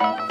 I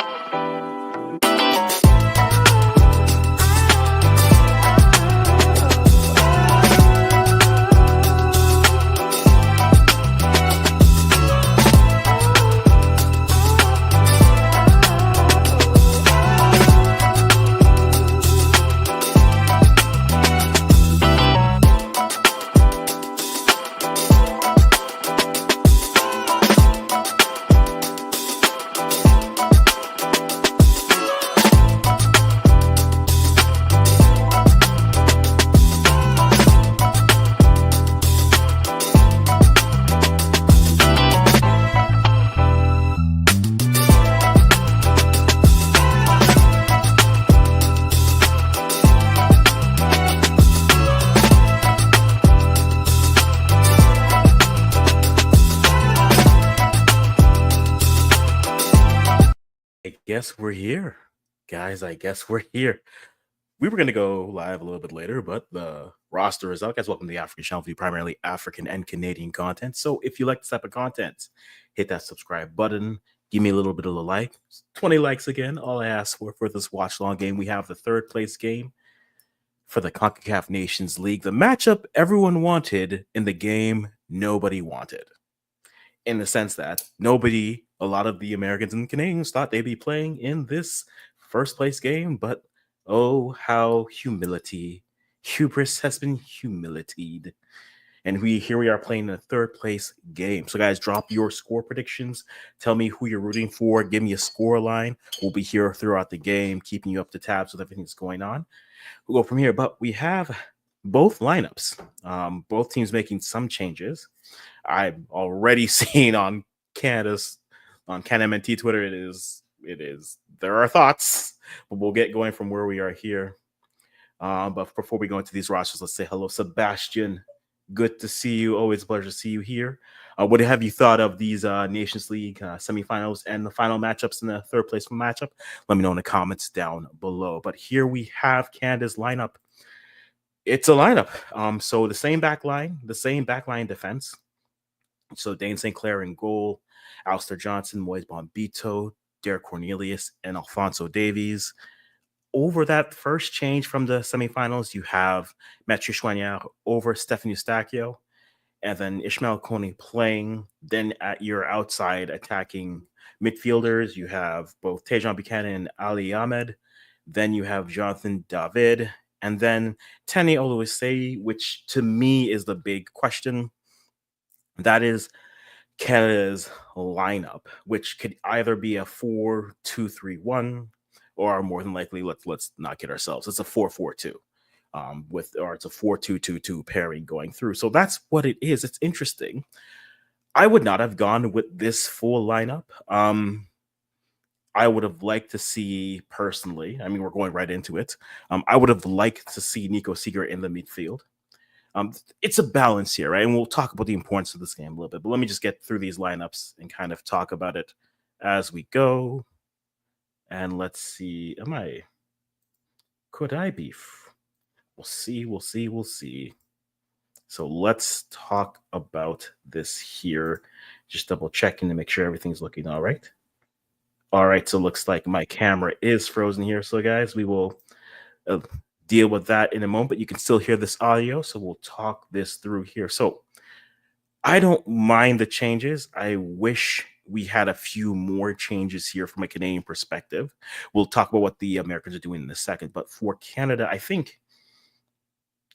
guess we're here. Guys, I guess we're here. We were going to go live a little bit later, but the roster is out. Guys, welcome to the African channel, primarily African and Canadian content. So if you like this type of content, hit that subscribe button. Give me a little bit of a like. 20 likes again. All I ask for this watch long game. We have the third place game for the CONCACAF Nations League. The matchup everyone wanted in the game nobody wanted. In the sense that a lot of the Americans and Canadians thought they'd be playing in this first place game, but oh, how hubris has been humiliated. And here we are playing the third place game. So guys, drop your score predictions. Tell me who you're rooting for. Give me a score line. We'll be here throughout the game, keeping you up to tabs with everything that's going on. We'll go from here, but we have both lineups, both teams making some changes. I've already seen on CanMNT Twitter, it is there are thoughts, but we'll get going from where we are here. But before we go into these rosters, let's say hello, Sebastian. Good to see you. Always a pleasure to see you here. What have you thought of these Nations League semifinals and the final matchups in the third place matchup? Let me know in the comments down below. But here we have Canada's lineup. It's a lineup. So the same backline defense. So Dane St. Clair in goal, Alistair Johnson, Moise Bombito, Derek Cornelius, and Alphonso Davies. Over that first change from the semifinals, you have Mathieu Choignard over Stephen Eustachio, and then Ishmael Kone playing. Then at your outside attacking midfielders, you have both Tejan Buchanan and Ali Ahmed. Then you have Jonathan David, and then Tani Oluwaseyi, which to me is the big question. That is Canada's lineup, which could either be a 4-2-3-1, or more than likely, let's not kid ourselves, it's a 4-4-2, or it's a 4-2-2-2 pairing going through. So that's what it is. It's interesting. I would not have gone with this full lineup. I would have liked to see, personally, I mean, we're going right into it. I would have liked to see Nico Seeger in the midfield. It's a balance here, right? And we'll talk about the importance of this game a little bit, but let me just get through these lineups and kind of talk about it as we go. And let's see, could I be? We'll see. So let's talk about this here. Just double checking to make sure everything's looking all right. All right, so it looks like my camera is frozen here. So guys, we will deal with that in a moment, but you can still hear this audio. So we'll talk this through here. So I don't mind the changes. I wish we had a few more changes here from a Canadian perspective. We'll talk about what the Americans are doing in a second. But for Canada, I think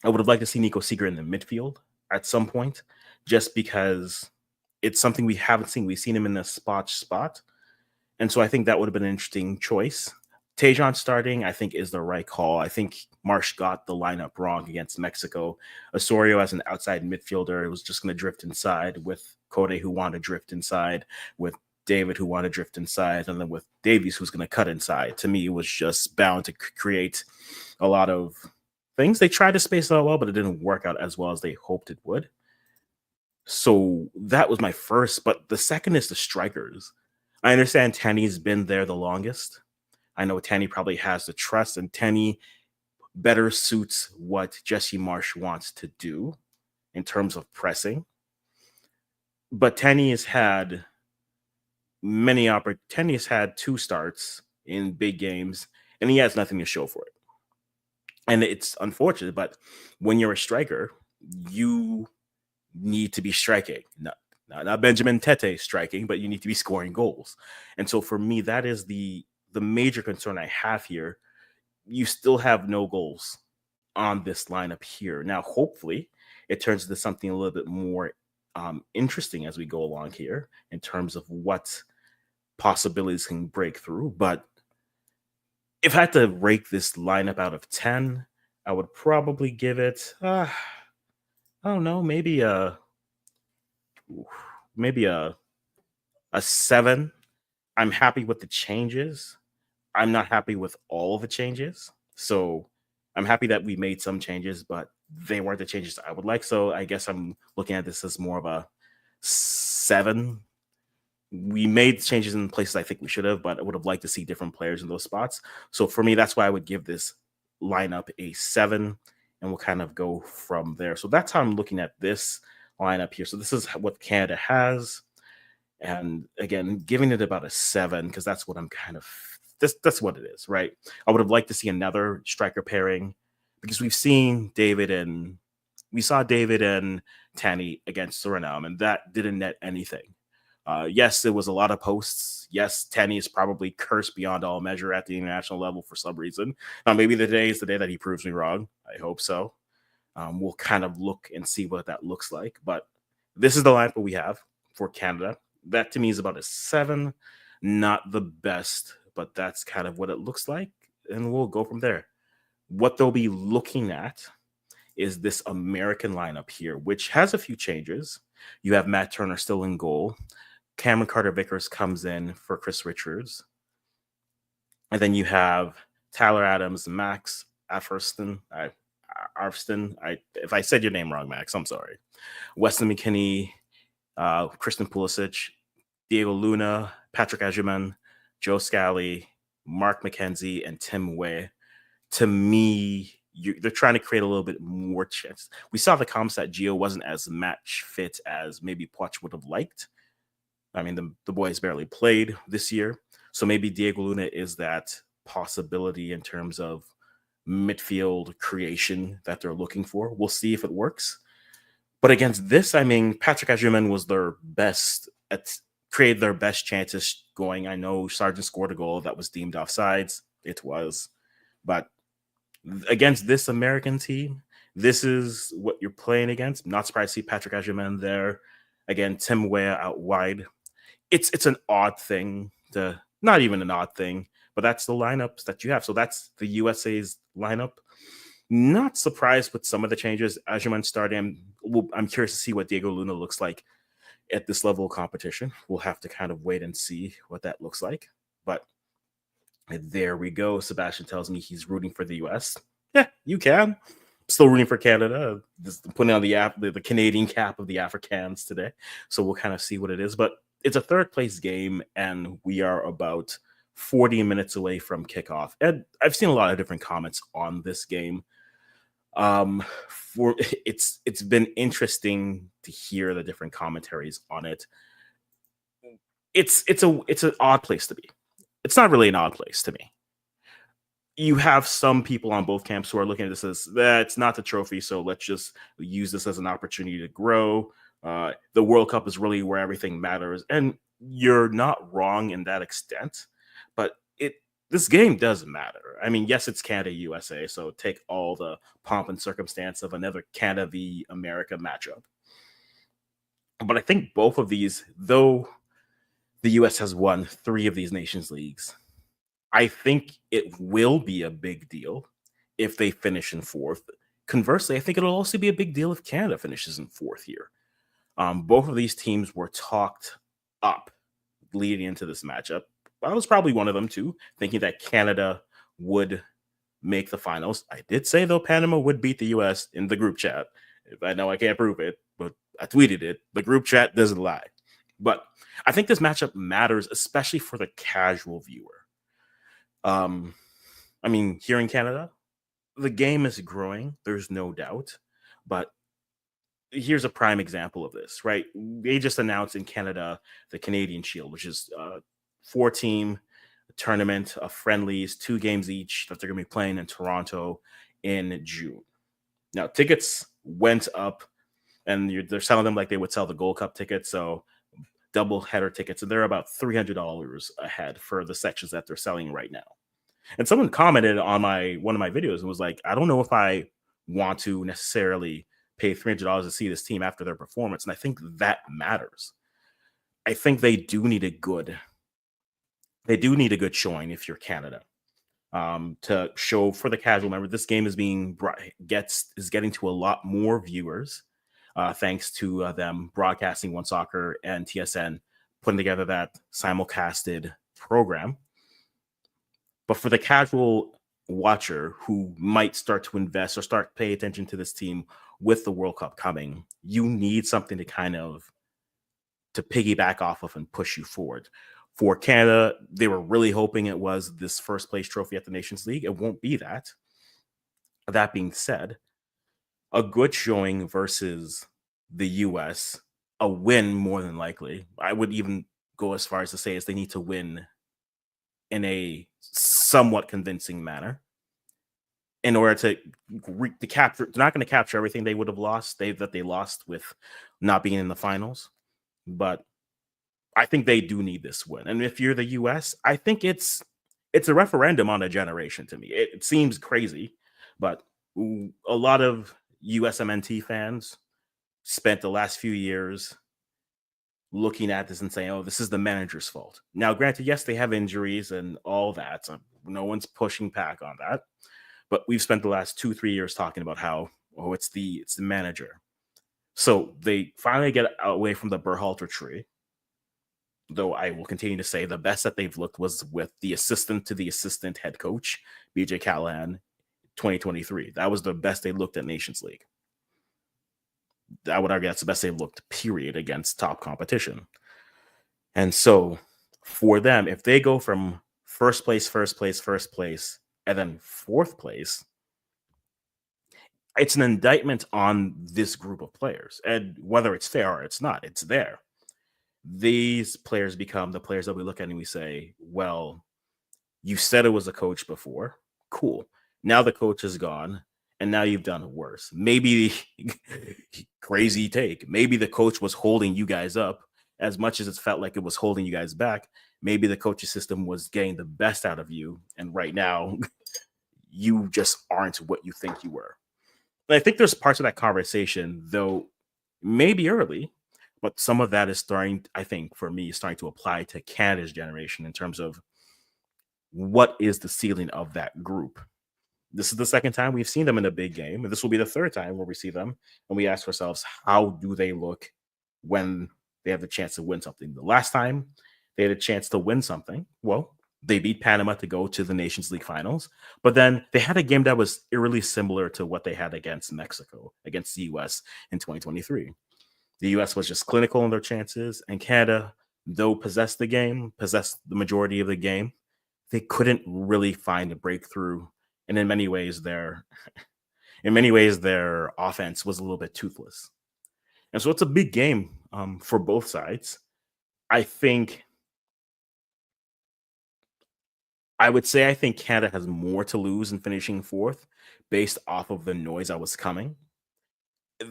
I would have liked to see Nico Seeger in the midfield at some point, just because it's something we haven't seen. We've seen him in the spot. And so I think that would have been an interesting choice. Tejan starting, I think, is the right call. I think Marsh got the lineup wrong against Mexico. Osorio as an outside midfielder was just going to drift inside, with Code, who wanted to drift inside, with David, who wanted to drift inside, and then with Davies, who's going to cut inside. To me, it was just bound to create a lot of things. They tried to space it out well, but it didn't work out as well as they hoped it would. So that was my first. But the second is the strikers. I understand Tanny's been there the longest. I know Tanny probably has the trust, and Tanny better suits what Jesse Marsh wants to do in terms of pressing. But Tanny has had Tenny's had 2 starts in big games, and he has nothing to show for it. And it's unfortunate, but when you're a striker, you need to be striking. Not Benjamin Tete striking, but you need to be scoring goals. And so for me, that is the major concern I have here. You still have no goals on this lineup here. Now, hopefully, it turns into something a little bit more interesting as we go along here in terms of what possibilities can break through. But if I had to rate this lineup out of 10, I would probably give it, I don't know, maybe a 7. I'm happy with the changes. I'm not happy with all of the changes. So I'm happy that we made some changes, but they weren't the changes I would like. So I guess I'm looking at this as more of a 7. We made changes in places I think we should have, but I would have liked to see different players in those spots. So for me, that's why I would give this lineup a 7, and we'll kind of go from there. So that's how I'm looking at this lineup here. So this is what Canada has. And again, giving it about a 7 because that's what I'm kind of that's what it is, right? I would have liked to see another striker pairing because we saw David and Tanny against Suriname, and that didn't net anything. Yes, it was a lot of posts. Yes, Tanny is probably cursed beyond all measure at the international level for some reason. Now, maybe today is the day that he proves me wrong. I hope so. We'll kind of look and see what that looks like. But this is the lineup that we have for Canada. That to me is about a 7, not the best, but that's kind of what it looks like. And we'll go from there. What they'll be looking at is this American lineup here, which has a few changes. You have Matt Turner still in goal. Cameron Carter-Vickers comes in for Chris Richards. And then you have Tyler Adams, Max Arfston. If I said your name wrong, Max, I'm sorry. Weston McKinney, Kristen Pulisic, Diego Luna, Patrick Ajuman, Joe Scally, Mark McKenzie, and Tim Way. To me, they're trying to create a little bit more chance. We saw the comments that Gio wasn't as match fit as maybe Poch would have liked. I mean, the boys barely played this year. So maybe Diego Luna is that possibility in terms of midfield creation that they're looking for. We'll see if it works. But against this, I mean, Patrick Ajuman was their best created their best chances going. I know Sargent scored a goal that was deemed offsides. It was. But against this American team, this is what you're playing against. I'm not surprised to see Patrick Ajuman there. Again, Tim Weah out wide. It's an odd thing not even an odd thing, but that's the lineups that you have. So that's the USA's lineup. Not surprised with some of the changes. Ajuman starting. I'm curious to see what Diego Luna looks like at this level of competition. We'll have to kind of wait and see what that looks like. But there we go. Sebastian tells me he's rooting for the US. Yeah, you can. Still rooting for Canada. Just putting on the Canadian cap of the Africans today. So we'll kind of see what it is. But it's a third place game, and we are about 40 minutes away from kickoff. And I've seen a lot of different comments on this game. It's been interesting to hear the different commentaries on it. It's an odd place to be. It's not really an odd place to me. You have some people on both camps who are looking at this as that's not the trophy, so let's just use this as an opportunity to grow. The World Cup is really where everything matters, and you're not wrong in that extent. But this game does matter. I mean, yes, it's Canada USA, so take all the pomp and circumstance of another Canada v America matchup. But I think both of these, though the US has won 3 of these Nations Leagues, I think it will be a big deal if they finish in 4th. Conversely, I think it'll also be a big deal if Canada finishes in 4th here. Both of these teams were talked up leading into this matchup. I was probably one of them too, thinking that Canada would make the finals. I did say, though, Panama would beat the US in the group chat. I know I can't prove it, but I tweeted it. The group chat doesn't lie. But I think this matchup matters, especially for the casual viewer. I mean, here in Canada, the game is growing. There's no doubt. But here's a prime example of this, right? They just announced in Canada the Canadian Shield, which is a 4 team tournament of friendlies, 2 games each that they're going to be playing in Toronto in June. Now, tickets went up, and they're selling them like they would sell the Gold Cup tickets. So, double header tickets, and they're about $300 a head for the sections that they're selling right now. And someone commented on my one of my videos and was like, I don't know if I want to necessarily pay $300 to see this team after their performance. And I think that matters. I think they do need a good showing if you're Canada. To show for the casual member, this game is being is getting to a lot more viewers, thanks to them broadcasting One Soccer and TSN putting together that simulcasted program. But for the casual watcher who might start to invest or start to pay attention to this team with the World Cup coming, you need something to kind of to piggyback off of and push you forward. For Canada, they were really hoping it was this first place trophy at the Nations League. It won't be that. That being said, a good showing versus the US, a win more than likely. I would even go as far as to say is they need to win in a somewhat convincing manner in order to capture. They're not going to capture everything they would have lost. They lost with not being in the finals, but I think they do need this win. And if you're the US, I think it's a referendum on a generation to me. It seems crazy, but a lot of USMNT fans spent the last few years looking at this and saying, "Oh, this is the manager's fault." Now, granted, yes, they have injuries and all that. So no one's pushing back on that. But we've spent the last 2-3 years talking about how, oh, it's the manager. So they finally get away from the Berhalter tree. Though I will continue to say the best that they've looked was with the assistant to the assistant head coach, BJ Callahan, 2023. That was the best they looked at Nations League. I would argue that's the best they've looked, period, against top competition. And so for them, if they go from first place, and then fourth place, it's an indictment on this group of players. And whether it's fair or it's not, it's there. These players become the players that we look at and we say, well, you said it was a coach before. Cool. Now the coach is gone, and now you've done worse. Maybe crazy take. Maybe the coach was holding you guys up as much as it felt like it was holding you guys back. Maybe the coaching system was getting the best out of you, and right now you just aren't what you think you were. And I think there's parts of that conversation, though, maybe early, but some of that is starting, I think, for me, starting to apply to Canada's generation in terms of what is the ceiling of that group. This is the second time we've seen them in a big game, and this will be the third time where we see them, and we ask ourselves, how do they look when they have the chance to win something? The last time they had a chance to win something, well, they beat Panama to go to the Nations League finals, but then they had a game that was eerily similar to what they had against Mexico, against the US in 2023. The US was just clinical in their chances, and Canada, though possessed the majority of the game, they couldn't really find a breakthrough. And in many ways, their offense was a little bit toothless. And so it's a big game for both sides. I would say I think Canada has more to lose in finishing fourth based off of the noise that was coming.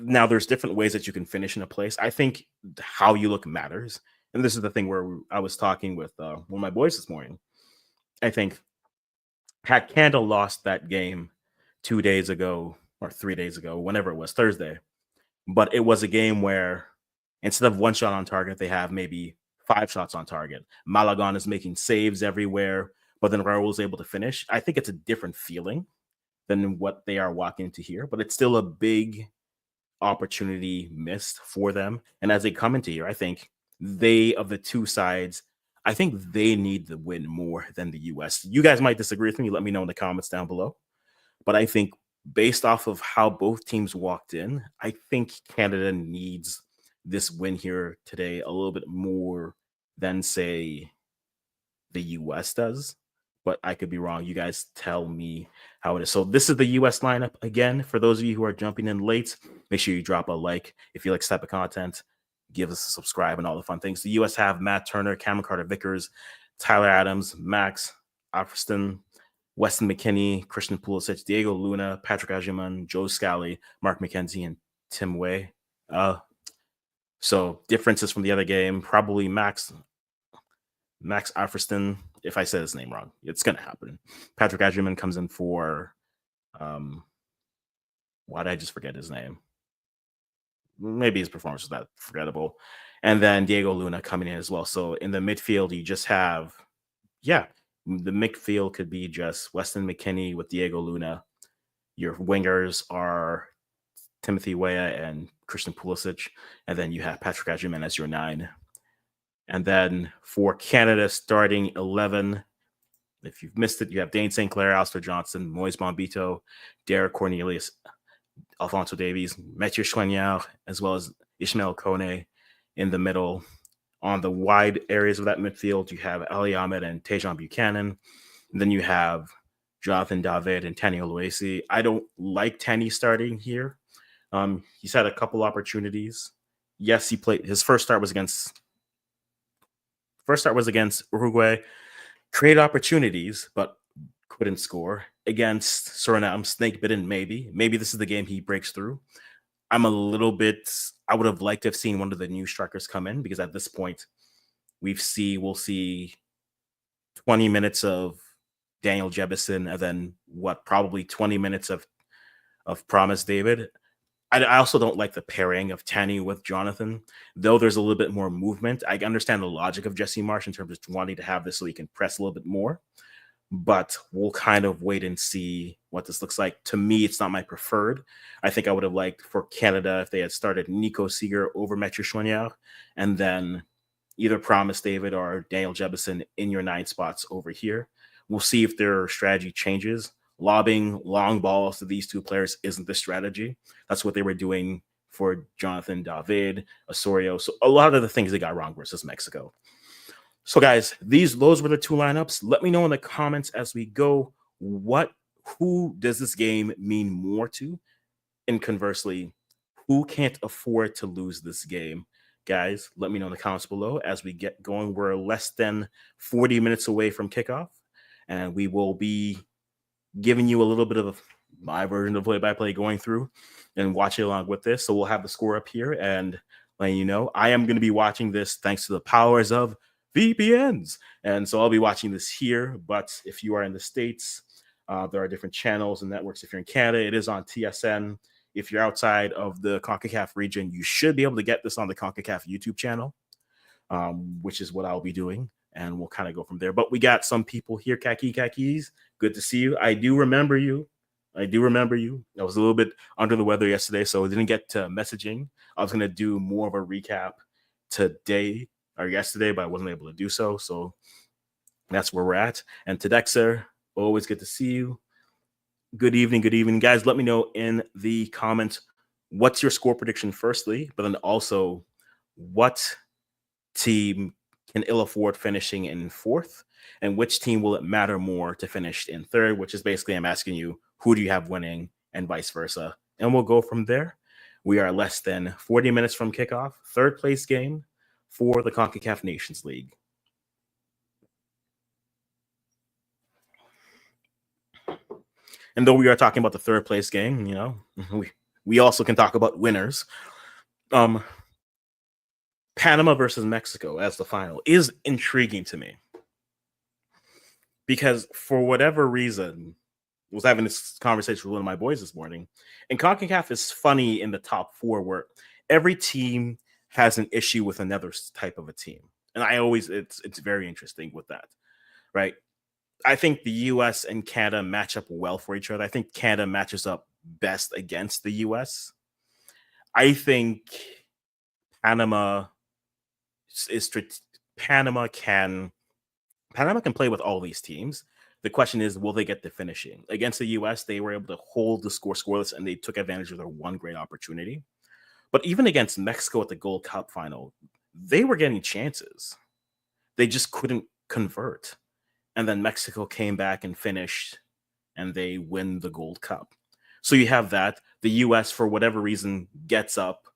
Now, there's different ways that you can finish in a place. I think how you look matters. And this is the thing where I was talking with one of my boys this morning. I think had Canada lost that game 2 days ago or 3 days ago, whenever it was, Thursday, but it was a game where instead of one shot on target, they have maybe 5 shots on target. Malagon is making saves everywhere, but then Raul is able to finish. I think it's a different feeling than what they are walking into here, but it's still a big opportunity missed for them. And as they come into here, I think of the two sides, I think they need the win more than the US. You guys might disagree with me. Let me know in the comments down below. But I think based off of how both teams walked in, I think Canada needs this win here today a little bit more than, say, the US does. but I could be wrong. You guys tell me how it is. So this is the US lineup again. For those of you who are jumping in late, make sure you drop a like if you like this type of content. Give us a subscribe and all the fun things. The US have Matt Turner, Cameron Carter Vickers, Tyler Adams, Max Alfreston, Weston McKinney, Christian Pulisic, Diego Luna, Patrick Agyemang, Joe Scally, Mark McKenzie, and Tim Way. So differences from the other game, probably Max Alfreston. If I said his name wrong, it's gonna happen. Patrick Agyemang comes in for why did I just forget his name? Maybe his performance was that forgettable. And then Diego Luna coming in as well. So in the midfield, you just have, the midfield could be just Weston McKinney with Diego Luna. Your wingers are Timothy Weah and Christian Pulisic. And then you have Patrick Agyemang as your 9. And then for Canada starting 11, if you've missed it, you have Dane St. Clair, Alistair Johnson, Moise Bombito, Derek Cornelius, Alphonso Davies, Mathieu Choignard, as well as Ishmael Kone in the middle. On the wide areas of that midfield, you have Ali Ahmed and Tejan Buchanan. And then you have Jonathan David and Tani Oluwasi. I don't like Tani starting here. He's had a couple opportunities. Yes, he played. His first start was against Uruguay. Created opportunities, but couldn't score. Against Suriname, snake bitten. Maybe this is the game he breaks through. I would have liked to have seen one of the new strikers come in, because at this point we'll see 20 minutes of Daniel Jebison and then probably 20 minutes of Promise David. I also don't like the pairing of Tani with Jonathan, though there's a little bit more movement. I understand the logic of Jesse Marsh in terms of wanting to have this so he can press a little bit more, but we'll kind of wait and see what this looks like. To me, it's not my preferred. I think I would have liked for Canada if they had started Nico Seeger over Mathieu Choignard, and then either Promise David or Daniel Jebison in your 9 spots over here. We'll see if their strategy changes. Lobbing long balls to these 2 players isn't the strategy. That's what they were doing for Jonathan David, Osorio. So a lot of the things they got wrong versus Mexico. So guys, those were the 2 lineups. Let me know in the comments as we go, who does this game mean more to? And conversely, who can't afford to lose this game? Guys, let me know in the comments below as we get going. We're less than 40 minutes away from kickoff, and we will be giving you a little bit of my version of play-by-play going through and watching along with this. So we'll have the score up here and letting you know. I am going to be watching this thanks to the powers of VPNs. And so I'll be watching this here. But if you are in the States, there are different channels and networks. If you're in Canada, it is on TSN. If you're outside of the CONCACAF region, you should be able to get this on the CONCACAF YouTube channel, which is what I'll be doing. And we'll kind of go from there. But we got some people here. Kakis. Good to see you. I do remember you. I was a little bit under the weather yesterday, so I didn't get to messaging. I was going to do more of a recap today or yesterday, but I wasn't able to do so. So that's where we're at. And Tedexer, always good to see you. Good evening. Guys, let me know in the comments what's your score prediction firstly, but then also what team can ill afford finishing in 4th, and which team will it matter more to finish in 3rd, which is basically I'm asking you, who do you have winning and vice versa? And we'll go from there. We are less than 40 minutes from kickoff, 3rd place game for the CONCACAF Nations League. And though we are talking about the 3rd place game, you know, we also can talk about winners. Panama versus Mexico as the final is intriguing to me, because for whatever reason, I was having this conversation with one of my boys this morning, and CONCACAF is funny in the top 4 where every team has an issue with another type of a team. And it's very interesting with that, right? I think the US and Canada match up well for each other. I think Canada matches up best against the US. I think Panama can play with all these teams. The question is, will they get the finishing? Against the US, they were able to hold the score scoreless, and they took advantage of their one great opportunity. But even against Mexico at the Gold Cup final, they were getting chances. They just couldn't convert. and then Mexico came back and finished, and they win the Gold Cup. So you have that. The US, for whatever reason, gets up,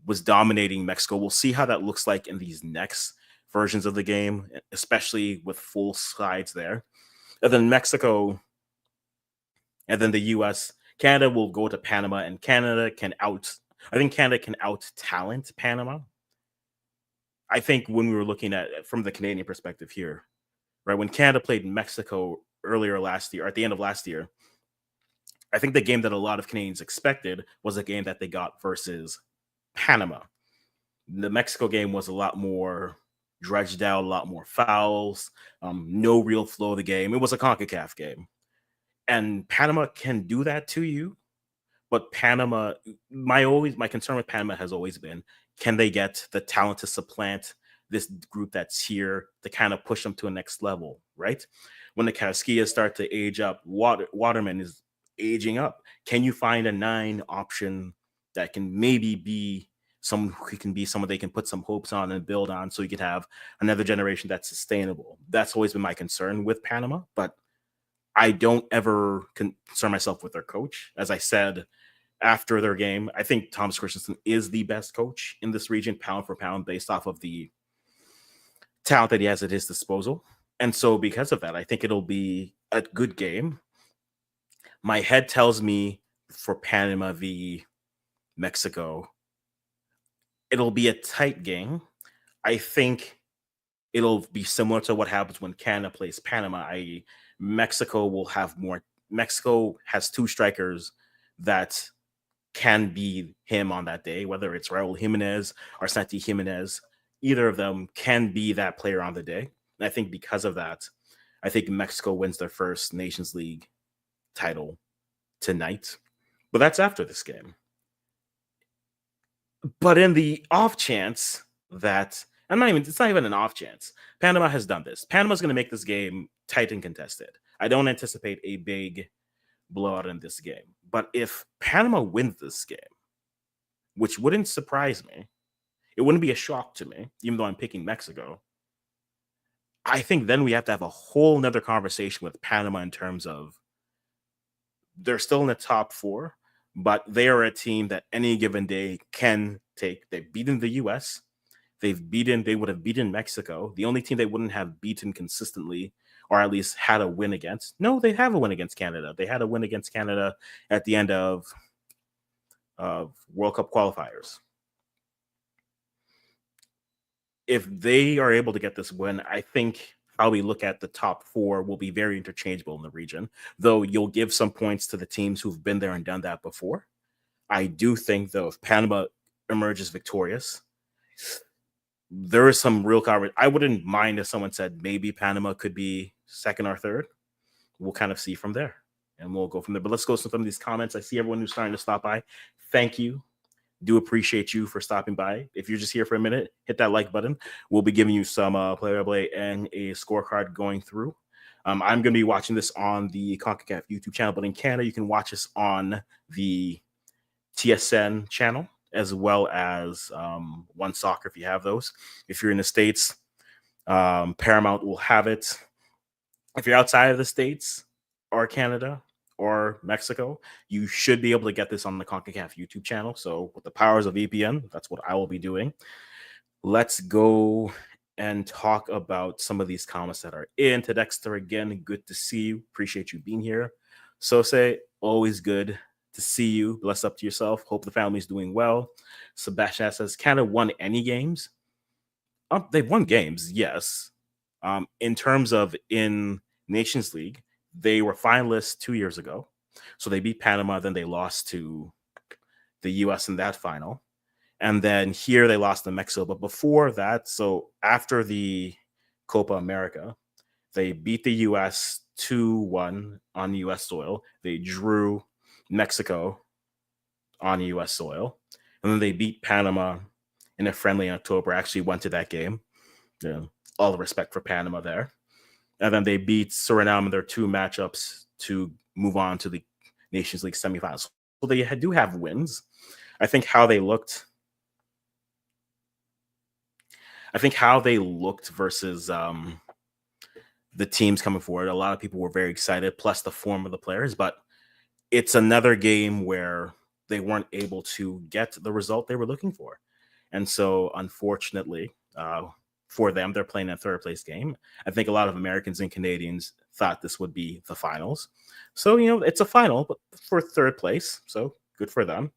was dominating Mexico. We'll see how that looks like in these next versions of the game, especially with full sides there. And then Mexico, and then the US, Canada will go to Panama, and I think Canada can out talent Panama. I think when we were looking at it from the Canadian perspective here, right, when Canada played Mexico earlier last year, at the end of last year, I think the game that a lot of Canadians expected was a game that they got versus Panama. The Mexico game was a lot more dredged out, a lot more fouls, no real flow of the game. It was a CONCACAF game. And Panama can do that to you. But Panama, my concern with Panama has always been, can they get the talent to supplant this group that's here to kind of push them to a next level, right? When the Casquillas start to age up, Waterman is aging up. Can you find a 9 option that can maybe be someone who can be someone they can put some hopes on and build on, so you could have another generation that's sustainable? That's always been my concern with Panama, but I don't ever concern myself with their coach. As I said after their game, I think Thomas Christensen is the best coach in this region, pound for pound, based off of the talent that he has at his disposal. And so, because of that, I think it'll be a good game. My head tells me for Panama v Mexico, it'll be a tight game. I think it'll be similar to what happens when Canada plays Panama, i.e., Mexico has 2 strikers that can be him on that day, whether it's Raul Jimenez or Santi Jimenez. Either of them can be that player on the day. And I think because of that, I think Mexico wins their first Nations League title tonight. But that's after this game. But in the off chance that, it's not even an off chance, Panama has done this. Panama's going to make this game tight and contested. I don't anticipate a big blowout in this game. But if Panama wins this game, which wouldn't surprise me, it wouldn't be a shock to me, even though I'm picking Mexico, I think then we have to have a whole nother conversation with Panama in terms of they're still in the top 4, but they are a team that any given day can take. They've beaten the US. They would have beaten Mexico. The only team they wouldn't have beaten consistently, or at least had a win against. No, they have a win against Canada. They had a win against Canada at the end of World Cup qualifiers. If they are able to get this win, I think how we look at the top 4 will be very interchangeable in the region, though you'll give some points to the teams who've been there and done that before. I do think, though, if Panama emerges victorious, there is some real coverage. I wouldn't mind if someone said maybe Panama could be second or third. We'll kind of see from there, and we'll go from there. But let's go to some of these comments. I see everyone who's starting to stop by. Thank you. Do appreciate you for stopping by. If you're just here for a minute, hit that like button. We'll be giving you some play-by-play and a scorecard going through. I'm going to be watching this on the CONCACAF YouTube channel, but in Canada, you can watch us on the TSN channel, as well as One Soccer if you have those. If you're in the States, Paramount will have it. If you're outside of the States or Canada or Mexico, you should be able to get this on the CONCACAF YouTube channel. So with the powers of VPN, that's what I will be doing. Let's go and talk about some of these comments that are in. To Dexter, again, good to see you. Appreciate you being here. Sose, always good to see you. Bless up to yourself. Hope the family's doing well. Sebastian says, Canada won any games? They've won games, yes. In terms of in Nations League, they were finalists 2 years ago. So they beat Panama, then they lost to the US in that final. And then here they lost to Mexico. But before that, so after the Copa America, they beat the US 2-1 on US soil. They drew Mexico on US soil. And then they beat Panama in a friendly in October. I actually went to that game. Yeah, all the respect for Panama there. And then they beat Suriname in their 2 matchups to move on to the Nations League semifinals. So they do have wins. I think how they looked versus the teams coming forward. A lot of people were very excited, plus the form of the players. But it's another game where they weren't able to get the result they were looking for. And so, unfortunately, for them, they're playing a third place game. I think a lot of Americans and Canadians thought this would be the finals. So, it's a final, but for third place. So, good for them.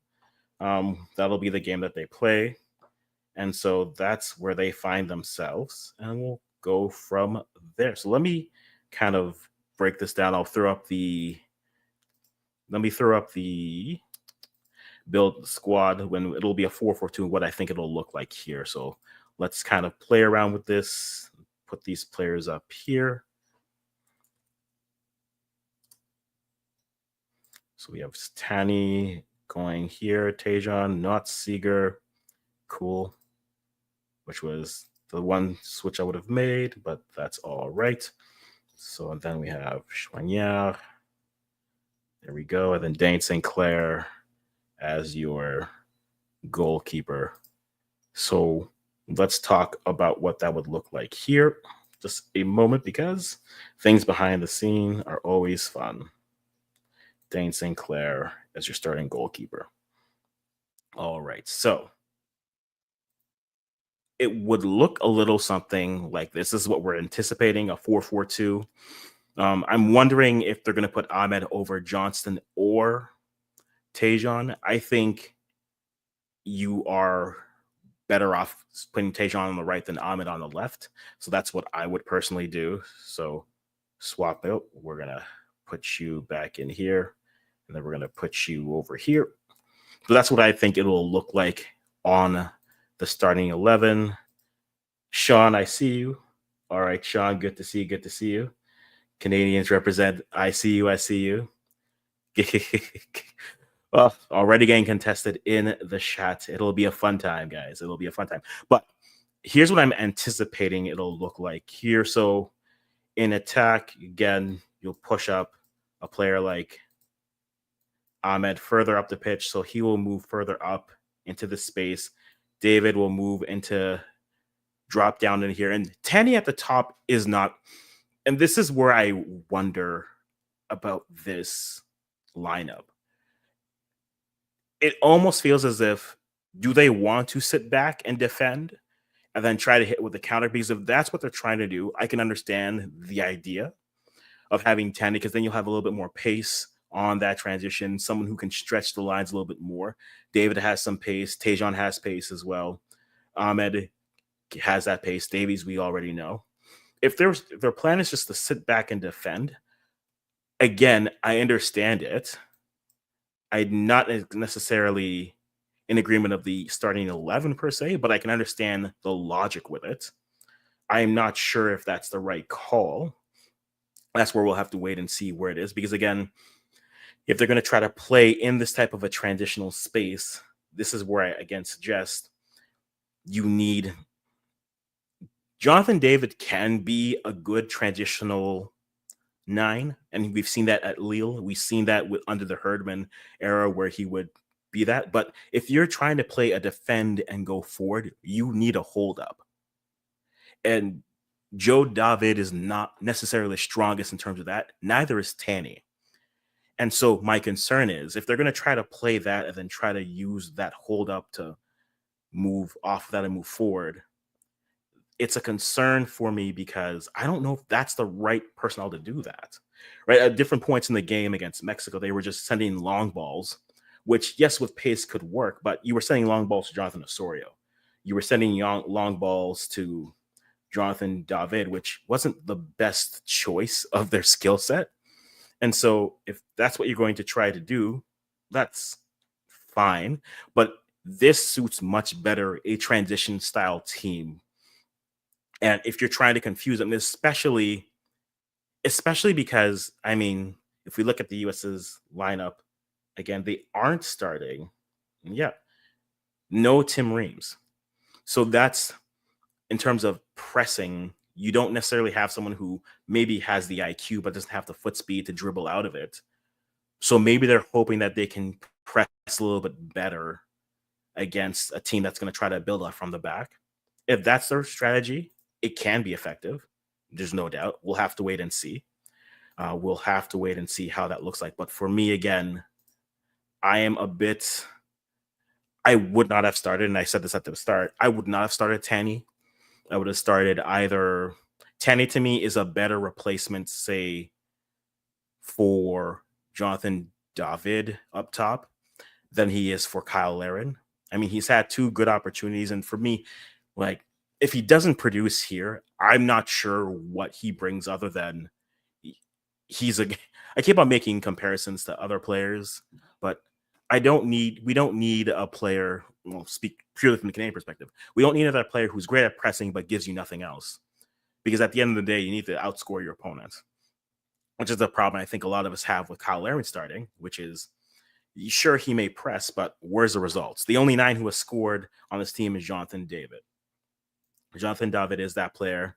That'll be the game that they play. And so that's where they find themselves. And we'll go from there. So let me kind of break this down. Let me throw up the build squad when it'll be a 4-4-2, what I think it'll look like here. So let's kind of play around with this, put these players up here. So we have Tani going here, Tejan, not Seeger. Cool. Which was the one switch I would have made, but that's all right. So and then we have Chouanière. There we go. And then Dane St. Clair as your goalkeeper. So let's talk about what that would look like here. Just a moment, because things behind the scene are always fun. Dane St. Clair as your starting goalkeeper. All right. So it would look a little something like this. This is what we're anticipating, a 4-4-2. I'm wondering if they're going to put Ahmed over Johnston or Tejan. I think you are better off putting Tejan on the right than Ahmed on the left. So that's what I would personally do. So swap out. We're going to put you back in here, and then we're going to put you over here. So that's what I think it'll look like on the starting 11. Sean, I see you. All right, Sean, good to see you. Good to see you. Canadians represent. I see you. I see you. Well, already getting contested in the chat. It'll be a fun time, guys. It'll be a fun time. But here's what I'm anticipating it'll look like here. So in attack, again, you'll push up a player like Ahmed further up the pitch. So he will move further up into the space. David will move into drop down in here. And Tanny at the top is not. And this is where I wonder about this lineup. It almost feels as if, do they want to sit back and defend and then try to hit with the counter? Because if that's what they're trying to do, I can understand the idea of having Tanny, because then you'll have a little bit more pace on that transition, someone who can stretch the lines a little bit more. David has some pace. Tejan has pace as well. Ahmed has that pace. Davies, we already know. If their plan is just to sit back and defend, again, I understand it. I'm not necessarily in agreement of the starting 11 per se, but I can understand the logic with it. I'm not sure if that's the right call. That's where we'll have to wait and see where it is. Because again, if they're going to try to play in this type of a transitional space, this is where I again suggest you need Jonathan David can be a good transitional 9, and we've seen that at Lille. We've seen that under the Herdman era where he would be that. But if you're trying to play a defend and go forward, you need a hold up. And Joe David is not necessarily the strongest in terms of that. Neither is Tanny. And so my concern is if they're going to try to play that and then try to use that hold up to move off of that and move forward, it's a concern for me because I don't know if that's the right personnel to do that. Right? At different points in the game against Mexico, they were just sending long balls, which, yes, with pace could work, but you were sending long balls to Jonathan Osorio. You were sending long balls to Jonathan David, which wasn't the best choice of their skill set. And so if that's what you're going to try to do, that's fine. But this suits much better a transition style team. And if you're trying to confuse them, especially because, I mean, if we look at the US's lineup, again, they aren't starting. Yeah, no Tim Reams. So that's in terms of pressing. You don't necessarily have someone who maybe has the IQ but doesn't have the foot speed to dribble out of it. So maybe they're hoping that they can press a little bit better against a team that's going to try to build up from the back. If that's their strategy, it can be effective. There's no doubt. We'll have to wait and see. We'll have to wait and see how that looks like. But for me, again, I am a bit. I would not have started, and I said this at the start. I would not have started Tanny. I would have started either. Tanny to me is a better replacement, say, for Jonathan David up top than he is for Kyle Larin. I mean, he's had two good opportunities, and for me, like if he doesn't produce here, I'm not sure what he brings other than he's a. I keep on making comparisons to other players, but we don't need a player. Well, speak purely from the Canadian perspective. We don't need another player who's great at pressing but gives you nothing else. Because at the end of the day, you need to outscore your opponent, which is the problem I think a lot of us have with Kyle Larin starting, which is sure he may press, but where's the results? The only 9 who has scored on this team is Jonathan David. Jonathan David is that player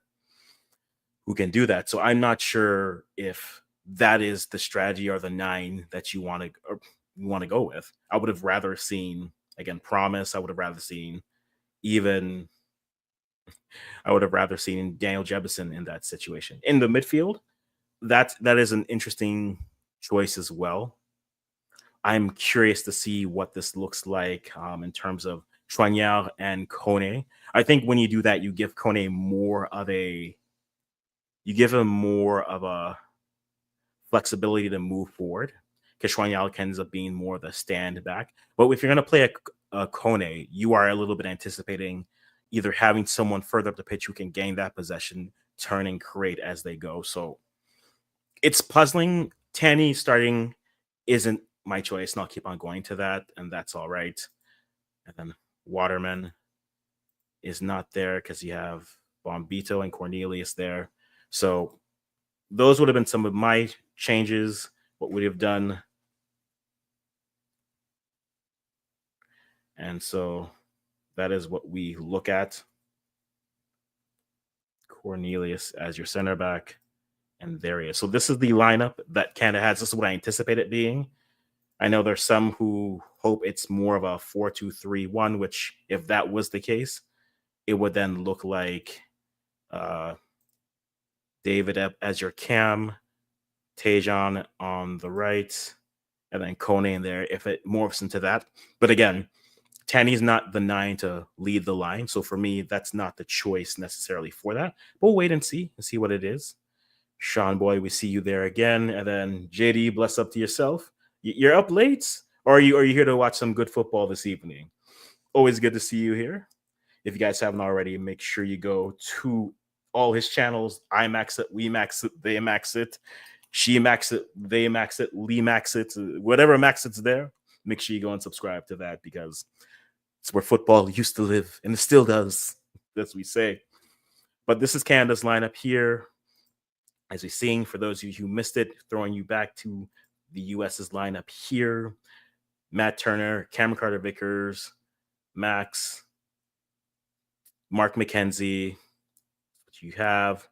who can do that. So I'm not sure if that is the strategy or the 9 that you want to go with. I would have rather seen again Promise. I would have rather seen even. I would have rather seen Daniel Jebison in that situation. In the midfield, that is an interesting choice as well. I'm curious to see what this looks like in terms of Choignard and Kone. I think when you do that, you give Kone you give him more of a flexibility to move forward because Choignard ends up being more of the stand back. But if you're going to play a Kone, you are a little bit anticipating either having someone further up the pitch who can gain that possession, turn and create as they go. So it's puzzling. Tanny starting isn't my choice, and I'll keep on going to that, and that's all right. And then Waterman is not there because you have Bombito and Cornelius there. So those would have been some of my changes, what we have done. And so that is what we look at. Cornelius as your center back. And there he is. So this is the lineup that Canada has. This is what I anticipate it being. I know there's some who hope it's more of a 4-2-3-1, which if that was the case, it would then look like David as your cam, Tejan on the right, and then Kone in there if it morphs into that. But again, Tanny's not the 9 to lead the line. So for me, that's not the choice necessarily for that. We'll wait and see what it is. Sean Boy, we see you there again. And then JD, bless up to yourself. You're up late? Or are you here to watch some good football this evening? Always good to see you here. If you guys haven't already, make sure you go to all his channels. I max it, we max it, they max it, she max it, they max it, Lee max it, whatever max it's there. Make sure you go and subscribe to that because it's where football used to live and it still does, as we say. But this is Canada's lineup here. As we're seeing, for those of you who missed it, throwing you back to the US's lineup here. Matt Turner, Cameron Carter-Vickers, Max, Mark McKenzie. You have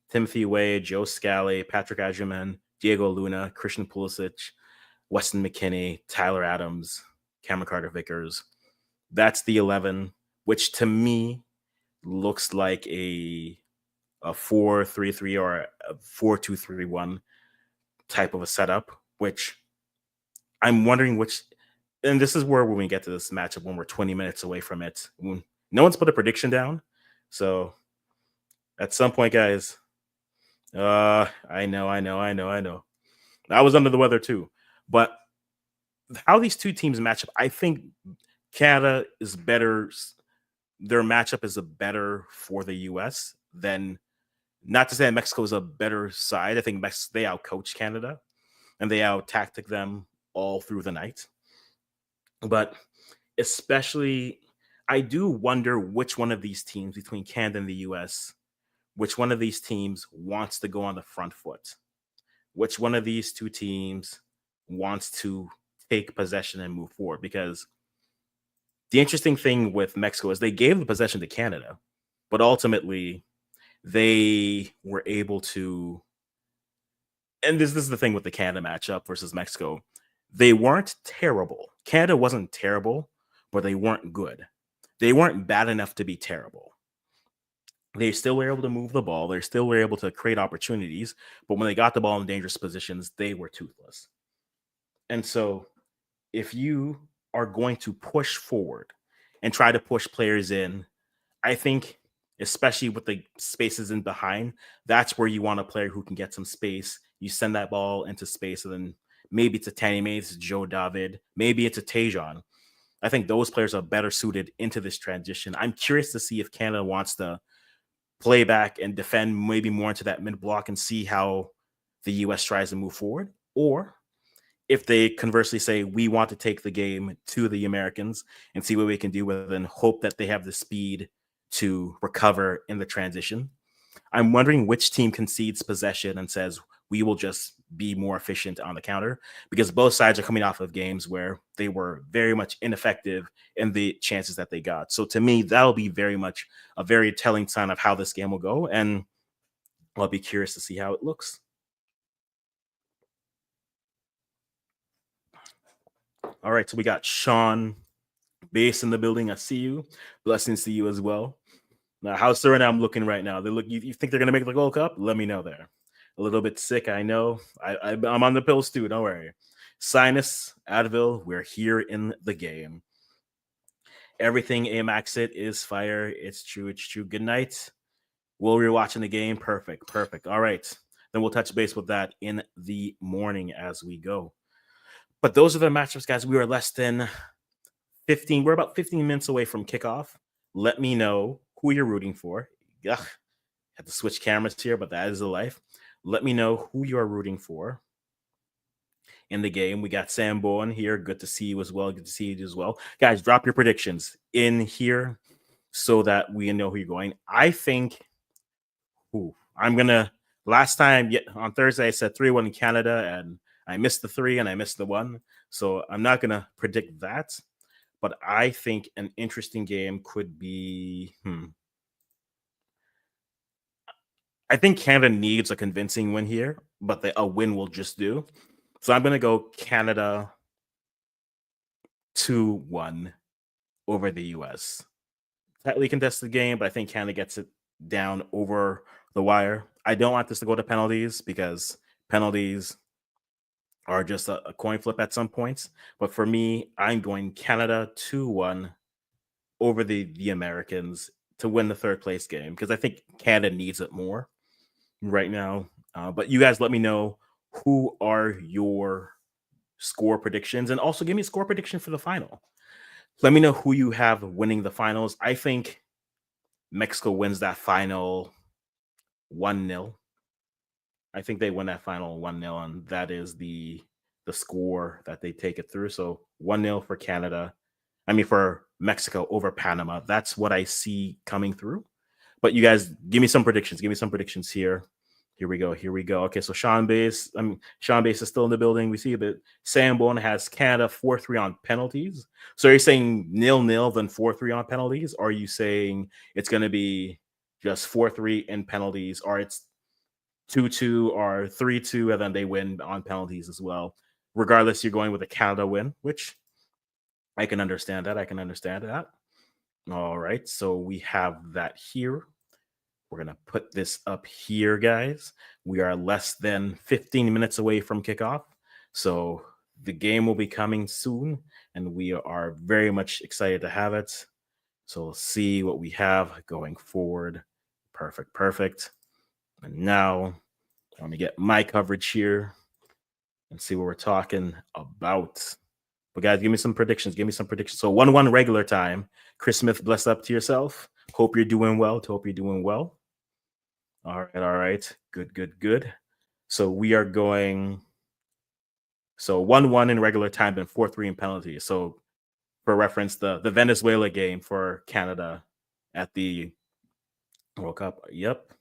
Timothy Wade, Joe Scally, Patrick Ajuman, Diego Luna, Christian Pulisic, Weston McKinney, Tyler Adams, Cameron Carter-Vickers. That's the 11, which to me looks like a 4-3-3 or a 4-2-3-1 type of a setup, which I'm wondering which. And this is where when we get to this matchup, when we're 20 minutes away from it, no one's put a prediction down. So at some point, guys, I know. I was under the weather too. But how these two teams match up, I think Canada is better. Their matchup is better for the U.S. than, not to say that Mexico is a better side. I think they outcoached Canada and they out-tactic them all through the night. But especially, I do wonder which one of these teams between Canada and the U.S., which one of these teams wants to go on the front foot? Which one of these two teams wants to take possession and move forward? Because the interesting thing with Mexico is they gave the possession to Canada, but ultimately they were able to, and this is the thing with the Canada matchup versus Mexico, they weren't terrible. Canada wasn't terrible, but they weren't good. They weren't bad enough to be terrible. They still were able to move the ball. They still were able to create opportunities. But when they got the ball in dangerous positions, they were toothless. And so if you are going to push forward and try to push players in, I think, especially with the spaces in behind, that's where you want a player who can get some space. You send that ball into space, and then maybe it's a Tanny, maybe it's Joe David, maybe it's a Tajon. I think those players are better suited into this transition. I'm curious to see if Canada wants to play back and defend maybe more into that mid block and see how the US tries to move forward, or if they conversely say we want to take the game to the Americans and see what we can do with it and hope that they have the speed to recover in the transition. I'm wondering which team concedes possession and says we will just be more efficient on the counter, because both sides are coming off of games where they were very much ineffective in the chances that they got. So to me, that'll be very much a very telling sign of how this game will go. And I'll be curious to see how it looks. All right. So we got Sean Base in the building. I see you. Blessings to you as well. Now, how's Suriname looking right now? They look. You think they're gonna make the Gold Cup? Let me know there. A little bit sick, I know. I'm on the pills too. Don't worry. Sinus, Advil. We're here in the game. Everything Amax it is fire. It's true. It's true. Good night. While we're watching the game, perfect, perfect. All right. Then we'll touch base with that in the morning as we go. But those are the matchups, guys. We are less than 15. We're about 15 minutes away from kickoff. Let me know who you're rooting for. Ugh, had to switch cameras here, but that is the life. Let me know who you are rooting for in the game. We got Sam Bowen here. Good to see you as well. Good to see you as well. Guys, drop your predictions in here so that we know who you're going. I think I'm going to, last time on Thursday, I said 3-1 in Canada, and I missed the 3 and I missed the 1. So I'm not going to predict that. But I think an interesting game could be. I think Canada needs a convincing win here, but a win will just do. So I'm going to go Canada 2-1 over the US. Tightly contested game, but I think Canada gets it down over the wire. I don't want this to go to penalties because penalties are just a coin flip at some points. But for me, I'm going Canada 2-1 over the Americans to win the third place game because I think Canada needs it more right now. But you guys let me know who are your score predictions, and also give me a score prediction for the final. Let me know who you have winning the finals. I think Mexico wins that final 1-0. I think they win that final 1-0, and that is the score that they take it through. So 1-0 for Canada. I mean, for Mexico over Panama. That's what I see coming through. But you guys, give me some predictions. Give me some predictions here. Here we go. Here we go. Okay, so Sean Base. Sean Base is still in the building. We see that Sam Bowen has Canada 4-3 on penalties. So are you saying 0-0 then 4-3 on penalties? Or are you saying it's going to be just 4-3 in penalties, or it's 2-2 or 3-2, and then they win on penalties as well? Regardless, you're going with a Canada win, which I can understand that. I can understand that. All right, so we have that here. We're going to put this up here, guys. We are less than 15 minutes away from kickoff. So the game will be coming soon, and we are very much excited to have it. So we'll see what we have going forward. Perfect, perfect. And now let me get my coverage here and see what we're talking about. But guys, give me some predictions. Give me some predictions. So 1-1 regular time. Chris Smith, bless up to yourself. Hope you're doing well. Hope you're doing well. All right, all right. Good, good, good. So we are going. So 1-1 in regular time and 4-3 in penalties. So for reference, the Venezuela game for Canada at the World Cup. Yep.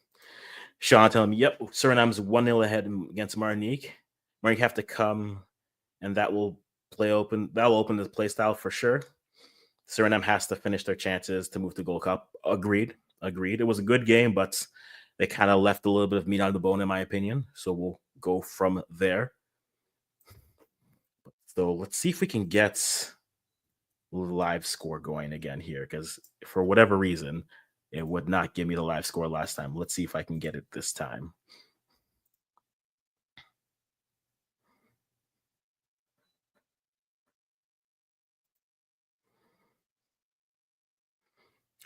Sean telling me, yep, Suriname's 1-0 ahead against Martinique. Martinique have to come, and that will open the play style for sure. Suriname has to finish their chances to move to Gold Cup. Agreed. It was a good game, but they kind of left a little bit of meat on the bone, in my opinion. So we'll go from there. So let's see if we can get a live score going again here, because for whatever reason, It would not give me the live score last time. Let's see if I can get it this time.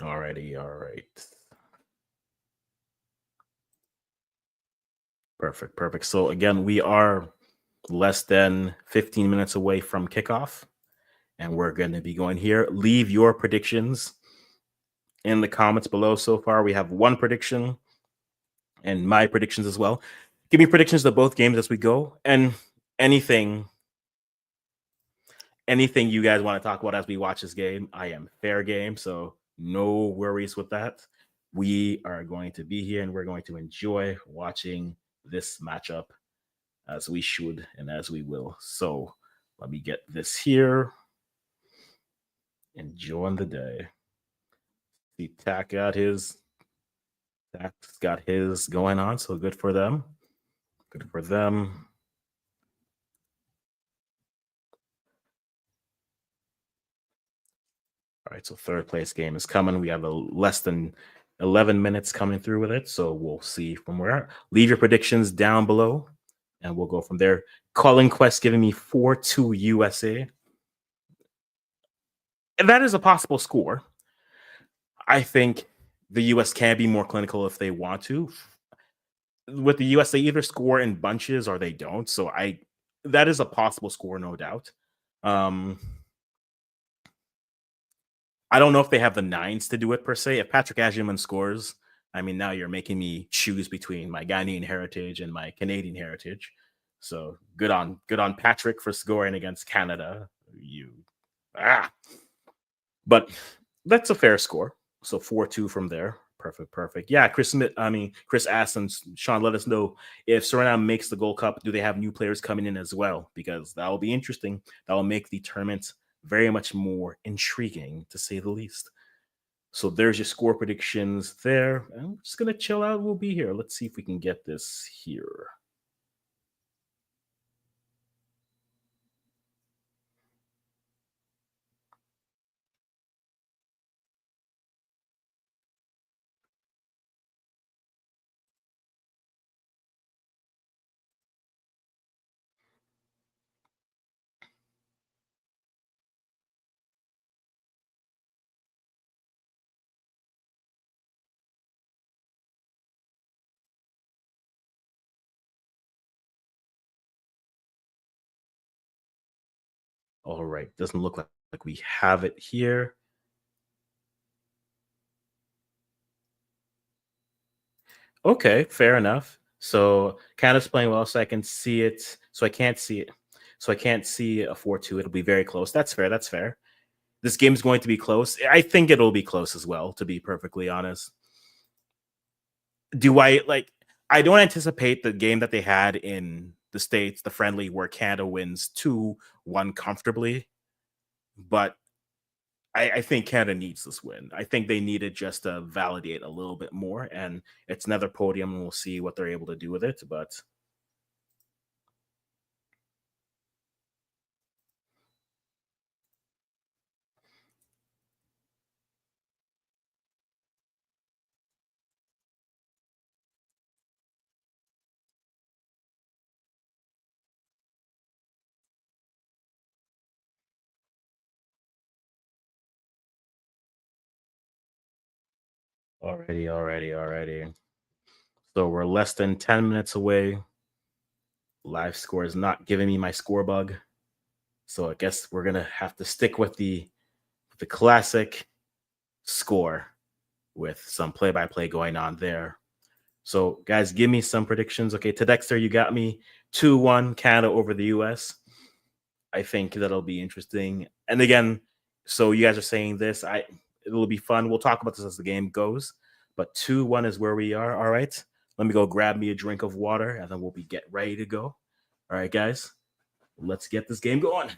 Alrighty, all right. Perfect, perfect. So again, we are less than 15 minutes away from kickoff, and we're going to be going here. Leave your predictions in the comments below. So far, we have one prediction and my predictions as well. Give me predictions of both games as we go, and anything anything you guys want to talk about as we watch this game. I am fair game, so no worries with that. We are going to be here and we're going to enjoy watching this matchup as we should and as we will. So let me get this here. Enjoying the day. See, Tack's got his going on, so good for them. Good for them. All right, so third place game is coming. We have a less than 11 minutes coming through with it, so we'll see from where. Leave your predictions down below, and we'll go from there. Calling Quest giving me 4-2 USA. And that is a possible score. I think the US can be more clinical if they want to. With the US, they either score in bunches or they don't. So that is a possible score, no doubt. I don't know if they have the nines to do it per se. If Patrick Agyemang scores, I mean, now you're making me choose between my Ghanaian heritage and my Canadian heritage. So good on Patrick for scoring against Canada. You ah, but that's a fair score. So 4-2 from there. Perfect, perfect. Yeah, Chris asked and Sean, let us know if Suriname makes the Gold Cup, do they have new players coming in as well? Because that will be interesting. That will make the tournament very much more intriguing, to say the least. So there's your score predictions there. I'm just gonna chill out. We'll be here. Let's see if we can get this here. All right. Doesn't look like we have it here. Okay, fair enough. So Canada's playing well, so I can see it. So I can't see it. So I can't see a 4-2. It'll be very close. That's fair. That's fair. This game's going to be close. I think it'll be close as well, to be perfectly honest. Do I like I don't anticipate the game that they had in the States, the friendly where Canada wins 2-1 comfortably, but I think Canada needs this win. I think they need it just to validate a little bit more. And it's another podium, and we'll see what they're able to do with it. But already. So we're less than 10 minutes away. Live score is not giving me my score bug. So I guess we're gonna have to stick with the classic score with some play-by-play going on there. So guys, give me some predictions. Okay, to Dexter, you got me 2-1 Canada over the US. I think that'll be interesting. And again, so you guys are saying this. It'll be fun. We'll talk about this as the game goes. But 2-1 is where we are. All right. Let me go grab me a drink of water and then we'll be get ready to go. All right, guys. Let's get this game going.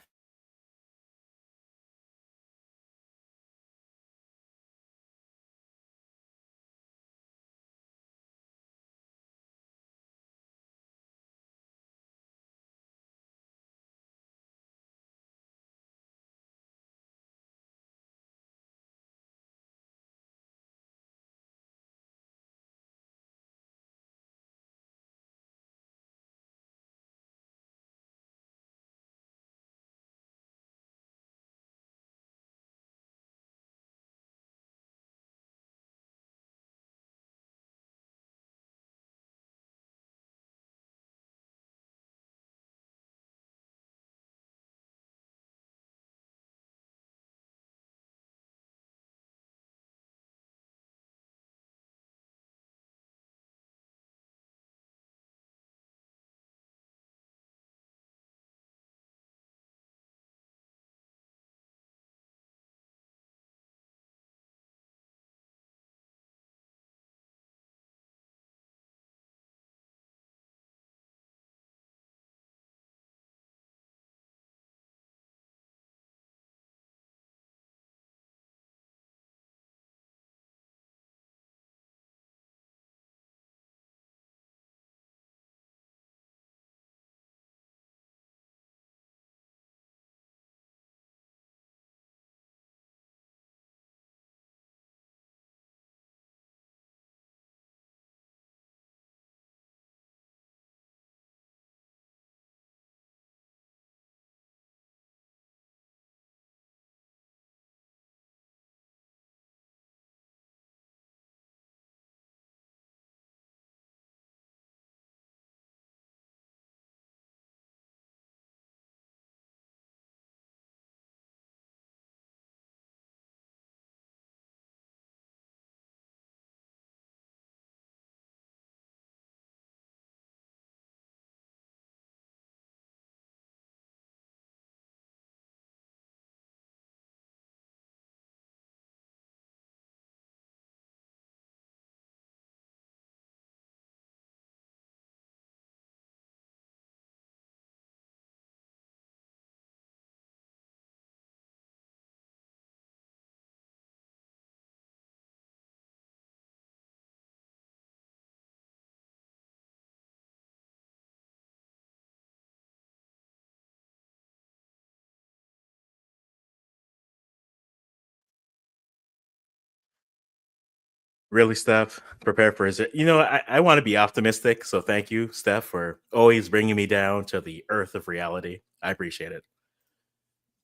Really, Steph? Prepare for his. I want to be optimistic, so thank you, Steph, for always bringing me down to the earth of reality. I appreciate it.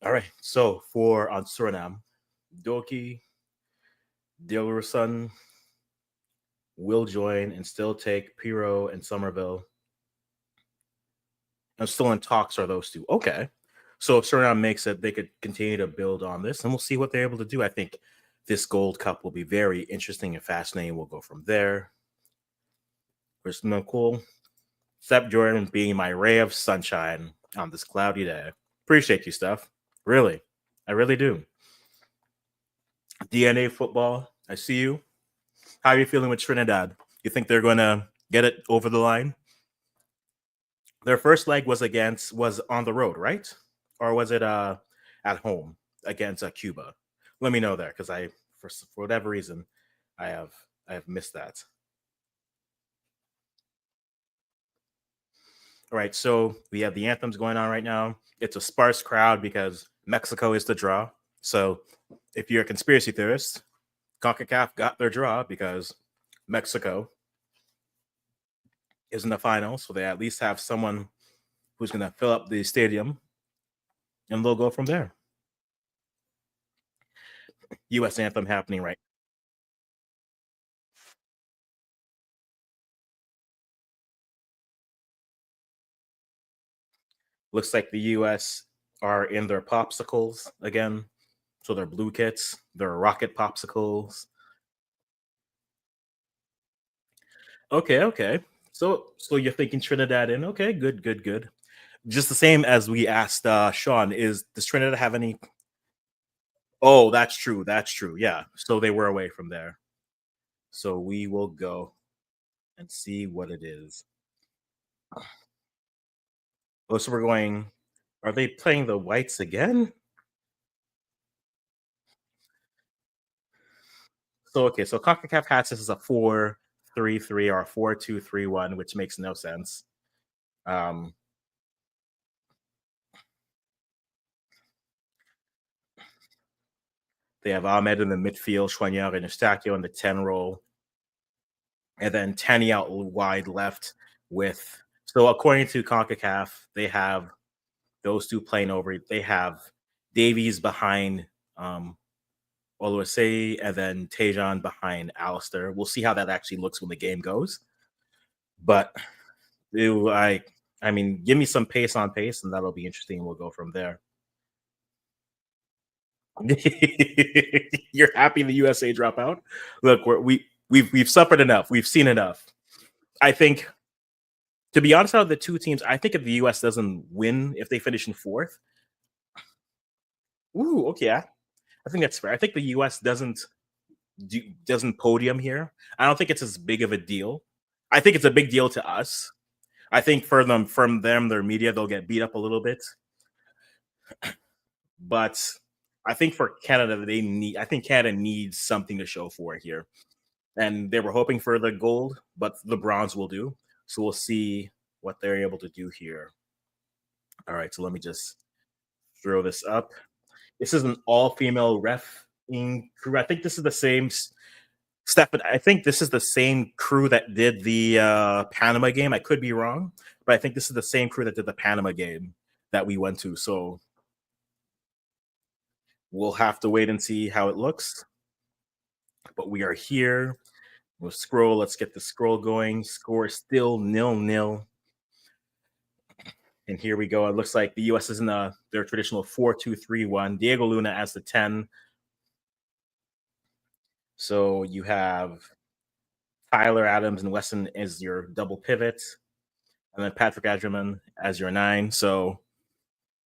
All right, so for on Suriname, Doki, Dilrusun will join and still take Piro and Somerville. I'm still in talks are those two. Okay. So if Suriname makes it, they could continue to build on this and we'll see what they're able to do. I think this Gold Cup will be very interesting and fascinating. We'll go from there. There's no cool. Steph Jordan being my ray of sunshine on this cloudy day. Appreciate you, Steph. Really. I really do. DNA football. I see you. How are you feeling with Trinidad? You think they're gonna get it over the line? Their first leg was on the road, right? Or was it at home against Cuba? Let me know there because for whatever reason I have I have missed that. All right, so we have the anthems going on right now. It's a sparse crowd because Mexico is the draw. So if you're a conspiracy theorist, CONCACAF got their draw because Mexico is in the final, so they at least have someone who's going to fill up the stadium, and they'll go from there. U.S. anthem happening right. Looks like the U.S. are in their popsicles again, so they're blue kits, they're rocket popsicles. Okay, okay. So you're thinking Trinidad in? Okay, good, good, good. Just the same as we asked Sean, does Trinidad have any? Oh, that's true. That's true. Yeah. So they were away from there. So we will go and see what it is. Oh, so we're going. Are they playing the whites again? So okay, so CONCACAF has this as a 4-3-3 or 4-2-3-1, which makes no sense. Um, they have Ahmed in the midfield, Chouanier and Eustachio in the 10 role, and then Tanny out wide left with. So according to CONCACAF, they have those two playing over. They have Davies behind Oluwase and then Tejan behind Alistair. We'll see how that actually looks when the game goes. But it, I mean, give me some pace on pace, and that'll be interesting. We'll go from there. You're happy the USA drop out? Look, we've suffered enough. We've seen enough. I think, to be honest, out of the two teams, I think if the US doesn't win, if they finish in fourth, ooh, okay, yeah, I think that's fair. I think the US doesn't podium here. I don't think it's as big of a deal. I think it's a big deal to us. I think for them, from them, their media, they'll get beat up a little bit. But I think for Canada, I think Canada needs something to show for it here. And they were hoping for the gold, but the bronze will do. So we'll see what they're able to do here. All right, so let me just throw this up. This is an all-female ref crew. I think this is the same Stefan. I think this is the same crew that did the Panama game. I could be wrong, but I think this is the same crew that did the Panama game that we went to. So we'll have to wait and see how it looks. But we are here. We'll scroll. Let's get the scroll going. Score still 0-0. And here we go. It looks like the U.S. is in their traditional 4-2-3-1. Diego Luna as the 10. So you have Tyler Adams and Weston as your double pivot, and then Patrick Adriman as your 9. So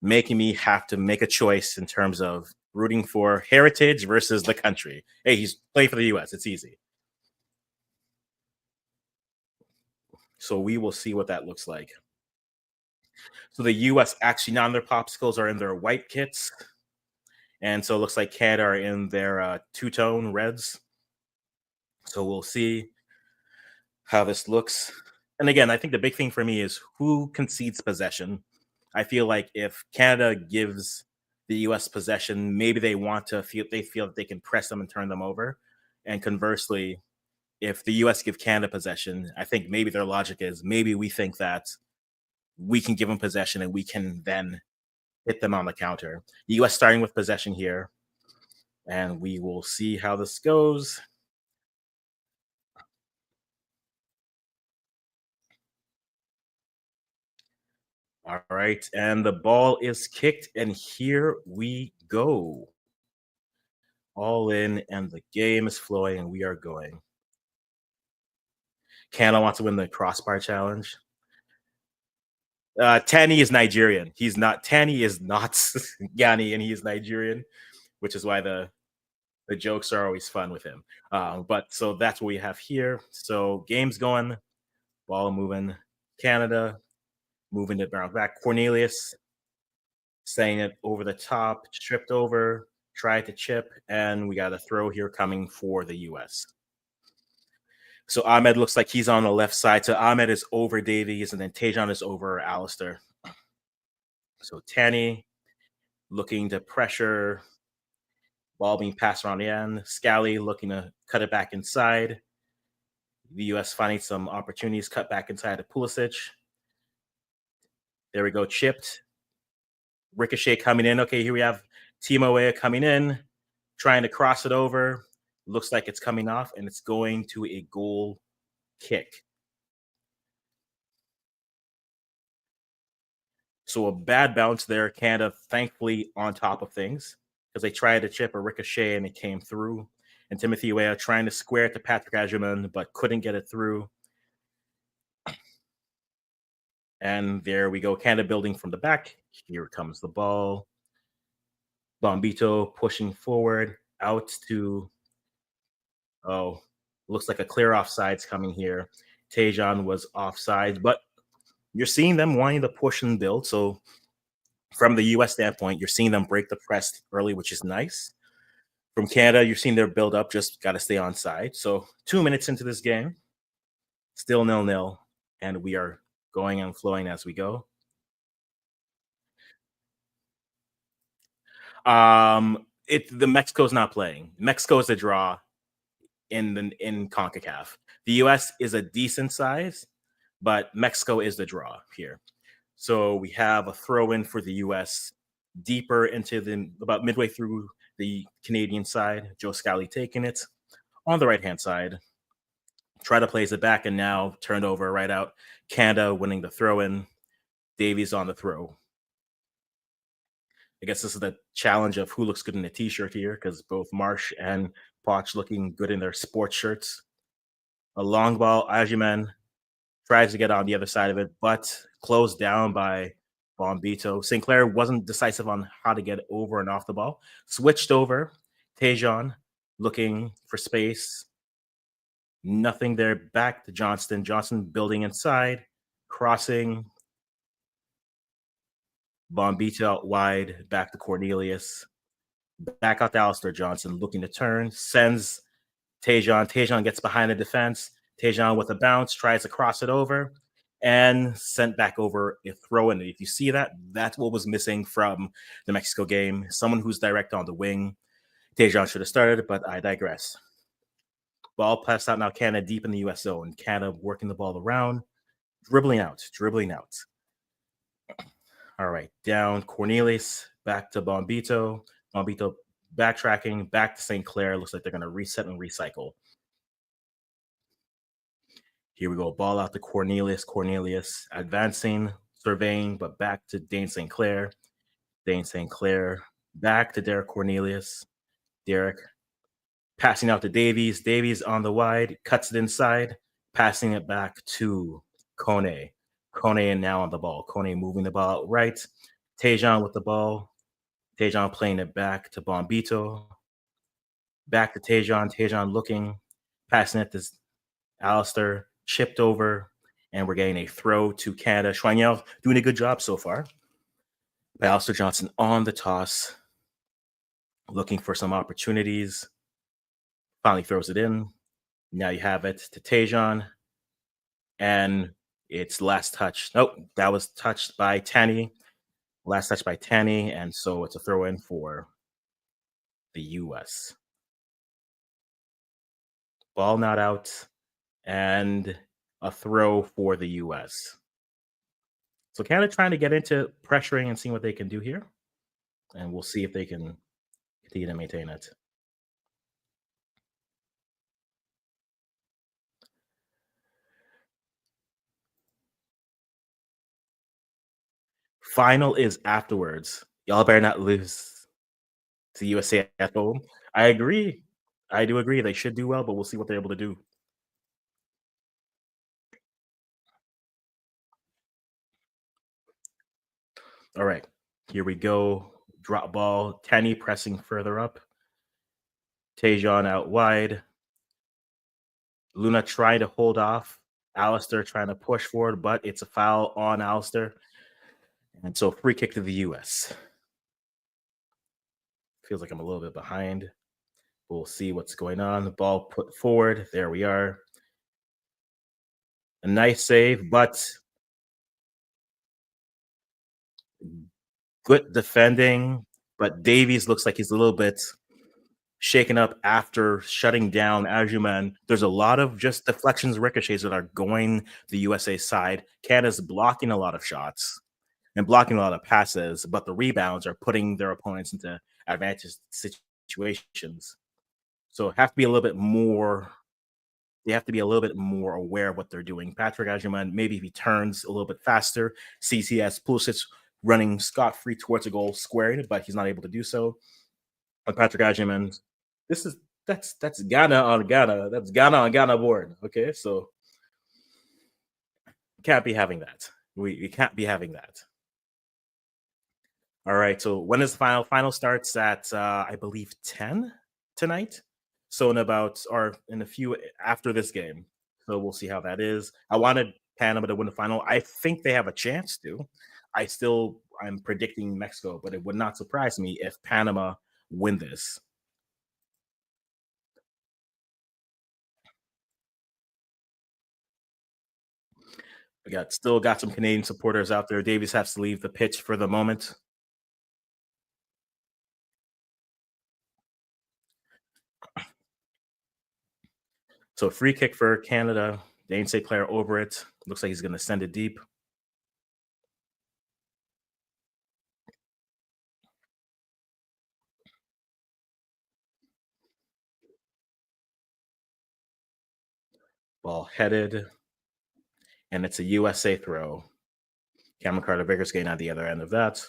making me have to make a choice in terms of rooting for heritage versus the country. Hey, he's playing for the U.S. It's easy. So we will see what that looks like. So the U.S. actually now their popsicles are in their white kits, and so it looks like Canada are in their two-tone reds. So we'll see how this looks. And again, I think the big thing for me is who concedes possession. I feel like if Canada gives the U.S. possession, maybe they feel that they can press them and turn them over. And conversely, if the US give Canada possession, I think maybe their logic is maybe we think that we can give them possession and we can then hit them on the counter. The US starting with possession here, and we will see how this goes. All right, and the ball is kicked, and here we go. All in, and the game is flowing, and we are going. Canada wants to win the crossbar challenge. Tani is Nigerian. He's not. Tani is not Ghani, and he is Nigerian, which is why the jokes are always fun with him. But so that's what we have here. So game's going, ball moving. Canada moving it around back. Cornelius saying it over the top, tripped over, tried to chip, and we got a throw here coming for the US. So Ahmed looks like he's on the left side. So Ahmed is over Davies, and then Tejan is over Alistair. So Tani looking to pressure, ball being passed around the end. Scally looking to cut it back inside. The US finding some opportunities, cut back inside to Pulisic. There we go, chipped. Ricochet coming in. Okay, here we have Timo Weah coming in, trying to cross it over. Looks like it's coming off, and it's going to a goal kick. So a bad bounce there. Canada, thankfully, on top of things because they tried to chip a ricochet and it came through. And Timothy Weah trying to square it to Patrick Agerman, but couldn't get it through. And there we go. Canada building from the back. Here comes the ball. Bombito pushing forward out to, oh, looks like a clear offsides coming here. Tejan was offsides, but you're seeing them wanting to push and build. So from the US standpoint, you're seeing them break the press early, which is nice. From Canada, you're seeing their build up, just got to stay on side. So 2 minutes into this game, still 0-0, and we are going and flowing as we go. The Mexico's not playing. Mexico is a draw in CONCACAF. The US is a decent size, but Mexico is the draw here. So we have a throw in for the US deeper into the about midway through the Canadian side. Joe Scally taking it on the right hand side. Try to place it back and now turned over right out. Canada winning the throw in. Davies on the throw. I guess this is the challenge of who looks good in a t-shirt here because both Marsh and Potch looking good in their sports shirts. A long ball, Ajiman tries to get on the other side of it, but closed down by Bombito. Sinclair wasn't decisive on how to get over and off the ball. Switched over. Tejan looking for space. Nothing there. Back to Johnston. Johnston building inside. Crossing. Bombito out wide. Back to Cornelius. Back out to Alistair Johnson. Looking to turn. Sends Tejan. Tejan gets behind the defense. Tejan with a bounce. Tries to cross it over. And sent back over a throw in. If you see that, that's what was missing from the Mexico game. Someone who's direct on the wing. Tejan should have started, but I digress. Ball passed out now. Canada deep in the US zone. Canada working the ball around. Dribbling out. All right. Down Cornelius. Back to Bombito. Bombito backtracking. Back to St. Clair. Looks like they're going to reset and recycle. Here we go. Ball out to Cornelius. Cornelius advancing, surveying, but back to Dane St. Clair. Dane St. Clair. Back to Derek Cornelius. Derek passing out to Davies. Davies on the wide. Cuts it inside. Passing it back to Kone. Kone now on the ball. Kone moving the ball out right. Tejan with the ball. Tejan playing it back to Bombito. Back to Tejan. Tejan looking. Passing it to Alistair. Chipped over, and we're getting a throw to Canada. Schweinel doing a good job so far. By Alistair Johnson on the toss, looking for some opportunities. Finally throws it in. Now you have it to Tejan, and it's last touch. Nope, that was touched by Tani. Last touch by Tani, and so it's a throw in for the US. Ball not out. and a throw for the US. So Canada trying to get into pressuring and seeing what they can do here, and we'll see if they can continue to maintain it. Final is afterwards. Y'all better not lose to USA at home. I agree. I do agree. They should do well, but we'll see what they're able to do. All right, here we go. Drop ball. Tenny pressing further up. Tejon out wide. Luna trying to hold off. Alistair trying to push forward, but it's a foul on Alistair. And so free kick to the US. Feels like I'm a little bit behind. We'll see what's going on. The ball put forward. There we are. A nice save, but good defending. But Davies looks like he's a little bit shaken up after shutting down Ajuman. There's a lot of just deflections, ricochets that are going the USA side. Canada's blocking a lot of shots and blocking a lot of passes, but the rebounds are putting their opponents into advantage situations. So have to be a little bit more. They have to be a little bit more aware of what they're doing. Patrick Ajuman, maybe if he turns a little bit faster, CCS Pulisic running scot free towards a goal, squaring it, but he's not able to do so. But Patrick Ajuman, this is that's Ghana on Ghana. That's Ghana on Ghana board. Okay, so can't be having that. We can't be having that. All right. So when is final? Final starts at I believe 10 tonight. So in about or in a few after this game. So we'll see how that is. I wanted Panama to win the final. I think they have a chance to. I'm predicting Mexico, but it would not surprise me if Panama win this. We got still got some Canadian supporters out there. Davies has to leave the pitch for the moment. So free kick for Canada. Dane St. Clair over it. Looks like he's going to send it deep. Ball headed, and it's a USA throw. Cameron Carter Vickers getting on the other end of that.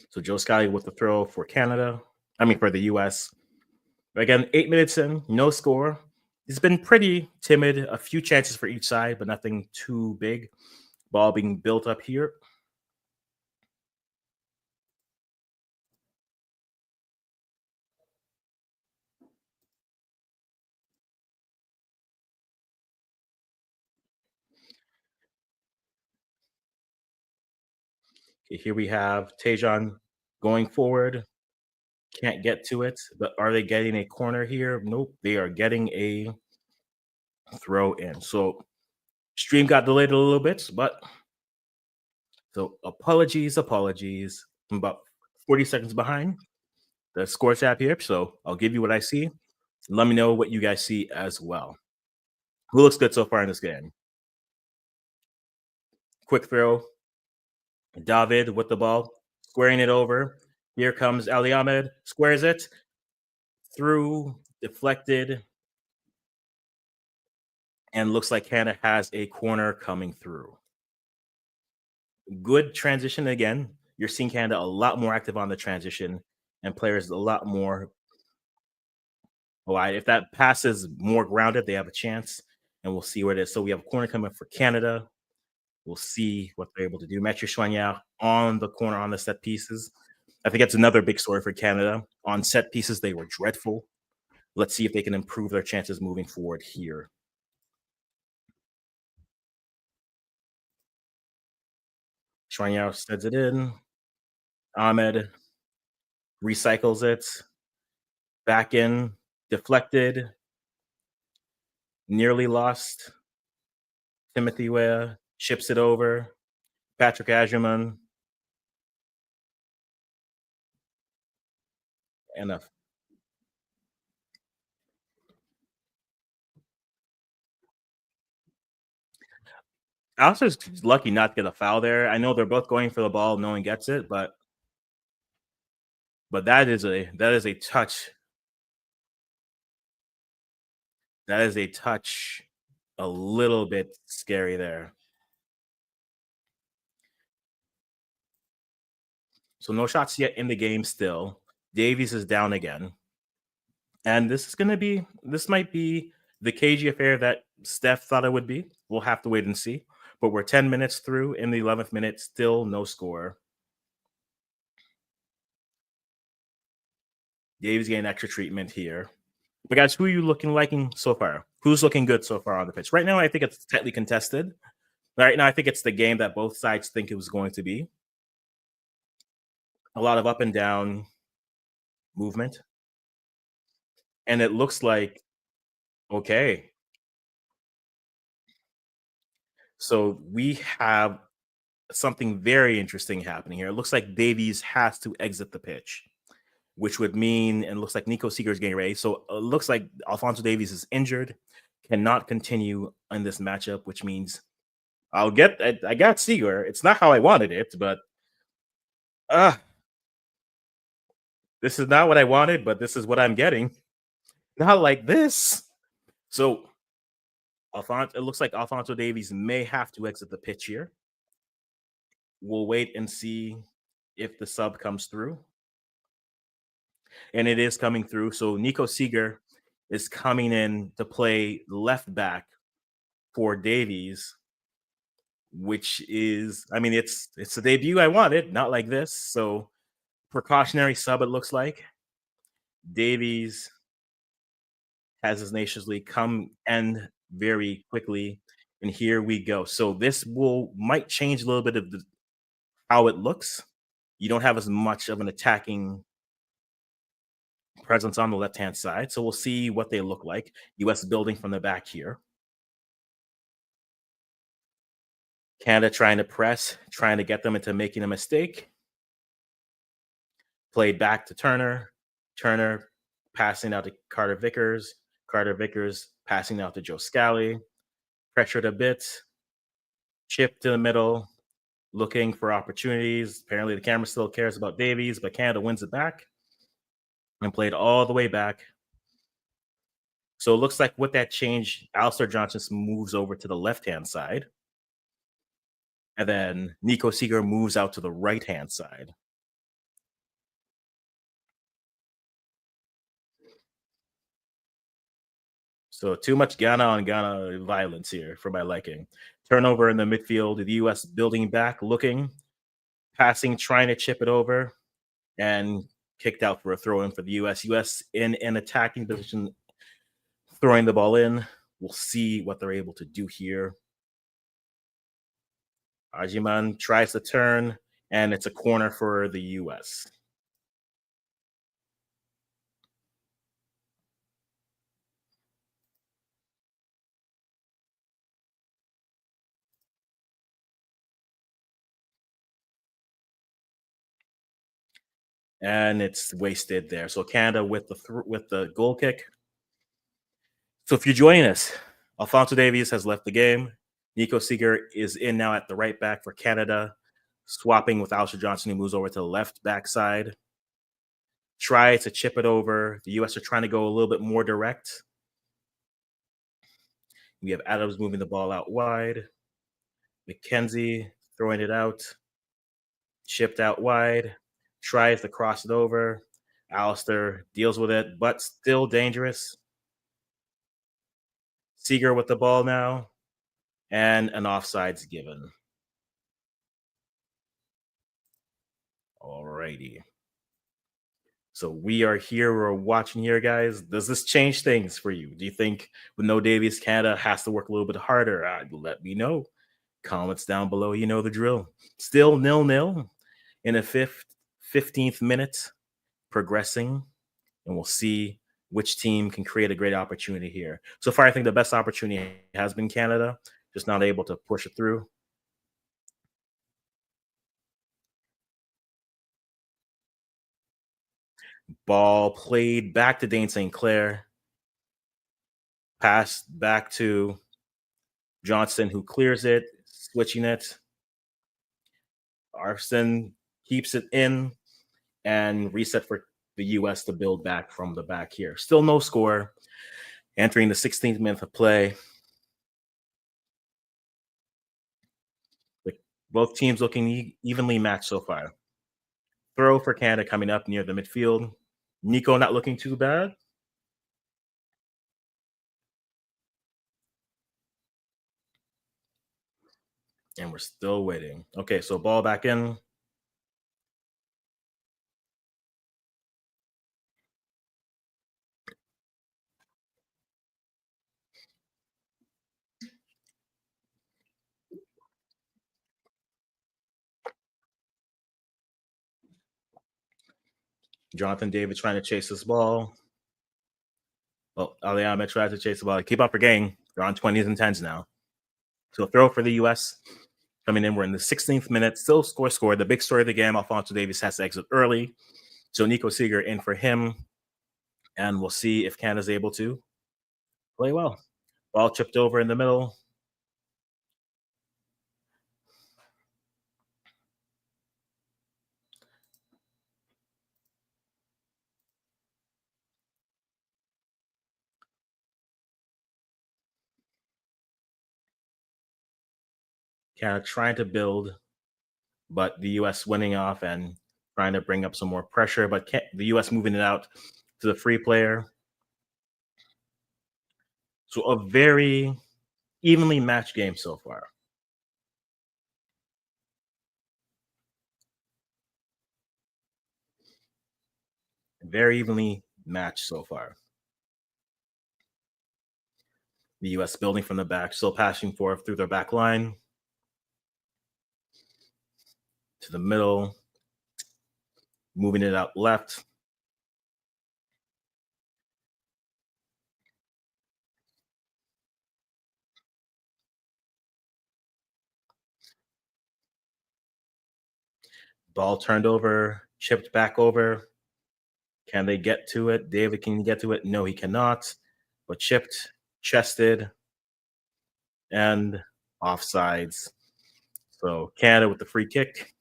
So Joe Scotty with the throw for Canada. I mean, for the US. Again, 8 minutes in, no score. It's been pretty timid. A few chances for each side, but nothing too big. Ball being built up here. Okay, here we have Tejon going forward. Can't get to it, but are they getting a corner here? Nope. They are getting a throw in. So stream got delayed a little bit, but so apologies. I'm about 40 seconds behind the score tab here. So I'll give you what I see. Let me know what you guys see as well. Who looks good so far in this game? Quick throw. David with the ball, squaring it over. Here comes Ali Ahmed, squares it through, deflected, and looks like Canada has a corner coming through. Good transition again. You're seeing Canada a lot more active on the transition and players a lot more. Oh, if that pass is more grounded, they have a chance, and we'll see where it is. So we have a corner coming for Canada. We'll see what they're able to do. Mathieu Choignard on the corner on the set pieces. I think that's another big story for Canada. On set pieces, they were dreadful. Let's see if they can improve their chances moving forward here. Choignard sends it in. Ahmed recycles it. Back in. Deflected. Nearly lost. Timothy Weah chips it over. Patrick Ajuman. And a Alistair's lucky not to get a foul there. I know they're both going for the ball, no one gets it, but that is a touch. That is a touch a little bit scary there. So no shots yet in the game still. Davies is down again. And this might be the cagey affair that Steph thought it would be. We'll have to wait and see. But we're 10 minutes through in the 11th minute, still no score. Davies getting extra treatment here. But guys, who are you liking so far? Who's looking good so far on the pitch? Right now, I think it's tightly contested. Right now, I think it's the game that both sides think it was going to be. A lot of up and down movement. And it looks like, okay, so we have something very interesting happening here. It looks like Davies has to exit the pitch, which would mean, and it looks like Nico Seeger is getting ready. So it looks like Alfonso Davies is injured, cannot continue in this matchup, which means I got Seeger. It's not how I wanted it, but uh this is not what I wanted, but this is what I'm getting. Not like this. So Alfonso, it looks like Alfonso Davies may have to exit the pitch here. We'll wait and see if the sub comes through. And it is coming through. So Nico Seeger is coming in to play left back for Davies, which is, I mean, it's the debut I wanted, not like this. So precautionary sub, it looks like. Davies has his Nations League come end very quickly. And here we go. So this will might change a little bit of how it looks. You don't have as much of an attacking presence on the left hand side. So we'll see what they look like. US building from the back here. Canada trying to press, trying to get them into making a mistake. Played back to Turner. Turner passing out to Carter Vickers. Carter Vickers passing out to Joe Scally. Pressured a bit. Chip to the middle. Looking for opportunities. Apparently, the camera still cares about Davies, but Canada wins it back and played all the way back. So it looks like with that change, Alistair Johnson moves over to the left-hand side. And then Nico Seeger moves out to the right-hand side. So too much Ghana on Ghana violence here for my liking. Turnover in the midfield, the US building back, looking, passing, trying to chip it over, and kicked out for a throw in for the US. US in an attacking position, throwing the ball in. We'll see what they're able to do here. Ajiman tries to turn, and it's a corner for the US. And it's wasted there. So Canada with the goal kick. So if you're joining us, Alfonso Davies has left the game. Nico Seeger is in now at the right back for Canada, swapping with Alistair Johnson, who moves over to the left back side. Try to chip it over. The US are trying to go a little bit more direct. We have Adams moving the ball out wide. McKenzie throwing it out. Chipped out wide. Tries to cross it over. Alistair deals with it, but still dangerous. Seeger with the ball now. And an offsides given. All righty. So we are here. We're watching here, guys. Does this change things for you? Do you think with no Davies, Canada has to work a little bit harder? Let me know. Comments down below. You know the drill. Still 0-0 in a 15th minute, progressing, and we'll see which team can create a great opportunity here. So far, I think the best opportunity has been Canada, just not able to push it through. Ball played back to Dane St. Clair. Pass back to Johnson, who clears it. switching it. Arson keeps it in and reset for the US to build back from the back here. Still no score. Entering the 16th minute of play. Like both teams looking evenly matched so far. Throw for Canada coming up near the midfield. Nico not looking too bad. And we're still waiting. Okay, so ball back in. Jonathan David trying to chase this ball. Well, Aliame tries to chase the ball. Keep up for game. They're on 20s and 10s now. So throw for the US. Coming in, we're in the 16th minute. Still score. The big story of the game, Alphonso Davies has to exit early. So Nico Seeger in for him. And we'll see if Canada's able to play well. Ball chipped over in the middle. Canada trying to build, but the US winning off and trying to bring up some more pressure. But the US moving it out to the free player. So a very evenly matched game so far. Very evenly matched so far. The US building from the back, still passing forth through their back line to the middle, moving it out left. Ball turned over, chipped back over. Can they get to it? David can get to it. No, he cannot. But chipped, chested, and offsides. So Canada with the free kick.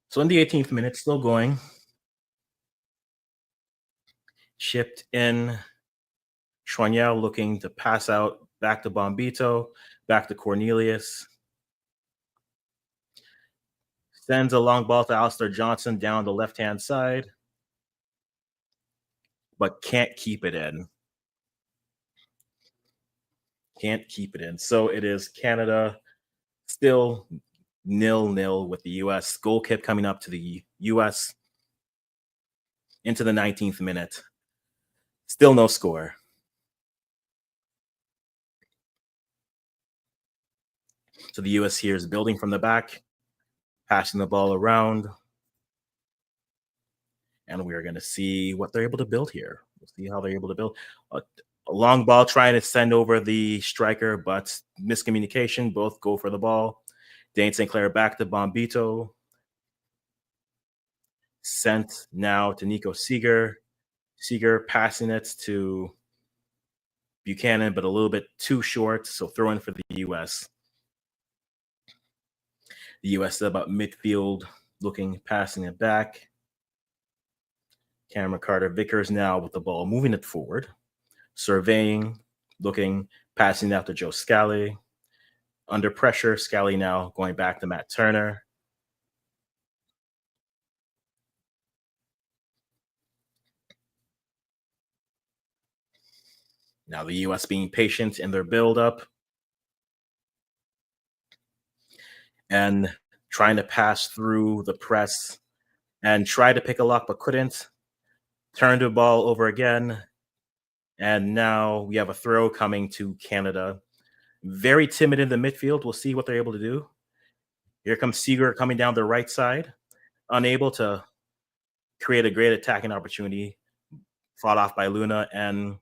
So in the 18th minute, still going. Chipped in. Choignel looking to pass out back to Bombito, back to Cornelius. Sends a long ball to Alistair Johnson down the left-hand side, but can't keep it in. Can't keep it in. So it is Canada still 0-0 with the US. Goal kick coming up to the US into the 19th minute. Still no score. So the US here is building from the back, passing the ball around. And we are going to see what they're able to build here. We'll see how they're able to build. A long ball trying to send over the striker, but miscommunication. Both go for the ball. Dane St. Clair back to Bombito. Sent now to Nico Seeger. Seeger passing it to Buchanan, but a little bit too short. So throw in for the US. The US about midfield looking, passing it back. Cameron Carter Vickers now with the ball, moving it forward, surveying, looking, passing out to Joe Scally. Under pressure, Scally now going back to Matt Turner. Now the US being patient in their build-up and trying to pass through the press and try to pick a lock but couldn't. Turn the ball over again. And now we have a throw coming to Canada. Very timid in the midfield. We'll see what they're able to do. Here comes Seeger coming down the right side, unable to create a great attacking opportunity. Fought off by Luna, and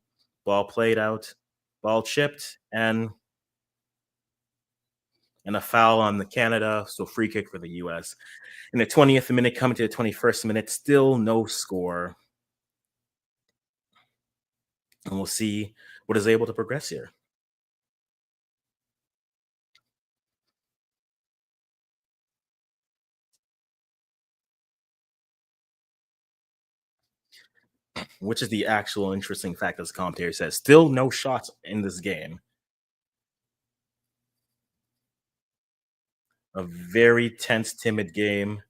ball played out, ball chipped, and a foul on the Canada. So free kick for the US. In the 20th minute, coming to the 21st minute, still no score. and we'll see what is able to progress here. Which is the actual interesting fact, as the commentary says. Still no shots in this game. A very tense, timid game.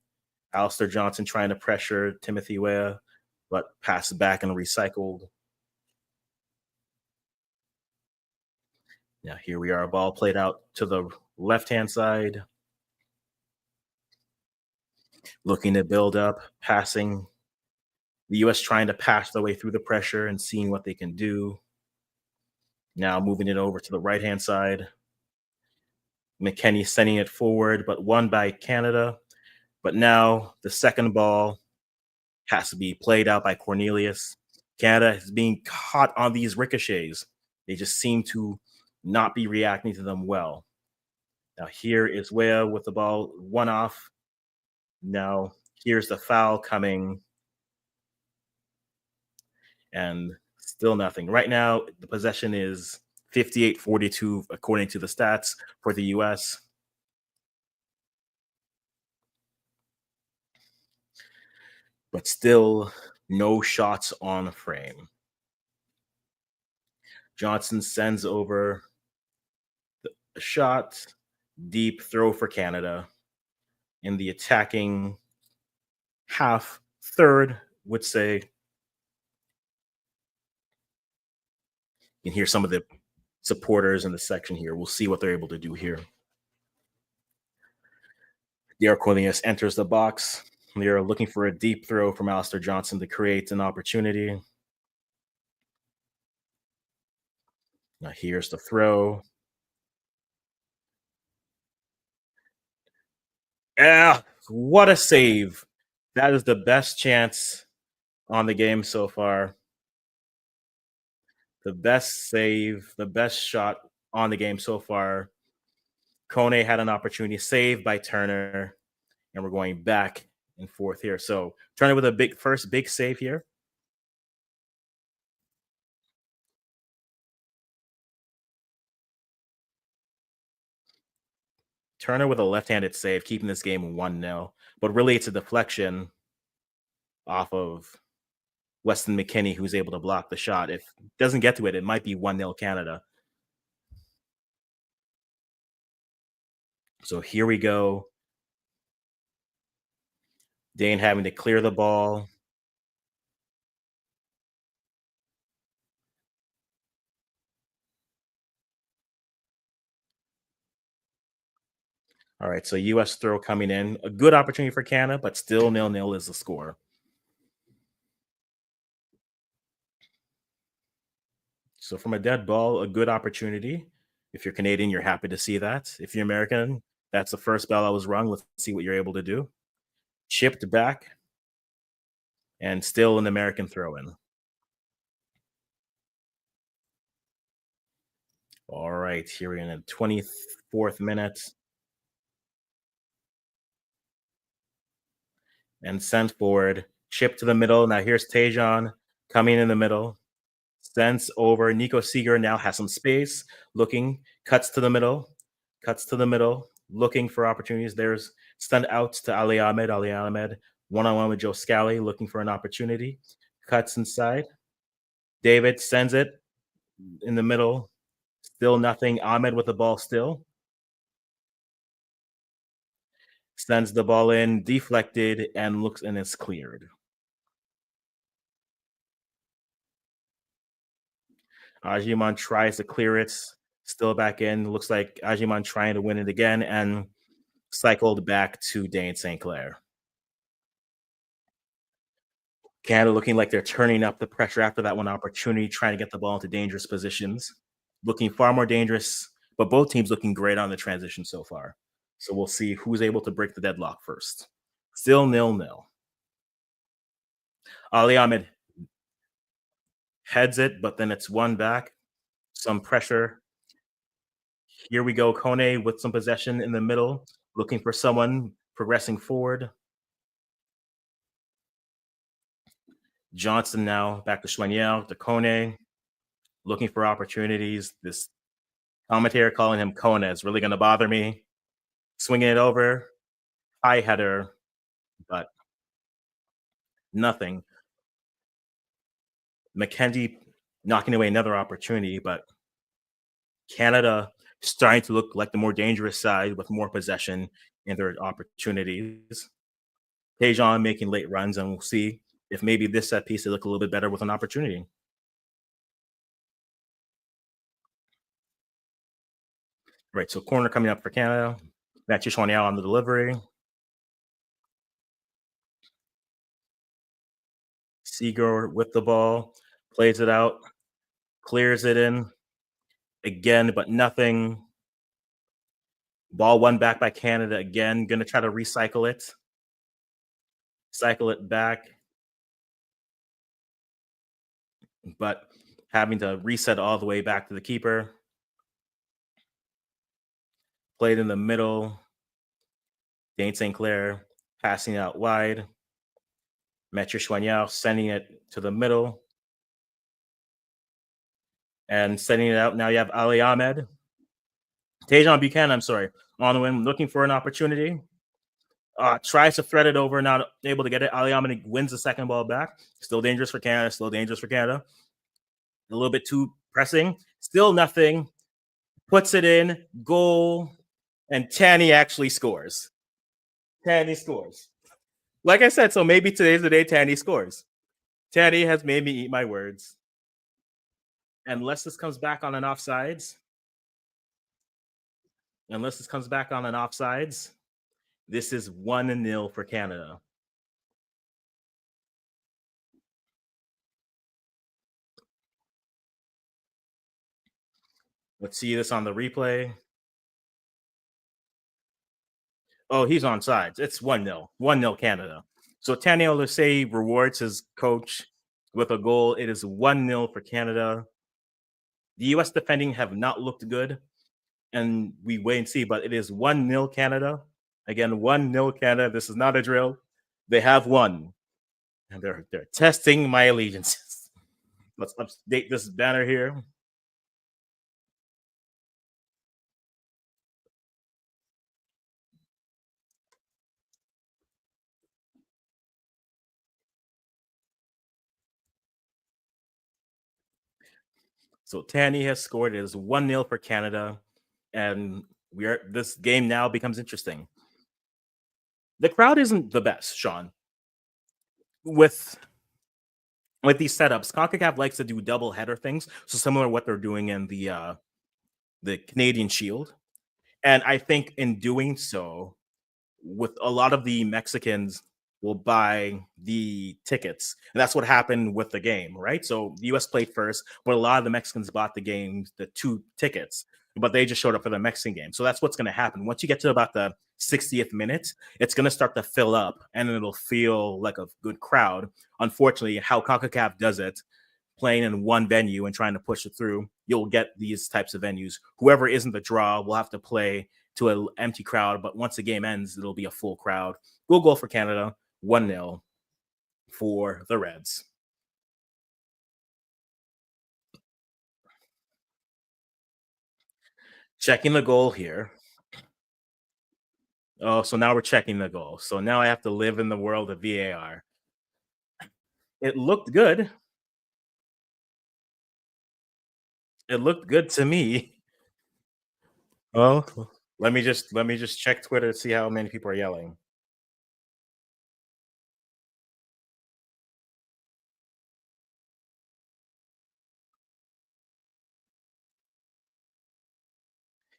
Alistair Johnson trying to pressure Timothy Weah, but passed back and recycled. Now here we are, ball played out to the left-hand side, looking to build up, passing. The U.S. trying to pass their way through the pressure and seeing what they can do. Now moving it over to the right-hand side. McKennie sending it forward, but won by Canada. But now the second ball has to be played out by Cornelius. Canada is being caught on these ricochets. They just seem to not be reacting to them well. Now here is Weah with the ball, one off. Now here's the foul coming, and still nothing. Right now, the possession is 58-42 according to the stats for the US. But still no shots on frame. Johnson sends over a shot, deep throw for Canada. In the attacking half, third, would say. You can hear some of the supporters in the section here. We'll see what they're able to do here. Derek Cornelius enters the box. They are looking for a deep throw from Alistair Johnson to create an opportunity. Now here's the throw. Yeah, what a save. That is the best chance on the game so far. The best save, the best shot on the game so far. Kone had an opportunity, saved by Turner, and we're going back and forth here. So Turner with a big save here. Turner with a left-handed save, keeping this game 1-0. But really, it's a deflection off of Weston McKennie, who's able to block the shot. If it doesn't get to it, it might be 1-0 Canada. So here we go. Dane having to clear the ball. All right, so U.S. throw coming in. A good opportunity for Canada, but still 0-0 is the score. So from a dead ball, a good opportunity. If you're Canadian, you're happy to see that. If you're American, that's the first bell I was rung. Let's see what you're able to do. Chipped back, and still an American throw in. All right, here we're in the 24th minute. And sent forward. Chip to the middle. Now here's Tejan coming in the middle. Sends over. Nico Seeger now has some space. Looking. Cuts to the middle. Looking for opportunities. There's sent out to Ali Ahmed. Ali Ahmed one-on-one with Joe Scally, looking for an opportunity. Cuts inside. David sends it in the middle. Still nothing. Ahmed with the ball still. Sends the ball in, deflected, and looks and it's cleared. Ajiman tries to clear it, still back in. Looks like Ajiman trying to win it again and cycled back to Dane St. Clair. Canada looking like they're turning up the pressure after that one opportunity, trying to get the ball into dangerous positions. Looking far more dangerous, but both teams looking great on the transition so far. So we'll see who's able to break the deadlock first. Still 0-0. Ali Ahmed heads it, but then it's one back. Some pressure. Here we go. Kone with some possession in the middle, looking for someone progressing forward. Johnson now back to Schwaniel, to Kone. looking for opportunities. This commentator calling him Kona is really going to bother me. Swinging it over, high header, but nothing. McKenzie knocking away another opportunity, but Canada starting to look like the more dangerous side with more possession in their opportunities. Tejan making late runs, and we'll see if maybe this set piece they look a little bit better with an opportunity. Right, so corner coming up for Canada. Mathieu Choignard on the delivery. Seager with the ball, plays it out, clears it in again, but nothing. Ball won back by Canada again. Going to try to recycle it, cycle it back, but having to reset all the way back to the keeper. Played in the middle. Dane St. Clair passing out wide. Mathieu Choignard sending it to the middle. And sending it out. Now you have Ali Ahmed. Tejan Buchanan, I'm sorry, on the win, looking for an opportunity. Tries to thread it over, not able to get it. Ali Ahmed wins the second ball back. Still dangerous for Canada. Still dangerous for Canada. A little bit too pressing. Still nothing. Puts it in. Goal. And Tanny actually scores. Tanny scores. Like I said, so maybe today's the day Tanny scores. Tanny has made me eat my words. Unless this comes back on an offsides. This is 1-0 for Canada. Let's see this on the replay. Oh, he's on sides. It's 1-0. 1-0 Canada. So Taniel Lusay rewards his coach with a goal. It is 1-0 for Canada. The U.S. defending have not looked good, and we wait and see, but it is 1-0 Canada. Again, 1-0 Canada. This is not a drill. They have won. And they're testing my allegiances. Let's update this banner here. So Tanny has scored. It is 1-0 for Canada. And this game now becomes interesting. The crowd isn't the best, Sean. With these setups, CONCACAF likes to do double header things, so similar to what they're doing in the Canadian Shield. And I think in doing so, with a lot of the Mexicans will buy the tickets. And that's what happened with the game, right? So the US played first, but a lot of the Mexicans bought the 2 tickets, but they just showed up for the Mexican game. So that's what's going to happen. Once you get to about the 60th minute, it's going to start to fill up and it'll feel like a good crowd. Unfortunately, how CONCACAF does it, playing in one venue and trying to push it through, you'll get these types of venues. Whoever isn't the draw will have to play to an empty crowd, but once the game ends, it'll be a full crowd. Goal for Canada, 1-0 for the Reds. Checking the goal here. Oh, so now we're checking the goal. So now I have to live in the world of VAR. It looked good. It looked good to me. Oh, let me just check Twitter to see how many people are yelling.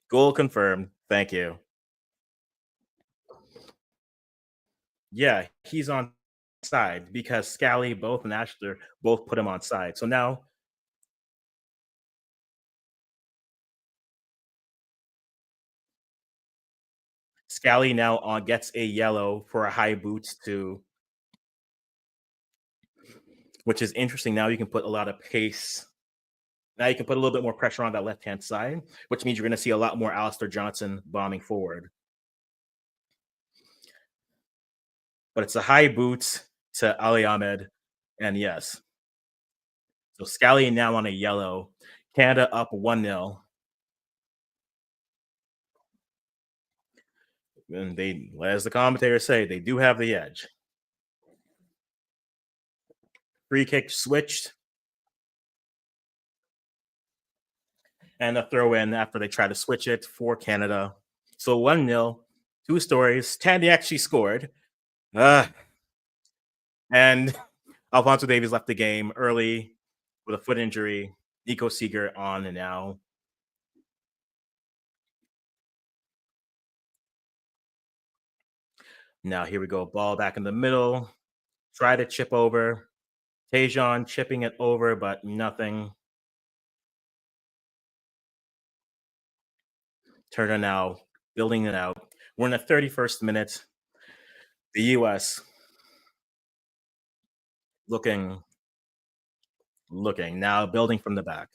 Goal confirmed. Thank you. Yeah, he's on side because Scally both and Ashler both put him on side. So now Scally now on gets a yellow for a high boots to, which is interesting. Now you can put a lot of pace. Now you can put a little bit more pressure on that left hand side, which means you're going to see a lot more Alistair Johnson bombing forward. But it's a high boots to Ali Ahmed, and yes, so Scally now on a yellow. Canada up 1-0. And they, as the commentators say, they do have the edge. Free kick switched and a throw in after they try to switch it for Canada. So 1-0, two stories. Tandy actually scored. Uh, and Alfonso Davies left the game early with a foot injury. Nico Seeger on and now. Now here we go. Ball back in the middle. Try to chip over. Tejan chipping it over, but nothing. Turner now building it out. We're in the 31st minute. The U.S. looking now building from the back.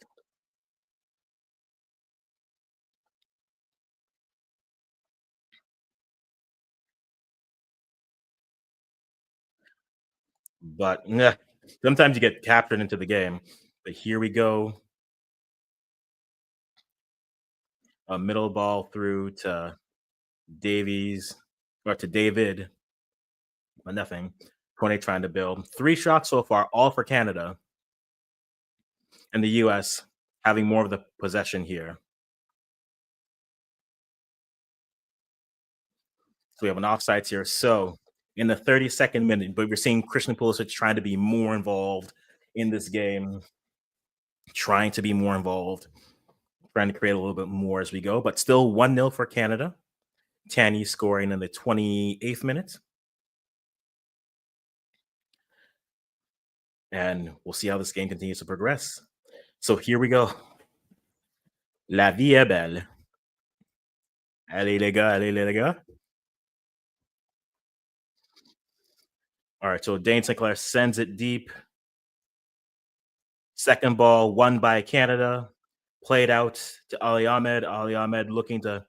But sometimes you get captured into the game. But here we go. A middle ball through to Davies or to David. But nothing. Kone trying to build. 3 shots so far, all for Canada. And the US having more of the possession here. So we have an offsides here. So in the 32nd minute, but we're seeing Christian Pulisic trying to be more involved in this game, trying to be more involved, trying to create a little bit more as we go, but still 1-0 for Canada. Tanny scoring in the 28th minute. And we'll see how this game continues to progress. So here we go. La vie est belle. Allez, les gars, allez, les gars. All right, so Dane Sinclair sends it deep. Second ball won by Canada. Played out to Ali Ahmed. Ali Ahmed looking to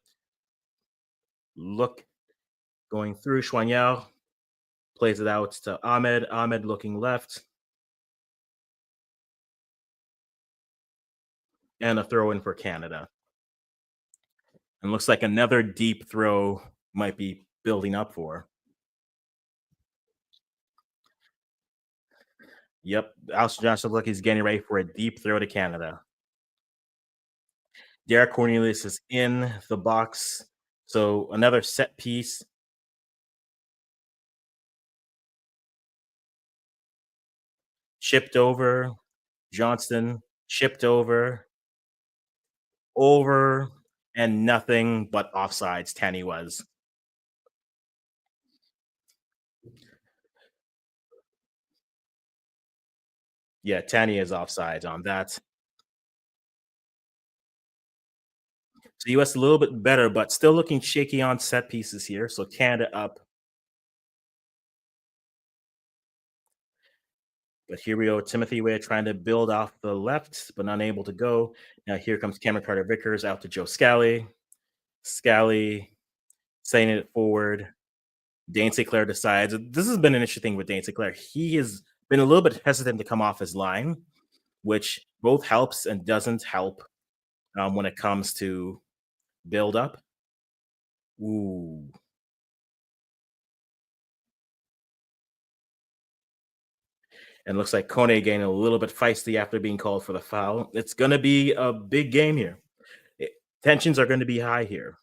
going through. Chouanier plays it out to Ahmed. Ahmed looking left. And a throw in for Canada. And looks like another deep throw might be building up for. Yep, Alston Johnson looks like he's getting ready for a deep throw to Canada. Derek Cornelius is in the box. So another set piece. Chipped over. Johnston chipped over, and nothing but offsides. Tanny was. Yeah, Tanny is offsides on that. So US a little bit better, but still looking shaky on set pieces here. So Canada up. But here we go. Timothy Weah trying to build off the left, but unable to go. Now here comes Cameron Carter Vickers out to Joe Scally. Scally saying it forward. Dane Sinclair decides. This has been an interesting thing with Dane Sinclair. He has been a little bit hesitant to come off his line, which both helps and doesn't help when it comes to build up. Ooh. And looks like Kone getting a little bit feisty after being called for the foul. It's going to be a big game here. Tensions are going to be high here.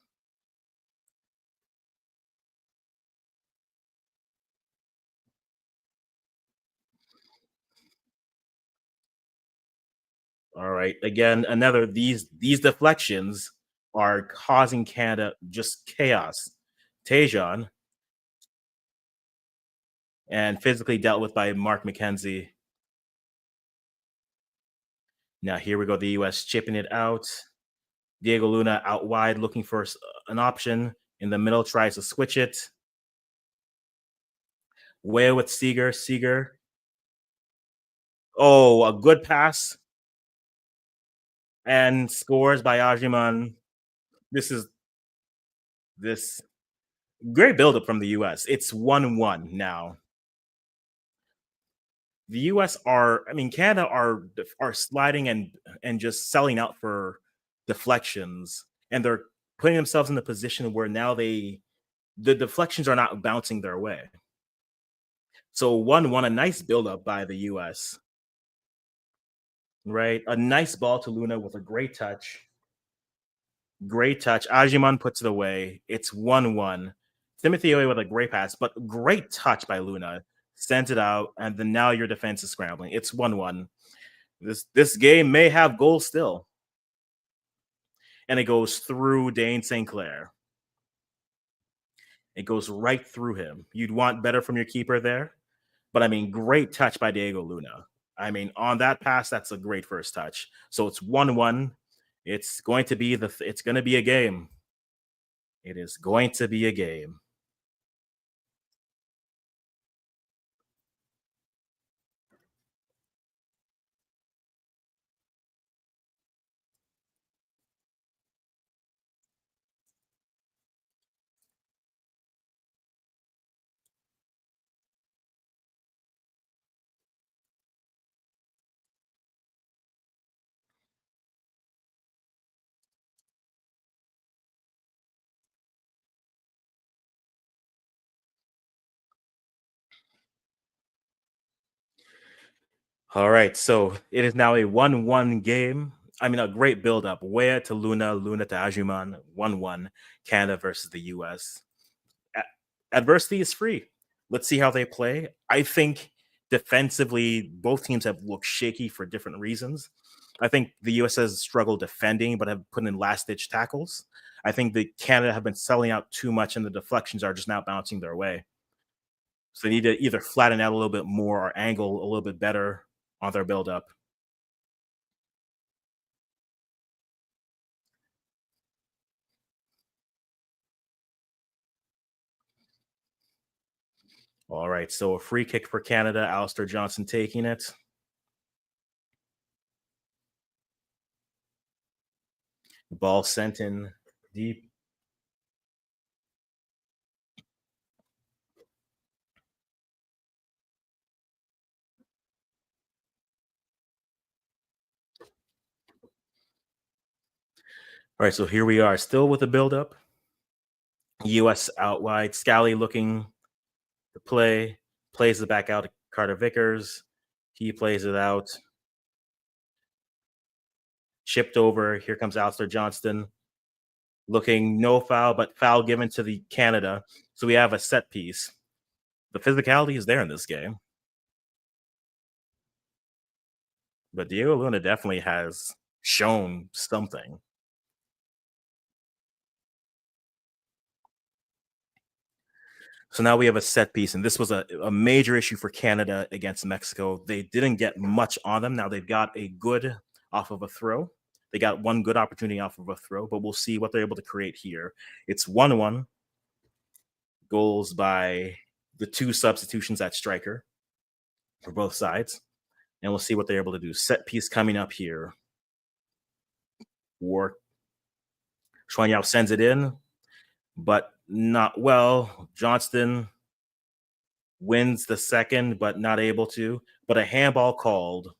All right. Again, another these deflections are causing Canada just chaos. Tejan and physically dealt with by Mark McKenzie. Now here we go. The U.S. chipping it out. Diego Luna out wide looking for an option. In the middle, tries to switch it. Way with Seeger. Seeger. Oh, a good pass. And scores by Ajiman. This great buildup from the U.S. It's 1-1 now. The US are, I mean, Canada are sliding and just selling out for deflections, and they're putting themselves in the position where now the deflections are not bouncing their way. So 1-1, a nice build-up by the US, right? A nice ball to Luna with a great touch. Great touch. Ajiman puts it away. It's 1-1. Timothy Owe with a great pass, but great touch by Luna. Sends it out, and then now your defense is scrambling. It's 1-1. This game may have goals still. And it goes through Dane St. Clair. It goes right through him. You'd want better from your keeper there. But I mean, great touch by Diego Luna. I mean, on that pass, that's a great first touch. So it's 1-1. It's going to be a game. It is going to be a game. All right, so it is now a 1-1 game. I mean, a great build-up. Wea to Luna, Luna to Ajuman, 1-1. Canada versus the US. Adversity is free. Let's see how they play. I think defensively, both teams have looked shaky for different reasons. I think the US has struggled defending, but have put in last-ditch tackles. I think the Canada have been selling out too much, and the deflections are just now bouncing their way. So they need to either flatten out a little bit more or angle a little bit better on their build-up. All right, so a free kick for Canada. Alistair Johnson taking it. The ball sent in deep. All right, so here we are, still with the build-up. U.S. out wide. Scally looking to play. Plays it back out to Carter Vickers. He plays it out. Chipped over. Here comes Alistair Johnston. Looking no foul, but foul given to the Canada. So we have a set piece. The physicality is there in this game. But Diego Luna definitely has shown something. So now we have a set piece, and this was a major issue for Canada against Mexico. They didn't get much on them. Now they've got a good off of a throw. They got one good opportunity off of a throw, but we'll see what they're able to create here. It's 1-1 goals by the two substitutions at striker for both sides. And we'll see what they're able to do. Set piece coming up here. War Xuan Yao sends it in, but not well. Johnston wins the second, but not able to. But a handball called.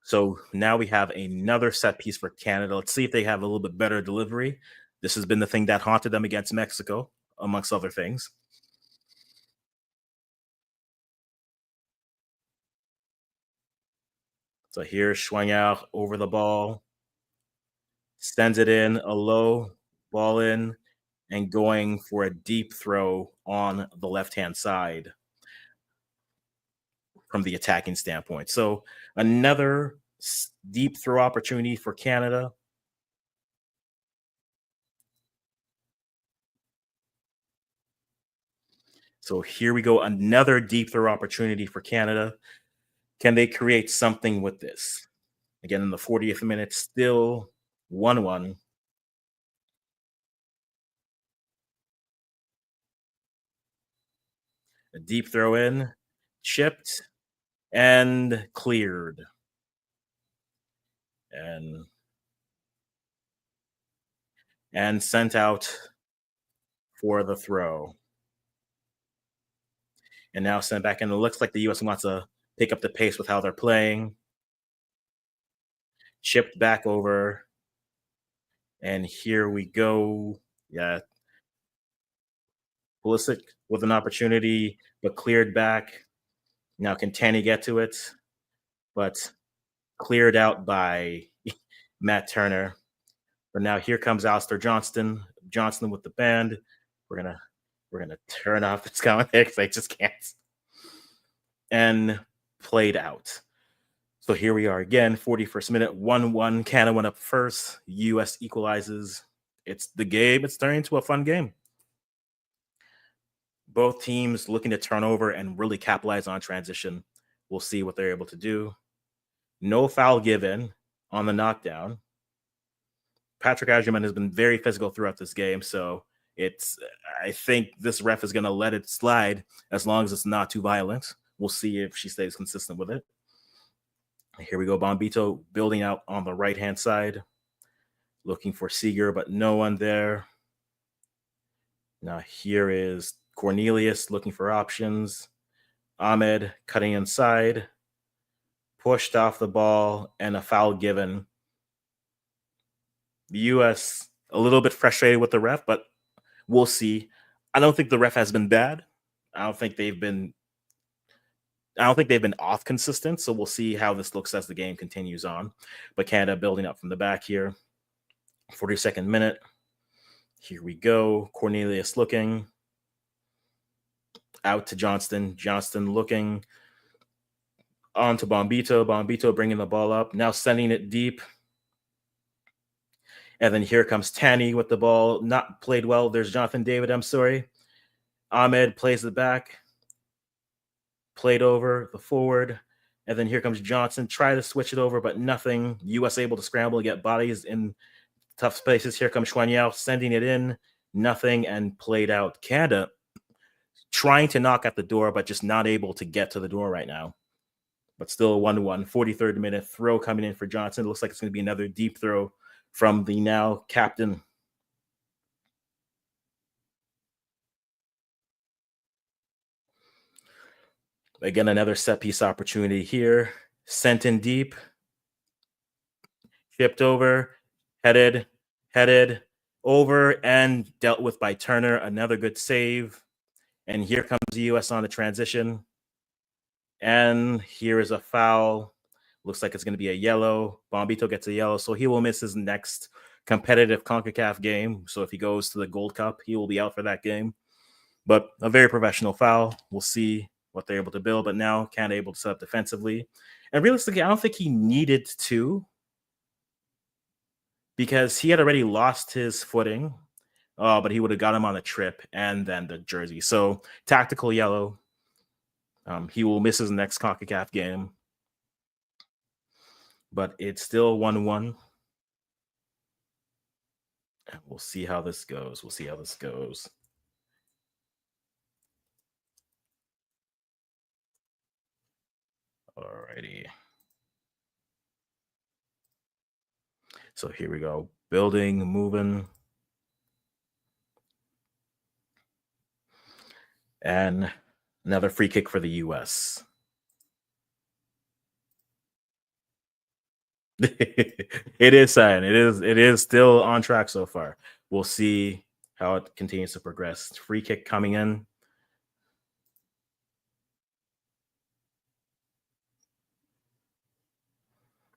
So now we have another set piece for Canada. Let's see if they have a little bit better delivery. This has been the thing that haunted them against Mexico, amongst other things. So here's Schwangau over the ball, sends it in, a low ball in, and going for a deep throw on the left-hand side from the attacking standpoint. So another deep throw opportunity for Canada. So here we go, another deep throw opportunity for Canada. Can they create something with this? Again, in the 40th minute, still 1-1. A deep throw in, chipped, and cleared. And sent out for the throw. And now sent back in. It looks like the US wants to pick up the pace with how they're playing. Chipped back over. And here we go. Yeah. Pulisic with an opportunity, but cleared back. Now can Tanny get to it? But cleared out by Matt Turner. But now here comes Alistair Johnston. Johnston with the band. We're gonna turn off this comment because I just can't. And played out. So here we are again, 41st minute, 1-1. Canada went up first. US equalizes. It's the game. It's turning into a fun game. Both teams looking to turn over and really capitalize on transition. We'll see what they're able to do. No foul given on the knockdown. Patrick Agerman has been very physical throughout this game, so I think this ref is going to let it slide as long as it's not too violent. We'll see if she stays consistent with it. Here we go. Bombito building out on the right-hand side, looking for Seeger, but no one there. Now here is Cornelius looking for options. Ahmed cutting inside, pushed off the ball, and a foul given. The U.S. a little bit frustrated with the ref, but we'll see. I don't think the ref has been bad. I don't think they've been off consistent, so we'll see how this looks as the game continues on. But Canada building up from the back here. 42nd minute. Here we go. Cornelius looking. Out to Johnston. Johnston looking. On to Bombito. Bombito bringing the ball up. Now sending it deep. And then here comes Tanny with the ball. Not played well. There's Jonathan David. I'm sorry. Ahmed plays it back. Played over the forward. And then here comes Johnson. Try to switch it over, but nothing. U.S. able to scramble and get bodies in tough spaces. Here comes Schwanyel sending it in. Nothing, and played out. Canada trying to knock at the door, but just not able to get to the door right now. But still 1-1. 43rd minute. Throw coming in for Johnson. It looks like it's going to be another deep throw from the now captain. Again, another set piece opportunity here. Sent in deep. Chipped over. Headed over and dealt with by Turner. Another good save. And here comes the U.S. on the transition. And here is a foul. Looks like it's going to be a yellow. Bombito gets a yellow, so he will miss his next competitive CONCACAF game. So if he goes to the Gold Cup, he will be out for that game. But a very professional foul. We'll see what they're able to build. But now Canada able to set up defensively. And realistically, I don't think he needed to, because he had already lost his footing. But he would have got him on a trip and then the jersey. So tactical yellow. He will miss his next CONCACAF game. But it's still 1-1. We'll see how this goes. Alrighty. So here we go. Building, moving. And another free kick for the U.S. It is sad. It is still on track so far. We'll see how it continues to progress. Free kick coming in.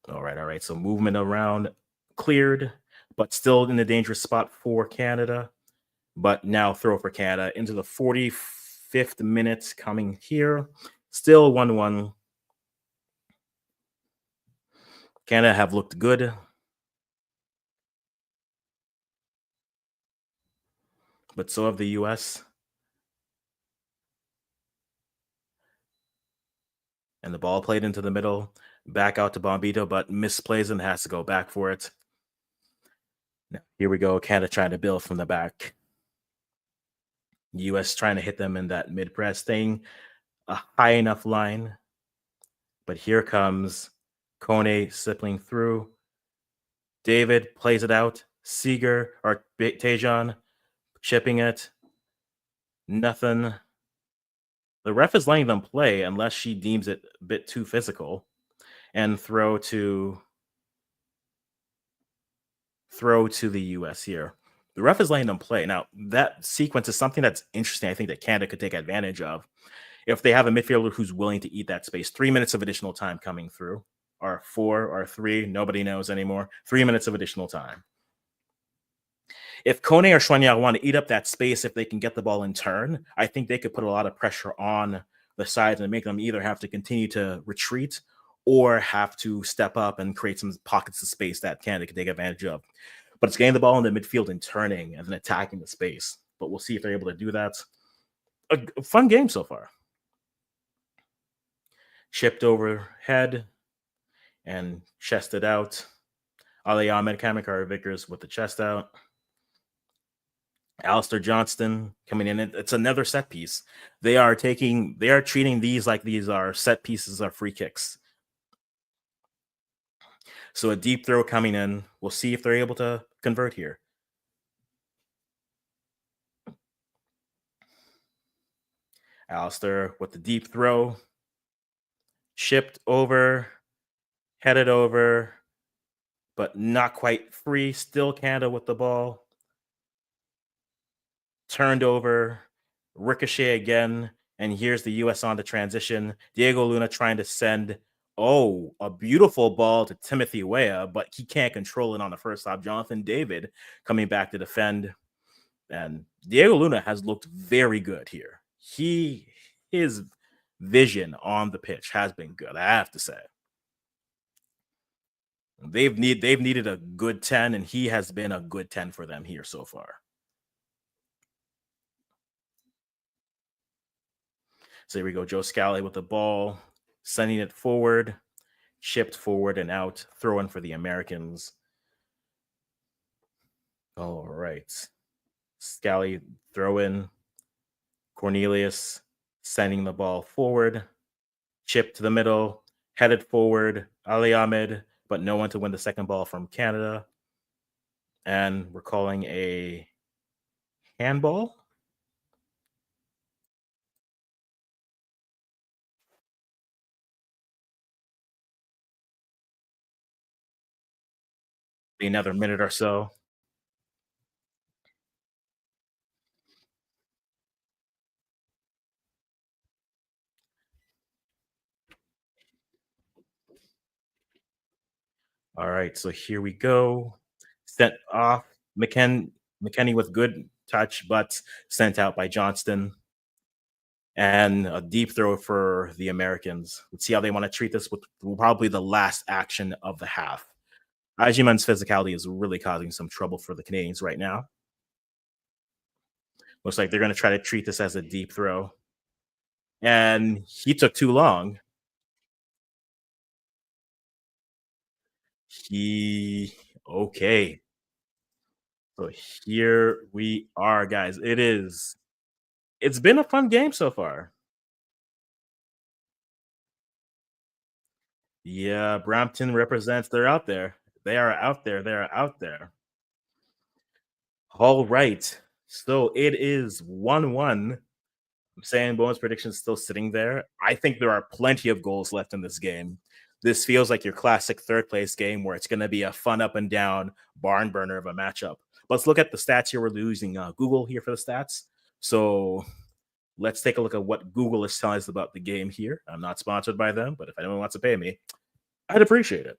All right. So movement around, cleared, but still in a dangerous spot for Canada. But now throw for Canada into the 45th minute coming here. Still 1-1. Canada have looked good. But so have the U.S. And the ball played into the middle. Back out to Bombito, but misplays and has to go back for it. Now, here we go. Canada trying to build from the back. US trying to hit them in that mid press, staying a high enough line. But here comes Kone slipping through. David plays it out. Seager or Tejan chipping it. Nothing. The ref is letting them play unless she deems it a bit too physical. And throw to the US here. The ref is letting them play. Now, that sequence is something that's interesting. I think that Canada could take advantage of if they have a midfielder who's willing to eat that space. 3 minutes of additional time coming through, or 4 or 3, nobody knows anymore. 3 minutes of additional time. If Kone or Chouanière want to eat up that space, if they can get the ball in turn, I think they could put a lot of pressure on the sides and make them either have to continue to retreat or have to step up and create some pockets of space that Canada can take advantage of. But it's getting the ball in the midfield and turning and then attacking the space. But we'll see if they're able to do that. A fun game so far. Chipped overhead and chested out. Ali Ahmed, Kamikar Vickers with the chest out. Alistair Johnston coming in. It's another set piece. They are treating these like these are set pieces or free kicks. So a deep throw coming in. We'll see if they're able to convert here. Alistair with the deep throw. Shipped over, headed over, but not quite free. Still Canada with the ball. Turned over, ricochet again, and here's the US on the transition. Diego Luna trying to send, a beautiful ball to Timothy Weah, but he can't control it on the first stop. Jonathan David coming back to defend, and Diego Luna has looked very good here. His vision on the pitch has been good, I have to say. They've needed a good 10, and he has been a good 10 for them here so far. So here we go. Joe Scally with the ball, sending it forward, chipped forward and out, throwing for the Americans. All right. Scally throw in. Cornelius sending the ball forward, chip to the middle, headed forward. Ali Ahmed, but no one to win the second ball from Canada. And we're calling a handball. Another minute or so. All right, so here we go. Sent off. McKenny with good touch, but sent out by Johnston. And a deep throw for the Americans. Let's see how they want to treat this with probably the last action of the half. Ajiman's physicality is really causing some trouble for the Canadians right now. Looks like they're going to try to treat this as a deep throw. And he took too long. Okay. So here we are, guys. It's been a fun game so far. Yeah, Brampton represents. They're out there. They are out there. They are out there. All right. So it is 1-1. I'm saying bonus prediction is still sitting there. I think there are plenty of goals left in this game. This feels like your classic third place game where it's going to be a fun up and down barn burner of a matchup. Let's look at the stats here. We're using Google here for the stats. So let's take a look at what Google is telling us about the game here. I'm not sponsored by them, but if anyone wants to pay me, I'd appreciate it.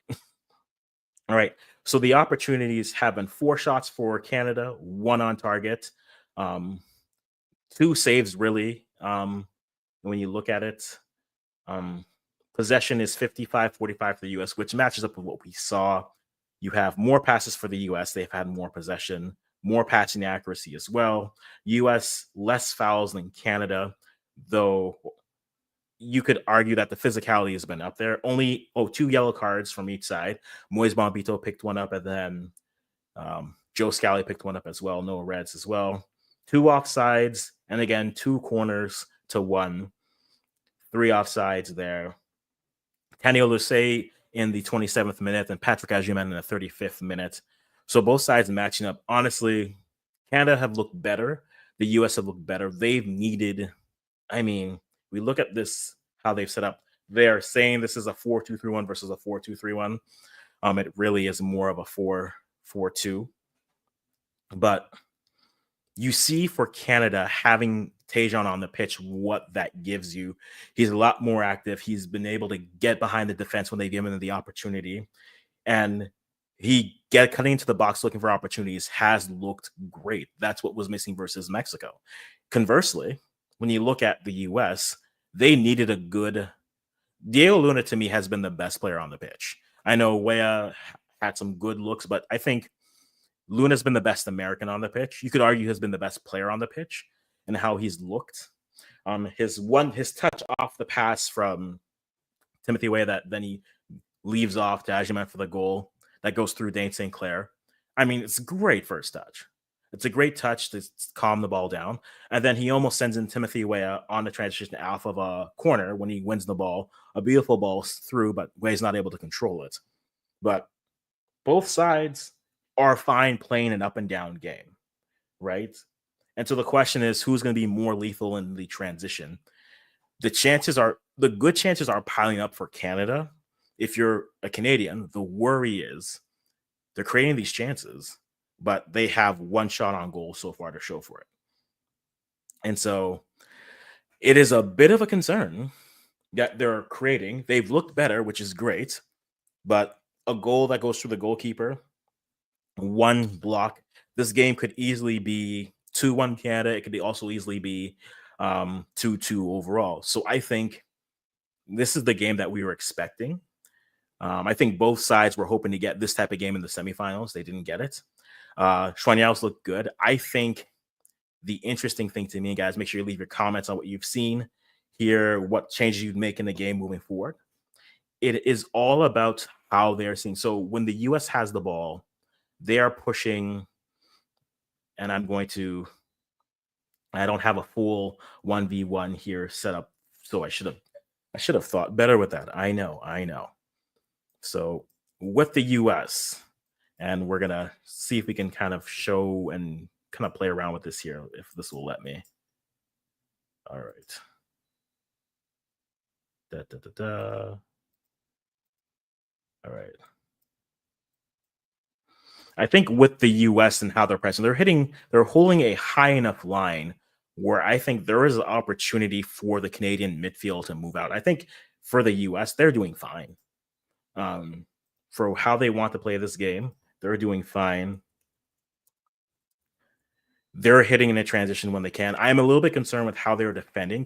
All right. So the opportunities have been 4 shots for Canada, 1 on target, 2 saves, really. When you look at it, possession is 55-45 for the US, which matches up with what we saw. You have more passes for the US. They've had more possession, more passing accuracy as well. US, less fouls than Canada, though you could argue that the physicality has been up there. Only 2 yellow cards from each side. Moise Bombito picked one up, and then Joe Scally picked one up as well. No reds as well. 2 offsides And again, 2 corners to 1, 3 offsides there. Kenny Olusay in the 27th minute and Patrick Agyemang in the 35th minute. So both sides matching up. Honestly, Canada have looked better. The US have looked better. They've needed, I mean, we look at this, how they've set up. They're saying this is a 4-2-3-1 versus a 4-2-3-1. It really is more of a 4-4-2. But you see for Canada having Tajon on the pitch, what that gives you. He's a lot more active. He's been able to get behind the defense when they give him the opportunity. And cutting into the box looking for opportunities has looked great. That's what was missing versus Mexico. Conversely, when you look at the US, they needed a good Diego Luna. To me, has been the best player on the pitch. I know Weah had some good looks, but I think Luna's been the best American on the pitch. You could argue has been the best player on the pitch and how he's looked. His touch off the pass from Timothy Weah that then he leaves off to Agyemang for the goal that goes through Dane St. Clair. I mean, it's a great first touch. It's a great touch to calm the ball down. And then he almost sends in Timothy Weah on the transition off of a corner when he wins the ball. A beautiful ball through, but Weah's not able to control it. But both sides are fine playing an up and down game, right? And so the question is, who's going to be more lethal in the transition? The good chances are piling up for Canada. If you're a Canadian, the worry is they're creating these chances, but they have one shot on goal so far to show for it. And so it is a bit of a concern that they're creating. They've looked better, which is great, but a goal that goes through the goalkeeper, one block, this game could easily be 2-1 Canada. It could also easily be 2-2 overall. So I think this is the game that we were expecting. I think both sides were hoping to get this type of game in the semifinals. They didn't get it. Schwanyels looked good. I think the interesting thing to me, guys, make sure you leave your comments on what you've seen here, what changes you'd make in the game moving forward. It is all about how they're seeing. So when the U.S. has the ball, they are pushing, and I don't have a full 1v1 here set up, so I should have thought better with that. I know. So with the US, and we're gonna see if we can kind of show and kind of play around with this here, if this will let me. All right. All right. I think with the US and how they're pressing, they're holding a high enough line where I think there is an opportunity for the Canadian midfield to move out. I think for the US, they're doing fine. For how they want to play this game, they're doing fine. They're hitting in a transition when they can. I'm a little bit concerned with how they're defending.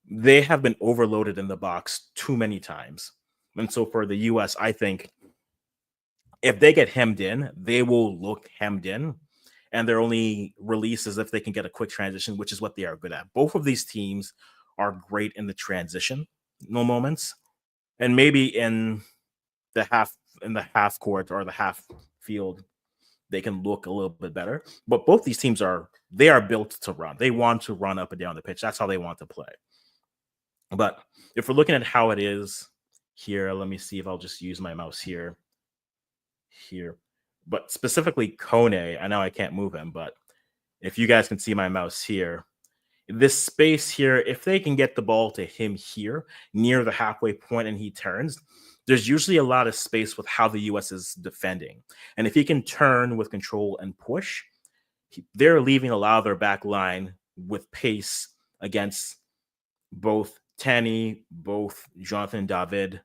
They have been overloaded in the box too many times. And so for the US, I think if they get hemmed in, they will look hemmed in. And their only release is if they can get a quick transition, which is what they are good at. Both of these teams are great in the transition moments. And maybe in the half court or the half field, they can look a little bit better. But both these teams are built to run. They want to run up and down the pitch. That's how they want to play. But if we're looking at how it is here, let me see if I'll just use my mouse here. But specifically Kone, I know I can't move him, but if you guys can see my mouse here, this space here, if they can get the ball to him here near the halfway point and he turns, there's usually a lot of space with how the US is defending. And if he can turn with control and push, they're leaving a lot of their back line with pace against both Tanny, both Jonathan David,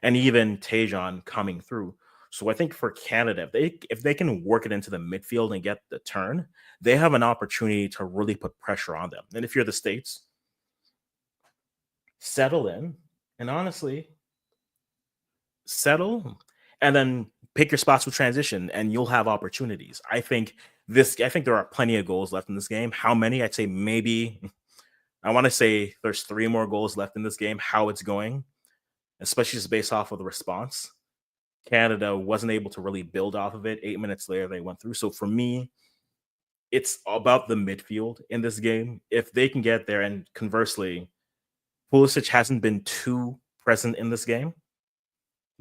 and even Tajon coming through. So I think for Canada, if they can work it into the midfield and get the turn, they have an opportunity to really put pressure on them. And if you're the States, settle in and honestly settle and then pick your spots with transition and you'll have opportunities. I think there are plenty of goals left in this game. How many? I'd say maybe I want to say there's 3 more goals left in this game. How it's going, especially just based off of the response. Canada wasn't able to really build off of it. 8 minutes later, they went through. So for me, it's about the midfield in this game. If they can get there, and conversely, Pulisic hasn't been too present in this game,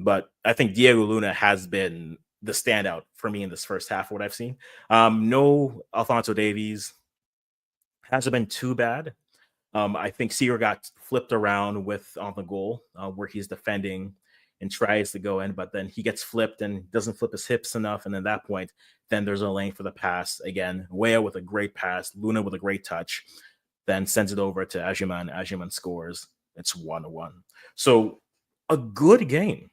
but I think Diego Luna has been the standout for me in this first half. What I've seen, no Alfonso Davies hasn't been too bad. I think Seager got flipped around with on the goal where he's defending and tries to go in, but then he gets flipped and doesn't flip his hips enough. And at that point, then there's a lane for the pass again. Weah with a great pass, Luna with a great touch, then sends it over to Ajiman. Ajiman scores. It's 1-1. So a good game.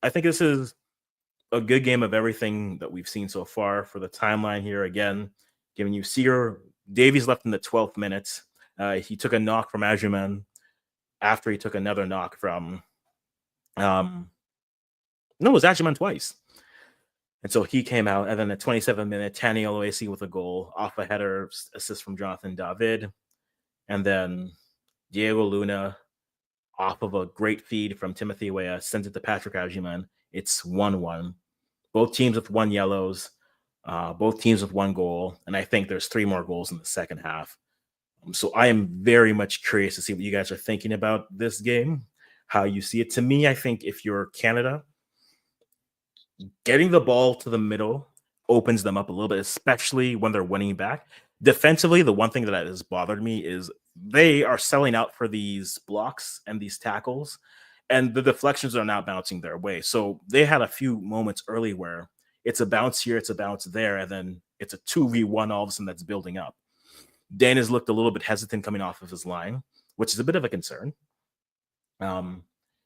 I think this is a good game of everything that we've seen so far for the timeline here. Again, giving you Seager. Davies left in the 12th minute. He took a knock from Ajuman after he took another knock from no, it was Ajuman twice. And so he came out, and then the 27th minute, Tani Aloisi with a goal off a header assist from Jonathan David. And then Diego Luna off of a great feed from Timothy Weah sends it to Patrick Ajuman. It's 1-1. Both teams with 1 yellows, both teams with 1 goal. And I think there's 3 more goals in the second half. So I am very much curious to see what you guys are thinking about this game, how you see it. To me, I think if you're Canada, getting the ball to the middle opens them up a little bit, especially when they're winning back. Defensively, the one thing that has bothered me is they are selling out for these blocks and these tackles, and the deflections are not bouncing their way. So they had a few moments early where it's a bounce here, it's a bounce there, and then it's a 2v1 all of a sudden that's building up. Dan has looked a little bit hesitant coming off of his line, which is a bit of a concern.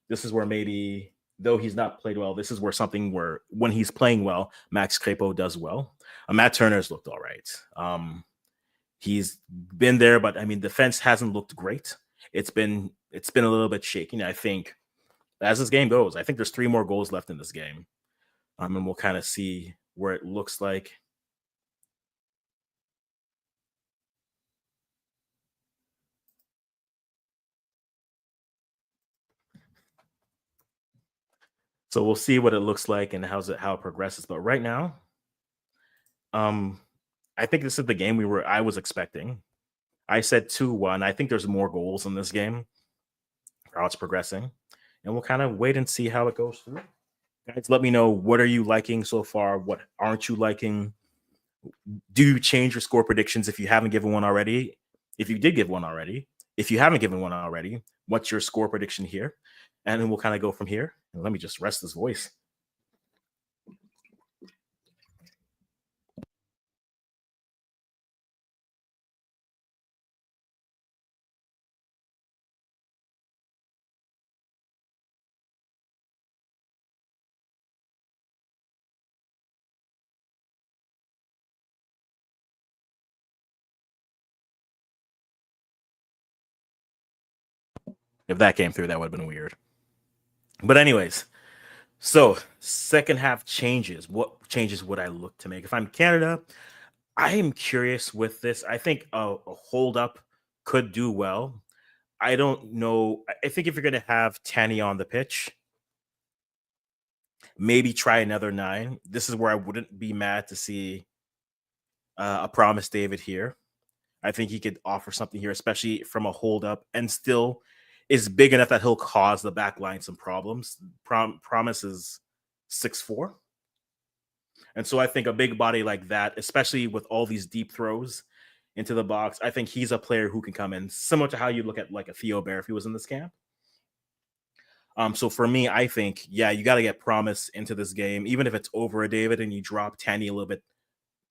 This is where maybe, though he's not played well, this is where something where when he's playing well, Max Crepeau does well. Matt Turner's looked all right. He's been there, but I mean, defense hasn't looked great. It's been a little bit shaky. I think as this game goes, I think there's 3 more goals left in this game, and we'll kind of see where it looks like. So we'll see what it looks like and how it progresses. But right now, um, I think this is the game I was expecting. I said 2-1. I think there's more goals in this game, how it's progressing, and we'll kind of wait and see how it goes through. Guys, let me know, what are you liking so far? What aren't you liking? Do you change your score predictions if you haven't given one already? If you did give one already, if you haven't given one already, what's your score prediction here? And then we'll kind of go from here. And let me just rest this voice. If that came through, that would have been weird. But anyways, so second half changes. What changes would I look to make? If I'm Canada, I am curious with this. I think a hold up could do well. I don't know. I think if you're going to have Tanny on the pitch, maybe try another 9. This is where I wouldn't be mad to see a Promise David here. I think he could offer something here, especially from a hold up, and still is big enough that he'll cause the back line some problems. Promise is 6'4". And so I think a big body like that, especially with all these deep throws into the box, I think he's a player who can come in, similar to how you look at like a Theo Bear if he was in this camp. So for me, I think, yeah, you got to get Promise into this game, even if it's over a David and you drop Tanny a little bit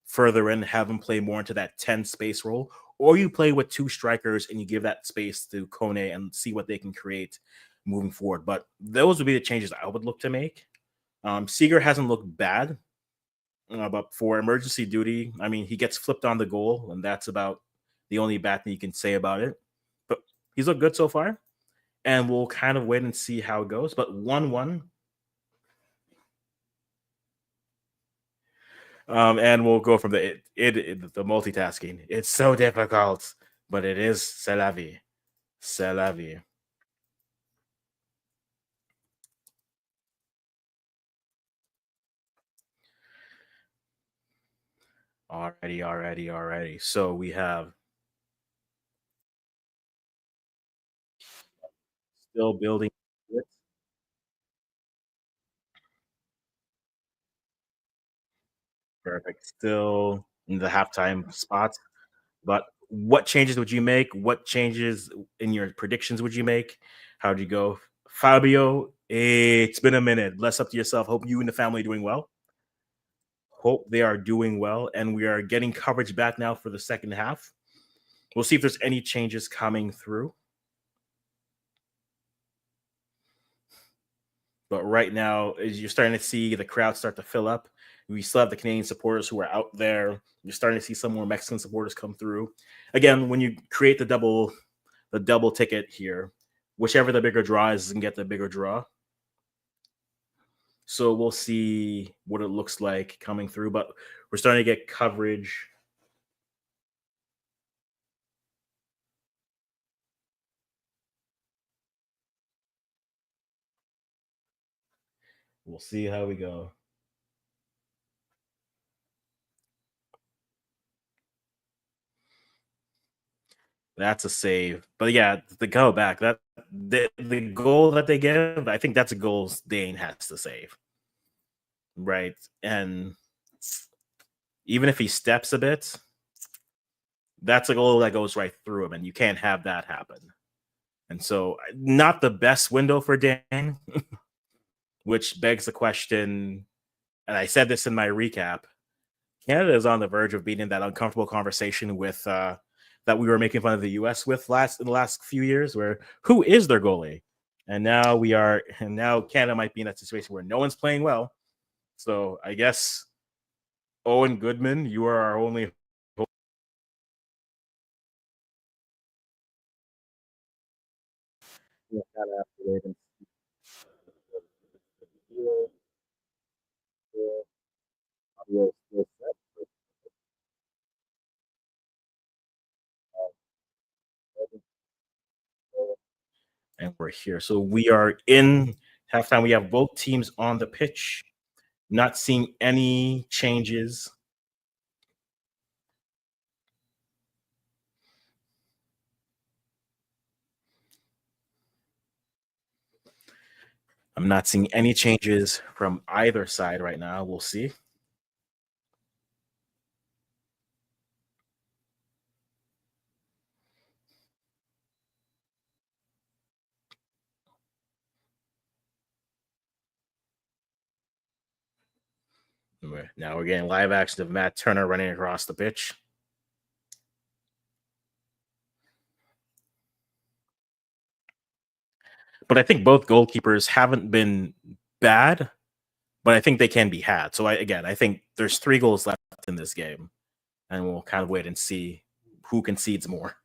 further in, have him play more into that 10 space role, or you play with 2 strikers and you give that space to Kone and see what they can create moving forward. But those would be the changes I would look to make. Seager hasn't looked bad, but for emergency duty, I mean, he gets flipped on the goal, and that's about the only bad thing you can say about it. But he's looked good so far, and we'll kind of wait and see how it goes. But 1-1. And we'll go from the multitasking. It's so difficult, but it is c'est la vie. C'est la vie. Awesome. Already. So we have still building. Perfect. Still in the halftime spots. But what changes would you make? What changes in your predictions would you make? How'd you go? Fabio, it's been a minute. Bless up to yourself. Hope you and the family are doing well. Hope they are doing well. And we are getting coverage back now for the second half. We'll see if there's any changes coming through. But right now, as you're starting to see the crowd start to fill up, we still have the Canadian supporters who are out there. You're starting to see some more Mexican supporters come through. Again, when you create the double ticket here, whichever the bigger draw is, can get the bigger draw. So we'll see what it looks like coming through. But we're starting to get coverage. We'll see how we go. That's a save. But yeah, the go back, that the goal that they give, I think that's a goal Dane has to save. Right. And even if he steps a bit, that's a goal that goes right through him, and you can't have that happen. And so, not the best window for Dan, which begs the question. And I said this in my recap: Canada is on the verge of being in that uncomfortable conversation with that we were making fun of the U.S. with in the last few years, where who is their goalie? And now Canada might be in that situation where no one's playing well. So I guess Owen Goodman, you are our only. And we're here. So we are in halftime. We have both teams on the pitch, not seeing any changes. I'm not seeing any changes from either side right now. We'll see. Now we're getting live action of Matt Turner running across the pitch. But I think both goalkeepers haven't been bad, but I think they can be had. So I think there's 3 goals left in this game, and we'll kind of wait and see who concedes more.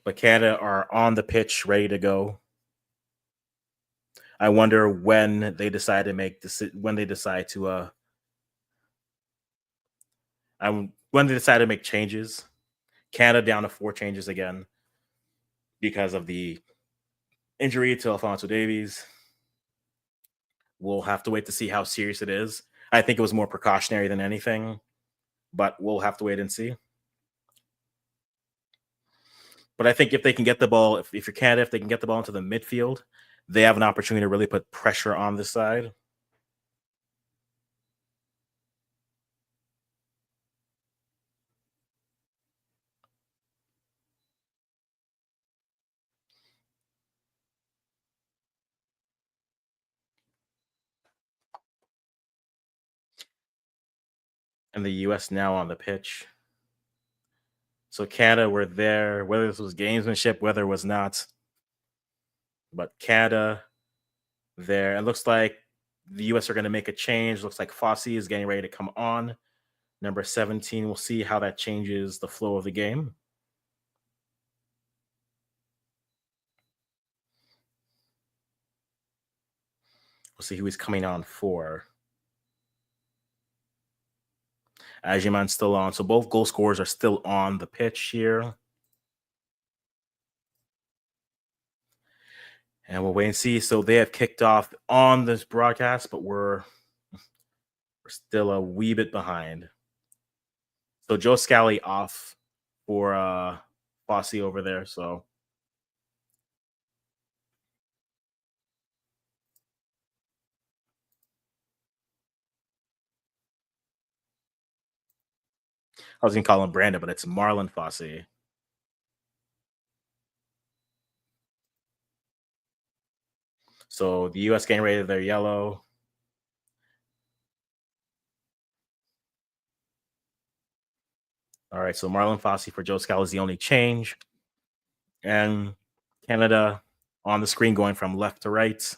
But Canada are on the pitch, ready to go. I wonder when they decide to make when they decide to when they decide to make changes. Canada down to 4 changes again because of the injury to Alfonso Davies. We'll have to wait to see how serious it is. I think it was more precautionary than anything, but we'll have to wait and see. But I think if they can get the ball, if you're Canada, if they can get the ball into the midfield, they have an opportunity to really put pressure on this side. And the U.S. now on the pitch. So Canada were there, whether this was gamesmanship, whether it was not. But Canada there. It looks like the U.S. are going to make a change. Looks like Fossey is getting ready to come on. Number 17. We'll see how that changes the flow of the game. We'll see who he's coming on for. Ajiman's still on. So both goal scorers are still on the pitch here. And we'll wait and see. So they have kicked off on this broadcast, but we're We're still a wee bit behind. So Joe Scally off for Fossey over there. So I was gonna call him Brandon, but it's Marlon Fossey. So the US getting ready, they're yellow. All right, so Marlon Fossey for Joe Scally is the only change. And Canada on the screen going from left to right.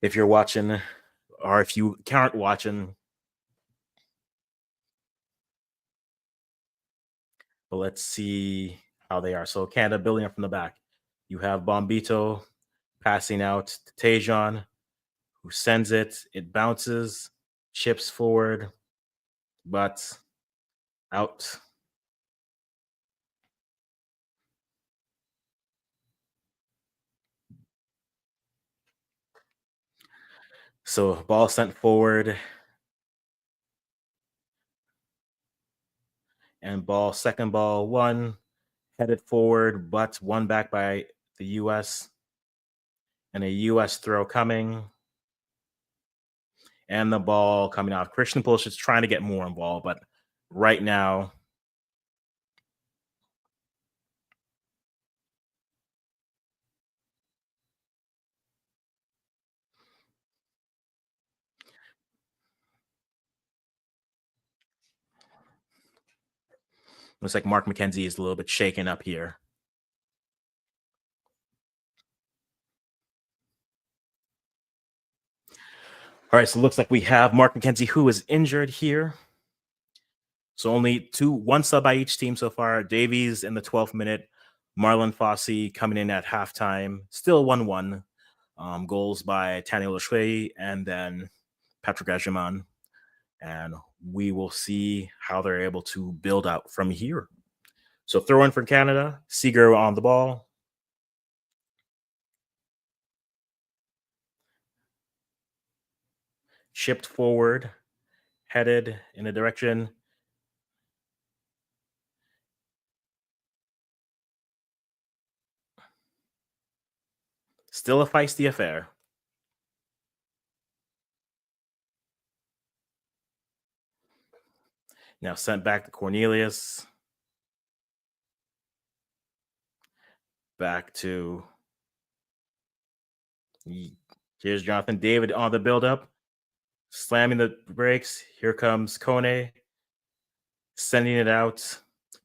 If you're watching, or if you aren't watching, but let's see how they are. So Canada building up from the back. You have Bombito passing out to Tejan, who sends it. It bounces, chips forward, but out. So ball sent forward, and second ball one, headed forward, but one back by the US, and a US throw coming, and the ball coming out. Christian Pulisic trying to get more involved, but right now, looks like Mark McKenzie is a little bit shaken up here. All right, so it looks like we have Mark McKenzie, who is injured here. So only one sub by each team so far. Davies in the 12th minute, Marlon Fossey coming in at halftime, still 1-1. Goals by Taniel Lachey and then Patrick Ajiman. And we will see how they're able to build out from here. So throw in for Canada, Seager on the ball. Chipped forward, headed in a direction. Still a feisty affair. Now sent back to Cornelius. Back to here's Jonathan David on the build-up. Slamming the brakes. Here comes Kone. Sending it out.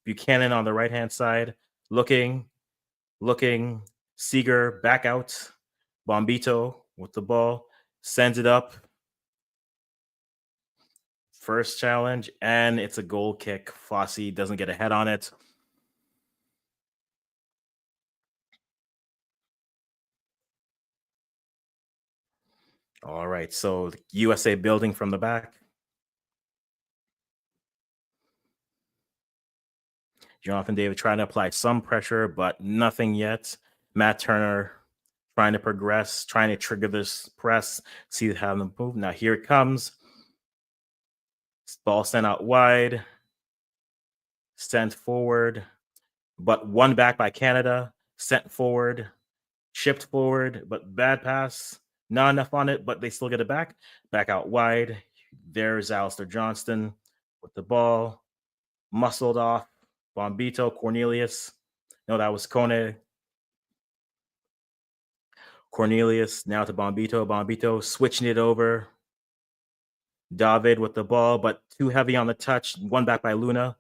Buchanan on the right-hand side. Looking. Seager back out. Bombito with the ball. Sends it up. First challenge. And it's a goal kick. Fossey doesn't get a head on it. All right. So USA building from the back. Jonathan David trying to apply some pressure, but nothing yet. Matt Turner trying to progress, trying to trigger this press, see how them move. Now here it comes. Ball sent out wide, sent forward, but one back by Canada, sent forward, shipped forward, but bad pass. Not enough on it, but they still get it back. Back out wide. There's Alistair Johnston with the ball. Muscled off. Bombito, Cornelius. No, that was Kone. Cornelius now to Bombito. Bombito switching it over. David with the ball, but too heavy on the touch. One back by Luna.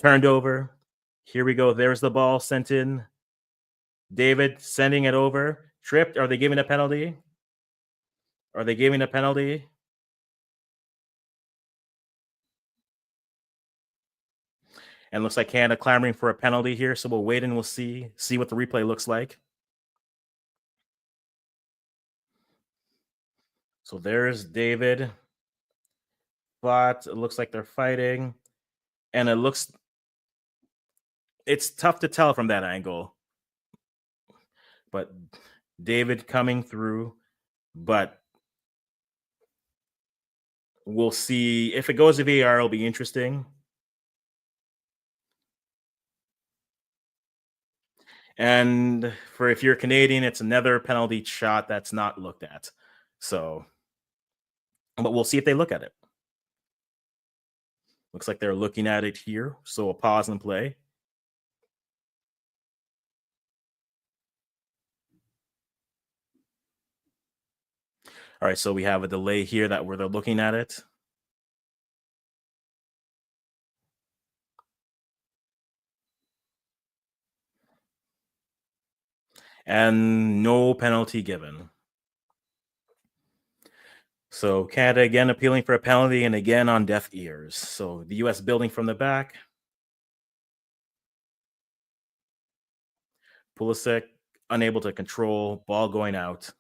Turned over. Here we go. There's the ball sent in. David sending it over. Tripped. Are they giving a penalty? Are they giving a penalty? And looks like Canada clamoring for a penalty here. So we'll wait and we'll see what the replay looks like. So there's David. But it looks like they're fighting. And it's tough to tell from that angle. But David coming through. But We'll see if it goes to VAR. It'll be interesting. And for if you're Canadian, it's another penalty shot that's not looked at. So, but we'll see if they look at it. Looks like they're looking at it here. So a pause and play. All right, so we have a delay here that where they're looking at it. And no penalty given. So Canada again appealing for a penalty and again on deaf ears. So the US building from the back. Pulisic unable to control, ball going out.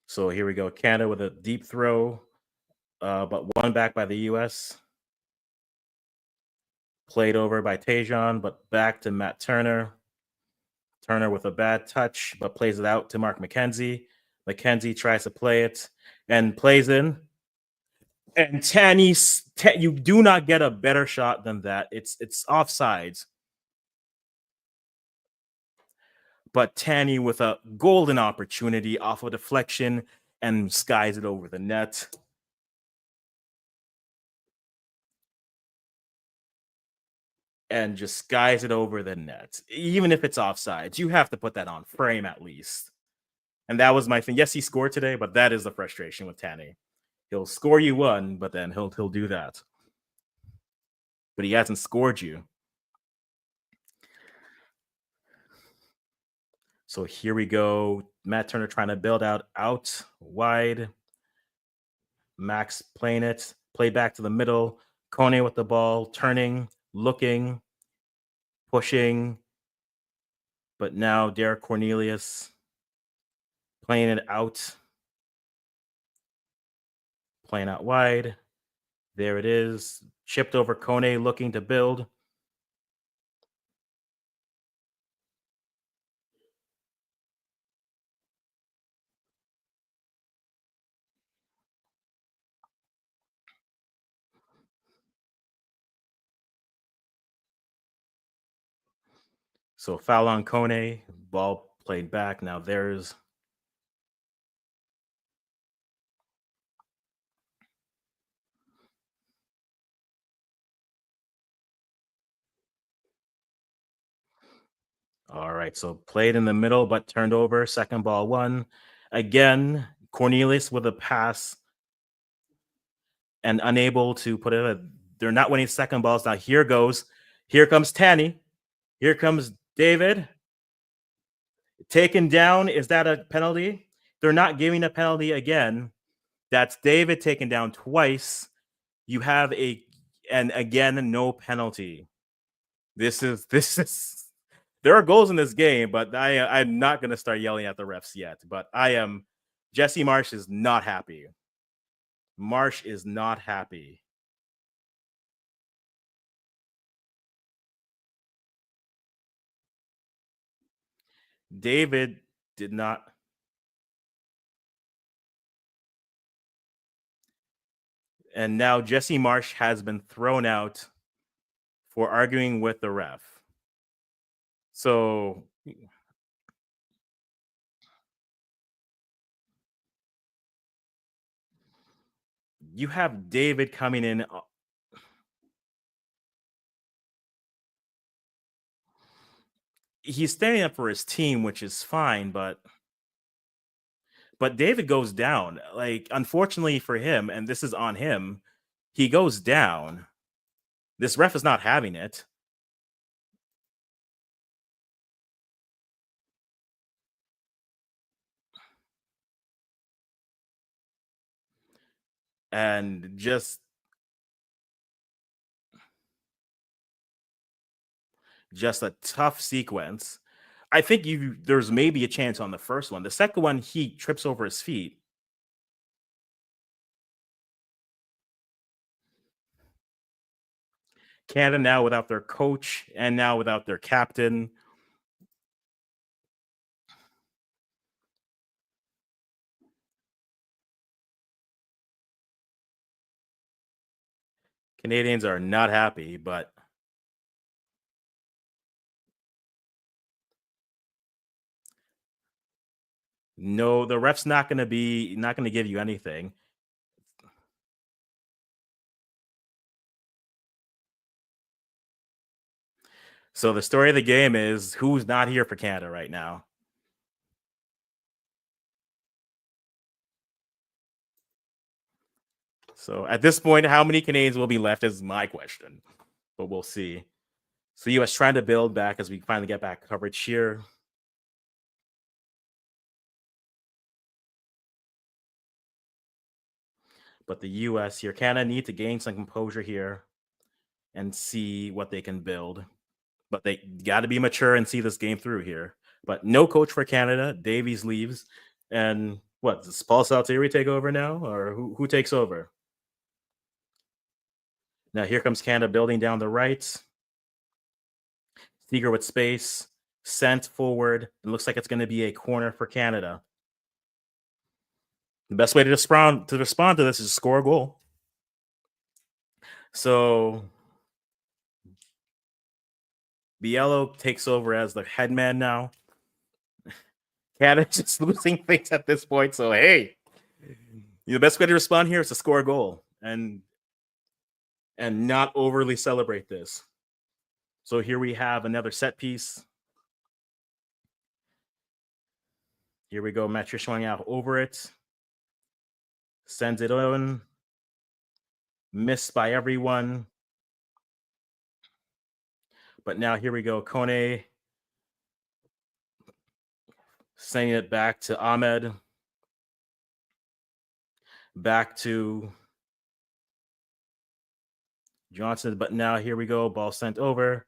So here we go. Canada with a deep throw, but one back by the US. Played over by Tejan, but back to Matt Turner. Turner with a bad touch, but plays it out to Mark McKenzie. McKenzie tries to play it and plays in. And you do not get a better shot than that. It's offsides. But Tanny with a golden opportunity off of deflection and skies it over the net. And just skies it over the net. Even if it's offsides, you have to put that on frame at least. And that was my thing. Yes, he scored today, but that is the frustration with Tanny. He'll score you one, but then he'll do that. But he hasn't scored you. So here we go. Matt Turner trying to build out wide. Max playing it, play back to the middle. Kone with the ball, turning, looking, pushing. But now Derek Cornelius playing it out. Playing out wide. There it is. Chipped over Kone, looking to build. So foul on Kone. Ball played back. Now there's all right. So played in the middle, but turned over. Second ball one. Again, Cornelius with a pass and unable to put it. They're not winning second balls. Now here goes. Here comes Tanny. Here comes David. Taken down. Is that a penalty? They're not giving a penalty again. That's David taken down twice. You have and again, no penalty. This is there are goals in this game, but I'm not gonna start yelling at the refs yet. But I am Jesse Marsh is not happy. Marsh is not happy. David did not. And now Jesse Marsh has been thrown out for arguing with the ref. So you have David coming in. He's standing up for his team, which is fine, but David goes down. Like, unfortunately for him, and this is on him, he goes down. This ref is not having it. And just a tough sequence. I think there's maybe a chance on the first one. The second one, he trips over his feet. Canada now without their coach and now without their captain. Canadians are not happy, but no, the ref's not going to give you anything. So the story of the game is who's not here for Canada right now. So at this point, how many Canadians will be left is my question, but we'll see. So U.S. trying to build back as we finally get back coverage here. But the U.S. here, Canada need to gain some composure here and see what they can build. But they got to be mature and see this game through here. But no coach for Canada. Davies leaves. And what, does Paul Saltieri take over now? Or who takes over? Now here comes Canada building down the right. Seager with space. Sent forward. It looks like it's going to be a corner for Canada. The best way to respond to this is score a goal. So Biello takes over as the head man now. Canada's just losing things at this point. So hey, the best way to respond here is to score a goal and not overly celebrate this. So here we have another set piece. Here we go. Mathieu showing out over it. Sends it on. Missed by everyone. But now here we go. Kone sending it back to Ahmed. Back to Johnson. But now here we go. Ball sent over.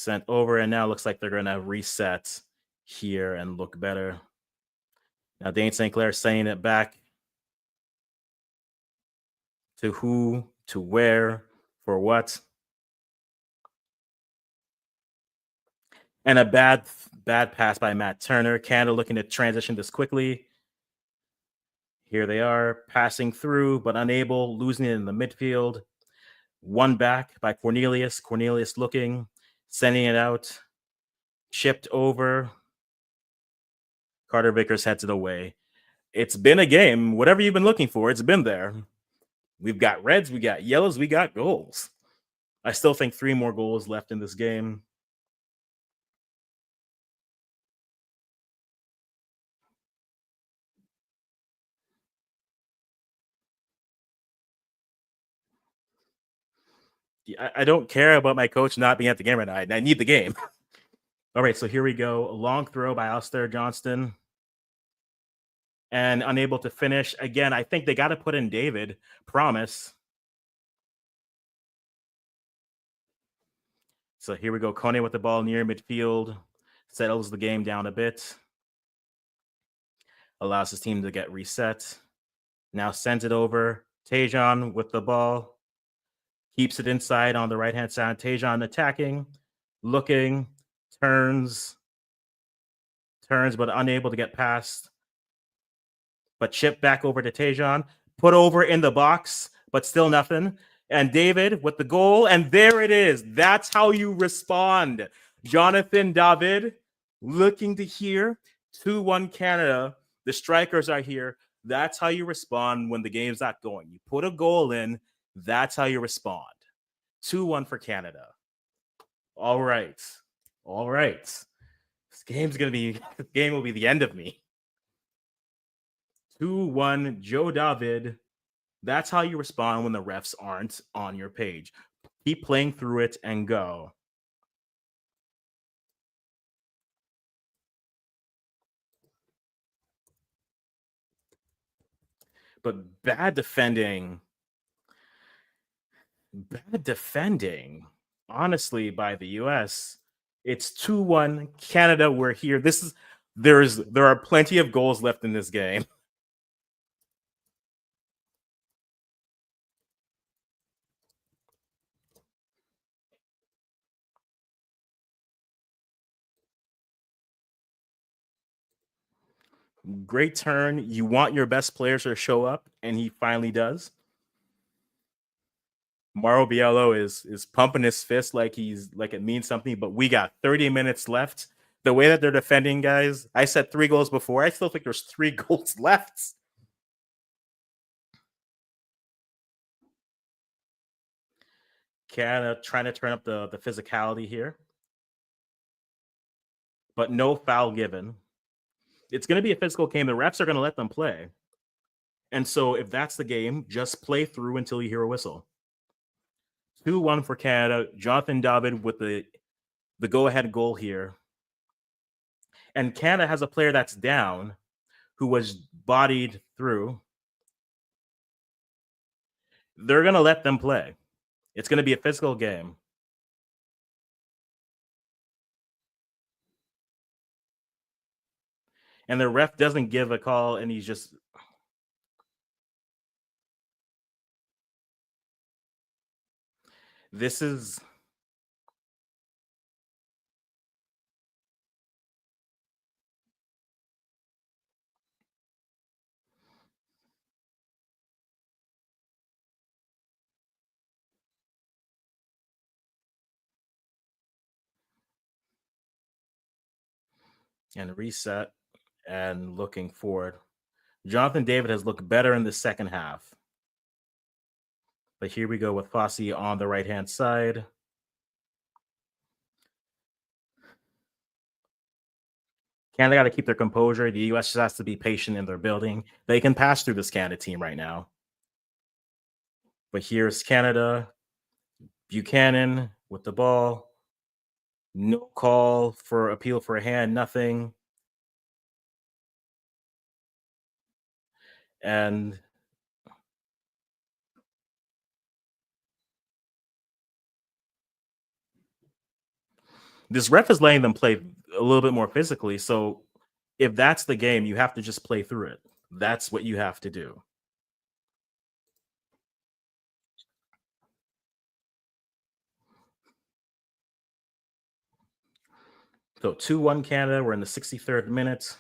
And now looks like they're going to reset here and look better. Now Dane St. Clair sending it back. To who, to where, for what. And a bad pass by Matt Turner. Canada looking to transition this quickly. Here they are, passing through, but unable, losing it in the midfield. One back by Cornelius. Cornelius looking, sending it out. Chipped over. Carter Vickers heads it away. It's been a game. Whatever you've been looking for, it's been there. We've got reds, we got yellows, we got goals. I still think 3 more goals left in this game. I don't care about my coach not being at the game right now. I need the game. All right, so here we go. A long throw by Alistair Johnston. And unable to finish. Again, I think they got to put in David. Promise. So here we go. Kone with the ball near midfield. Settles the game down a bit. Allows his team to get reset. Now sends it over. Tejan with the ball. Keeps it inside on the right-hand side. Tejan attacking. Looking. Turns, but unable to get past. But chip back over to Tejan. Put over in the box, but still nothing. And David with the goal. And there it is. That's how you respond. Jonathan David looking to hear 2-1 Canada. The strikers are here. That's how you respond when the game's not going. You put a goal in. That's how you respond. 2-1 for Canada. All right. This game will be the end of me. 2-1, Joe David. That's how you respond when the refs aren't on your page. Keep playing through it and go. But bad defending, honestly, by the U.S. It's 2-1 Canada. We're here. There are plenty of goals left in this game. Great turn. You want your best players to show up, and he finally does. Mauro Biello is pumping his fist like it means something, but we got 30 minutes left. The way that they're defending, guys, I said 3 goals before. I still think there's 3 goals left. Canada trying to turn up the physicality here, but no foul given. It's going to be a physical game. The refs are going to let them play. And so if that's the game, just play through until you hear a whistle. 2-1 for Canada. Jonathan David with the go-ahead goal here. And Canada has a player that's down who was bodied through. They're going to let them play. It's going to be a physical game. And the ref doesn't give a call, and he's just... This is... And reset and looking forward. Jonathan David has looked better in the second half. But here we go with Fossey on the right-hand side. Canada got to keep their composure. The U.S. just has to be patient in their building. They can pass through this Canada team right now. But here's Canada. Buchanan with the ball. No call for appeal for a hand, nothing. And this ref is letting them play a little bit more physically. So if that's the game, you have to just play through it. That's what you have to do. So 2-1 Canada. We're in the 63rd minute.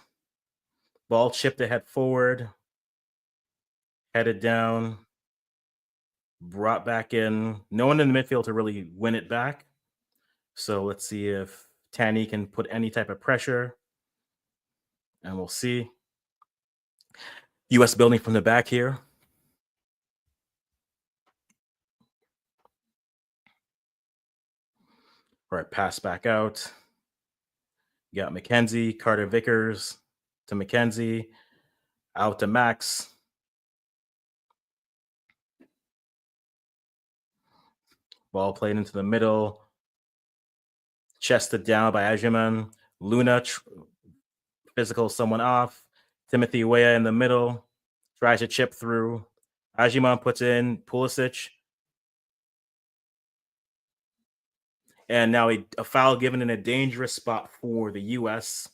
Ball chipped ahead forward. Headed down. Brought back in. No one in the midfield to really win it back. So let's see if Tanny can put any type of pressure. And we'll see. U.S. building from the back here. All right, pass back out. You got McKenzie, Carter Vickers to McKenzie, out to Max. Ball played into the middle. Chested down by Ajiman. Luna physical someone off. Timothy Weah in the middle. Tries to chip through. Ajiman puts in Pulisic. And now a foul given in a dangerous spot for the U.S.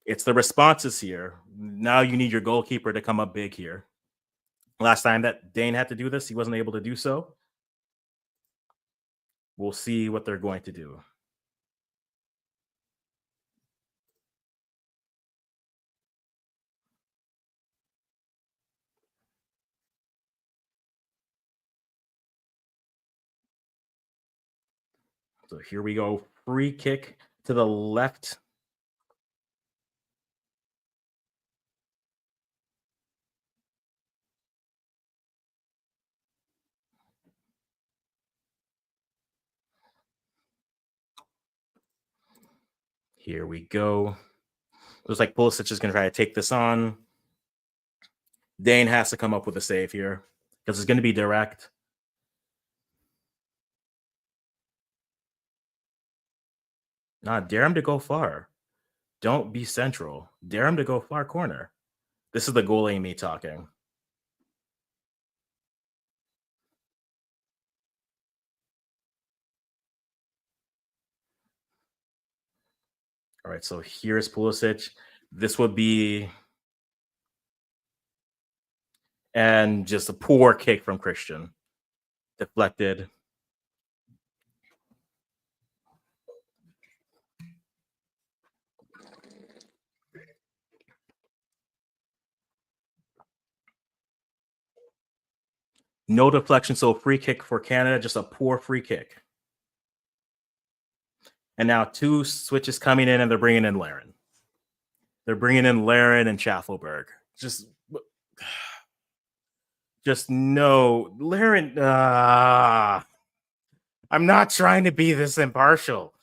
It's the responses here. Now you need your goalkeeper to come up big here. Last time that Dane had to do this, he wasn't able to do so. We'll see what they're going to do. So here we go. Free kick to the left. Here we go. Looks like Pulisic is going to try to take this on. Dane has to come up with a save here because it's going to be direct. Dare him to go far. Don't be central. Dare him to go far corner. This is the goalie me talking. All right, so here's Pulisic. This would be... And just a poor kick from Christian. Deflected. No deflection, so free kick for Canada, just a poor free kick. And now two switches coming in, and they're bringing in Laren. They're bringing in Laren and Schaffelberg. Just no Laren. I'm not trying to be this impartial.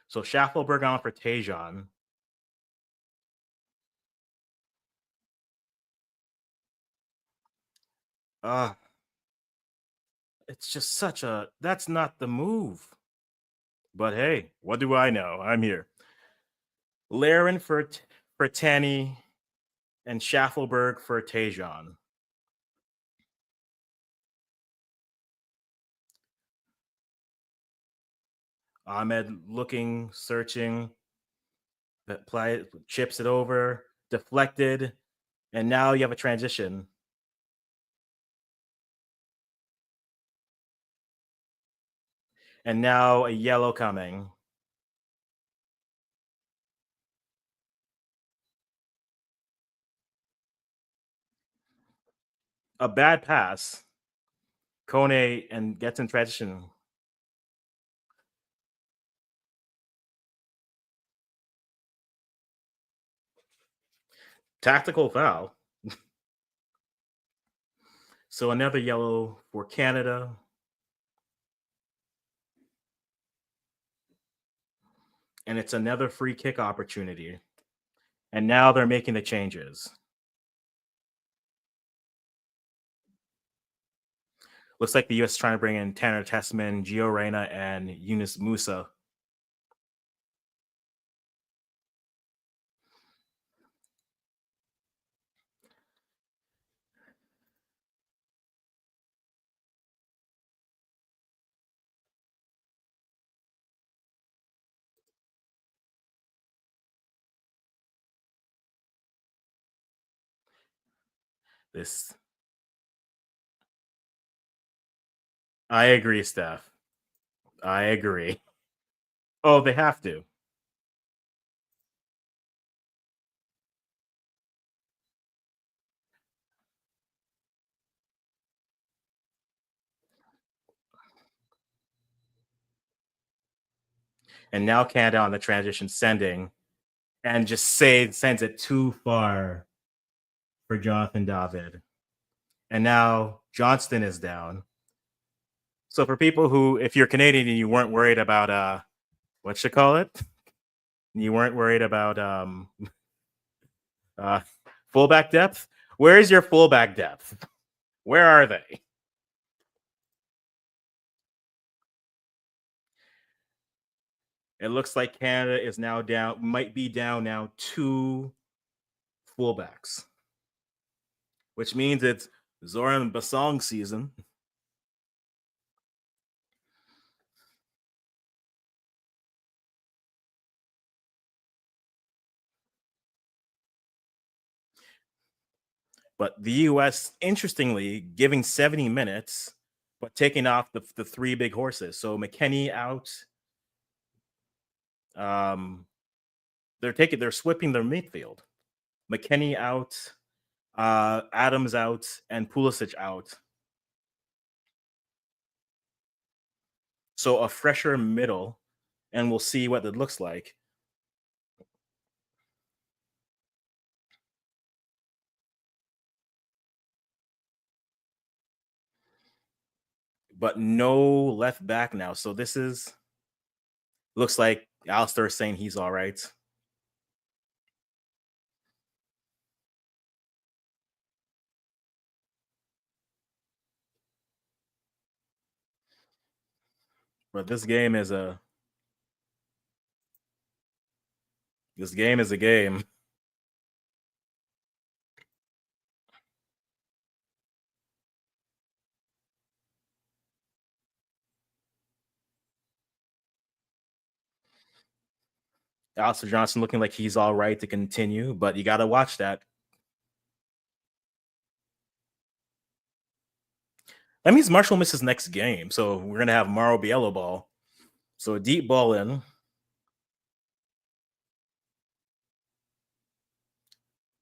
So Schaffelberg on for Tejan. It's just such a. That's not the move. But hey, what do I know? I'm here. Laren for Tanny and Schaffelberg for Tejan. Ahmed looking, searching, chips it over, deflected, and now you have a transition. And now a yellow coming. A bad pass. Kone and gets in transition. Tactical foul. So another yellow for Canada. And it's another free kick opportunity. And now they're making the changes. Looks like the U.S. is trying to bring in Tanner Tessman, Gio Reyna, and Yunus Musa. I agree, Steph. I agree. Oh, they have to. And now Canada on the transition sending and just sends it too far for Jonathan David. And now Johnston is down. So for people who, if you're Canadian and you weren't worried about what you call it, you weren't worried about fullback depth. Where is your fullback depth? Where are they? It looks like Canada is now down, might be down now 2 fullbacks, which means it's Zoran Basong season. But the U.S., interestingly, giving 70 minutes, but taking off the 3 big horses. So McKennie out. They're sweeping their midfield. McKennie out, Adams out, and Pulisic out. So a fresher middle, and we'll see what it looks like. But no left back now. So this looks like Alistair is saying he's all right. But this game is a game. Alistair Johnson looking like he's all right to continue, but you got to watch that. That means Marshall misses next game, so we're gonna have Mauro Biello ball. So a deep ball in.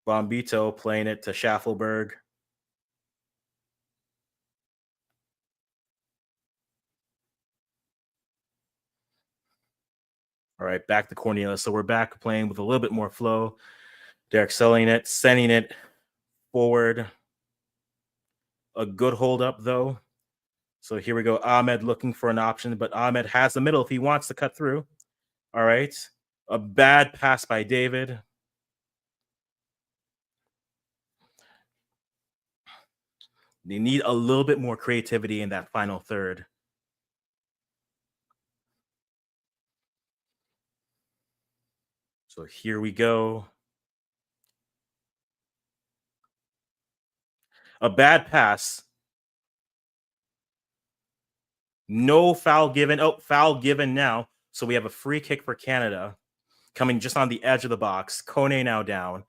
Bombito playing it to Schaffelberg. All right, back to Cornelius. So we're back playing with a little bit more flow. Derek selling it, sending it forward. A good hold up, though. So here we go. Ahmed looking for an option, but Ahmed has the middle if he wants to cut through. All right. A bad pass by David. They need a little bit more creativity in that final third. So here we go. A bad pass. No foul given. Oh, foul given now. So we have a free kick for Canada coming just on the edge of the box. Kone now down.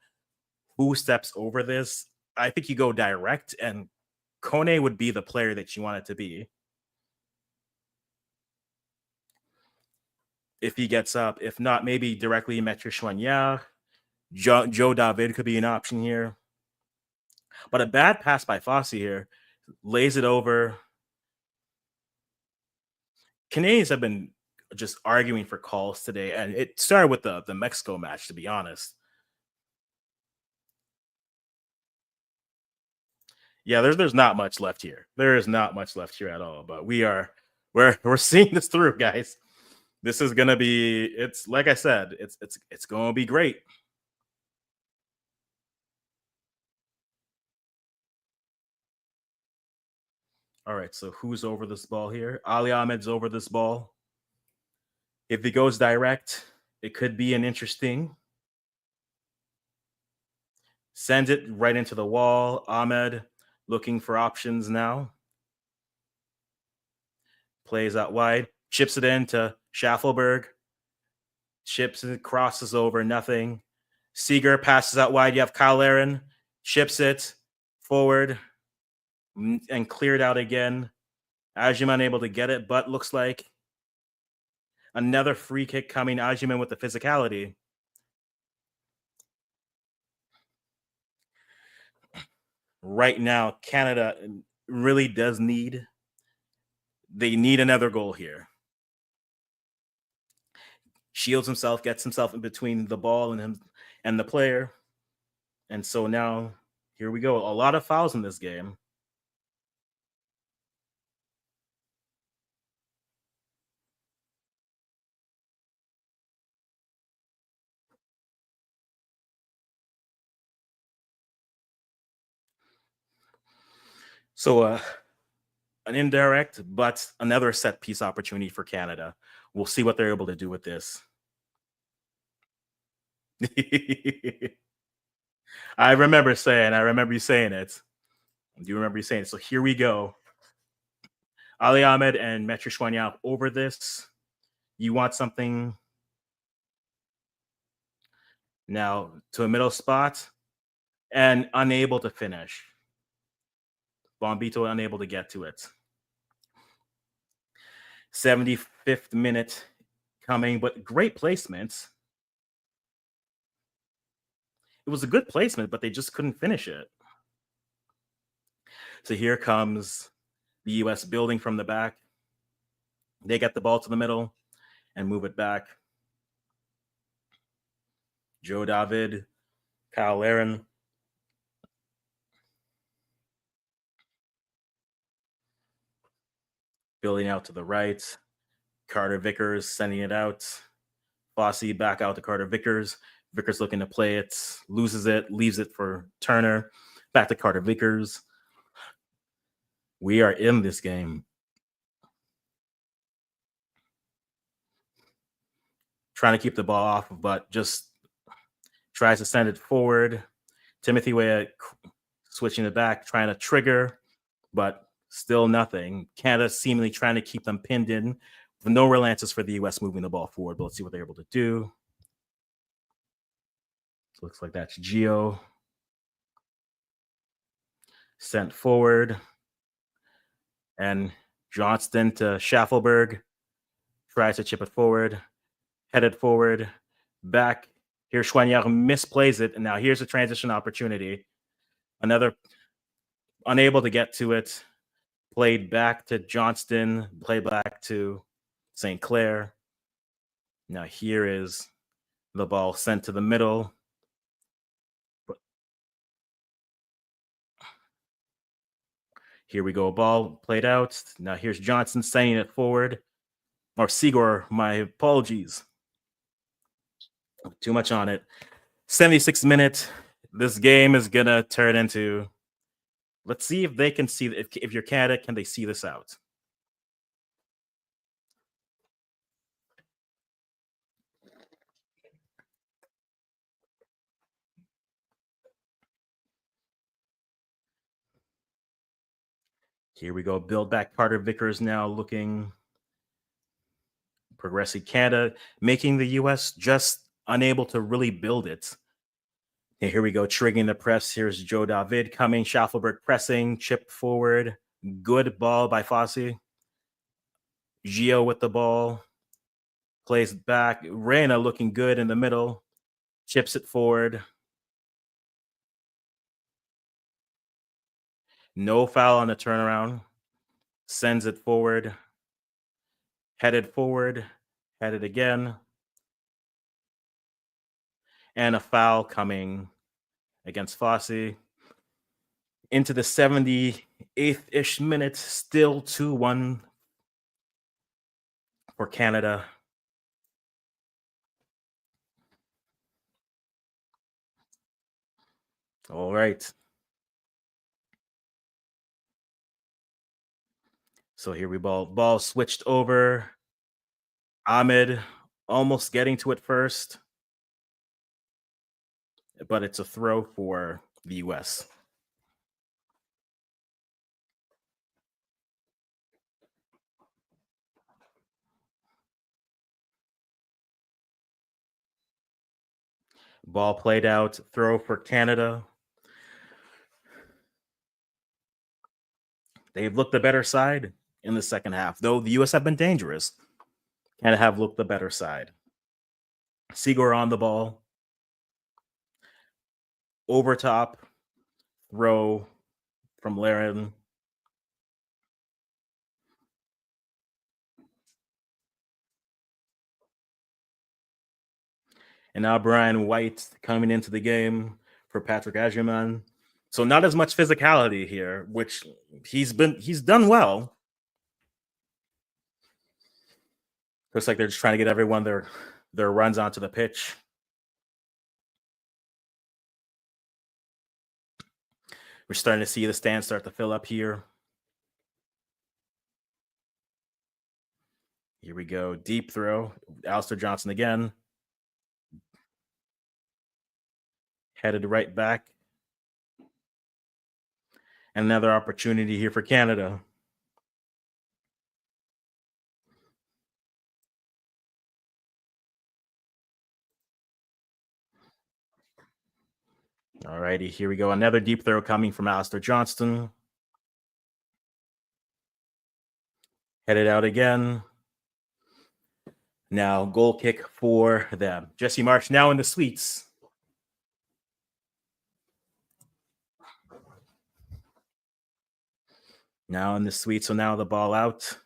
Who steps over this? I think you go direct, and Kone would be the player that you want it to be. If he gets up. If not, maybe directly Metro Chouanière. Joe David could be an option here. But a bad pass by Fosse here. Lays it over. Canadians have been just arguing for calls today, and it started with the Mexico match, to be honest. Yeah, there's not much left here. There is not much left here at all. But we're seeing this through, guys. This is gonna be, it's like I said, it's gonna be great. All right, so who's over this ball here? Ali Ahmed's over this ball. If he goes direct, it could be an interesting. Sends it right into the wall. Ahmed looking for options now. Plays out wide. Chips it in to Schaffelberg. Chips it, crosses over, nothing. Seager passes out wide. You have Kyle Aaron. Chips it forward and cleared out again. Ajiman unable to get it, but looks like another free kick coming. Ajiman with the physicality. Right now, Canada really does need, they need another goal here. Shields himself, gets himself in between the ball and him and the player. And so now here we go. A lot of fouls in this game. So an indirect, but another set piece opportunity for Canada. We'll see what they're able to do with this. I remember you saying it. Do you remember you saying it? So here we go. Ali Ahmed and Metro Chouanière over this. You want something now to a middle spot and unable to finish. Bombito unable to get to it. 75th minute coming, but great placement. It was a good placement, but they just couldn't finish it. So here comes the US building from the back. They get the ball to the middle and move it back. Joe David, Kyle Aaron. Building out to the right. Carter Vickers sending it out. Fosse back out to Carter Vickers. Vickers looking to play it, loses it, leaves it for Turner. Back to Carter Vickers. We are in this game. Trying to keep the ball off, but just tries to send it forward. Timothy Weah switching it back, trying to trigger, but still nothing. Canada seemingly trying to keep them pinned in with no real answers for the US moving the ball forward, but let's see what they're able to do. So looks like that's Gio. Sent forward. And Johnston to Schaffelberg. Tries to chip it forward. Headed forward. Back. Here, Schwanyang misplays it, and now here's a transition opportunity. Another unable to get to it. Played back to Johnston. Played back to St. Clair. Now here is the ball sent to the middle. Here we go. Ball played out. Now here's Johnson sending it forward. Or Seagor, my apologies. Too much on it. 76 minutes. This game is going to turn into. Let's see if they can see. If you're Canada, can they see this out? Here we go. Build back. Carter Vickers now looking. Progressive Canada, making the U.S. just unable to really build it. Okay, here we go. Triggering the press. Here's Joe David coming. Schaffelberg pressing. Chip forward. Good ball by Fossey. Gio with the ball. Plays back. Reyna looking good in the middle. Chips it forward. No foul on the turnaround. Sends it forward. Headed forward. Headed again. And a foul coming against Fossey. Into the 78th-ish minute. Still 2-1 for Canada. All right. So here we ball switched over. Ahmed almost getting to it first, but it's a throw for the U.S. Ball played out, throw for Canada. They've looked the better side in the second half, though the U.S. have been dangerous. Canada have looked the better side. Seagor on the ball. Over top, throw from Laren. And now Brian White coming into the game for Patrick Agerman. So not as much physicality here, which he's done well. Looks like they're just trying to get everyone their runs onto the pitch. We're starting to see the stands start to fill up here. Here we go. Deep throw. Alistair Johnson again. Headed right back. Another opportunity here for Canada. All righty, here we go. Another deep throw coming from Alistair Johnston. Headed out again. Now goal kick for them. Jesse Marsh now in the sweets. Now in the suite, so now the ball out.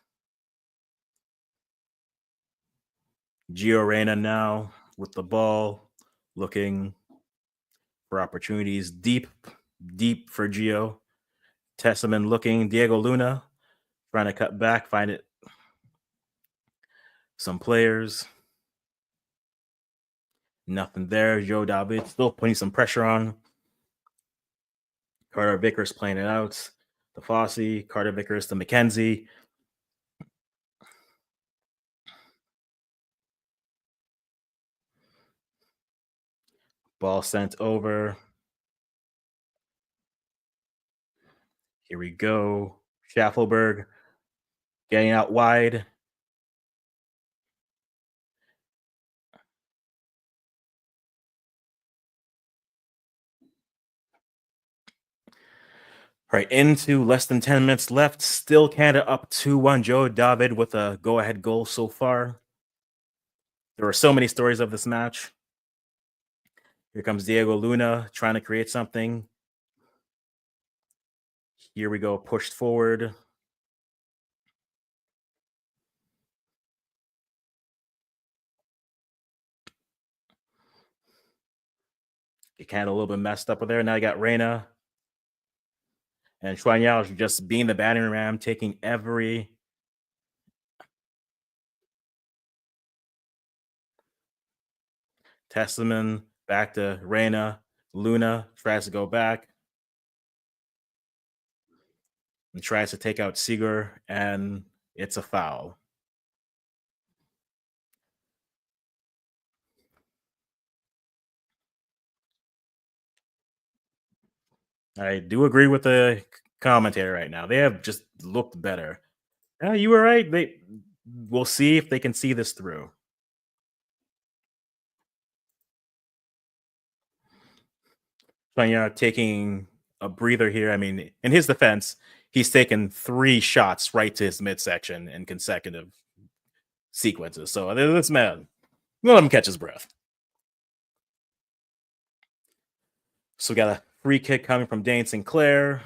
Gio Reyna now with the ball, looking for opportunities. Deep for Gio. Tessaman looking. Diego Luna trying to cut back, find it. Some players. Nothing there. Joe David still putting some pressure on. Carter Vickers playing it out. The Fossey, Carter Vickers to McKenzie. Ball sent over. Here we go. Schaffelberg getting out wide. All right, into less than 10 minutes left. Still Canada up 2-1. Joe David with a go-ahead goal so far. There were so many stories of this match. Here comes Diego Luna trying to create something. Here we go, pushed forward. It kind of a little bit messed up with there. Now you got Reyna and Xuan Yao just being the battering ram, taking every Testament back to Reyna. Luna tries to go back and tries to take out Seager, and it's a foul. I do agree with the commentator right now. They have just looked better. Yeah, you were right. We'll see if they can see this through. Pena taking a breather here. I mean, in his defense, he's taken 3 shots right to his midsection in consecutive sequences. So this man, let him catch his breath. So we got a free kick coming from Dane Sinclair.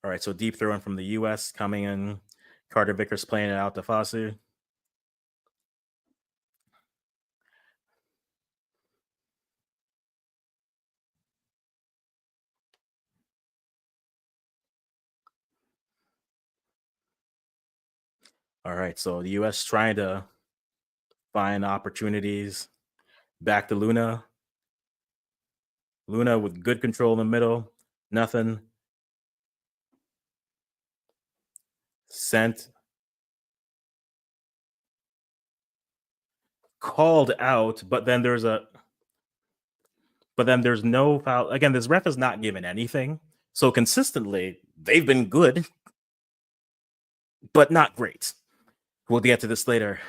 All right, so deep throw in from the U.S. coming in. Carter Vickers playing it out to Fossey. All right, so the U.S. trying to find opportunities. Back to Luna. Luna with good control in the middle. Nothing. Sent. Called out, but then there's no foul. Again, this ref is not given anything. So consistently, they've been good, but not great. We'll get to this later.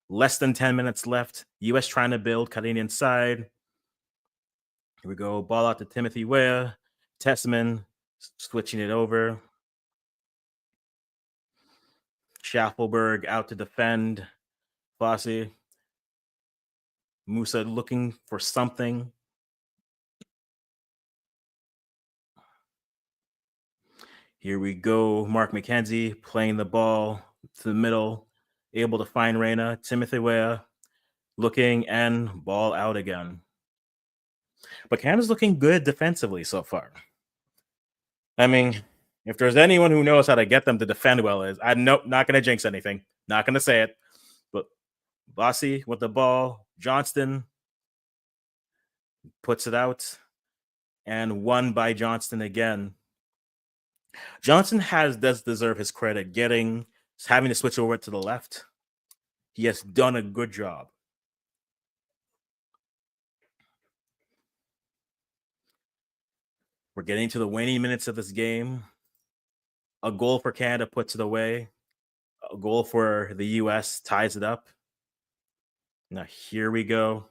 Less than 10 minutes left. US trying to build, cutting inside. Here we go. Ball out to Timothy Weah. Tessman switching it over. Schaffelberg out to defend. Fossey. Musa looking for something. Here we go. Mark McKenzie playing the ball to the middle, able to find Reyna. Timothy Weah looking and ball out again. But Canada's looking good defensively so far. I mean, if there's anyone who knows how to get them to defend well, I'm not going to jinx anything. Not going to say it. But Bossy with the ball. Johnston puts it out. And won by Johnston again. Johnson does deserve his credit having to switch over to the left. He has done a good job. We're getting to the waning minutes of this game. A goal for Canada puts it away. A goal for the U.S. ties it up. Now here we go.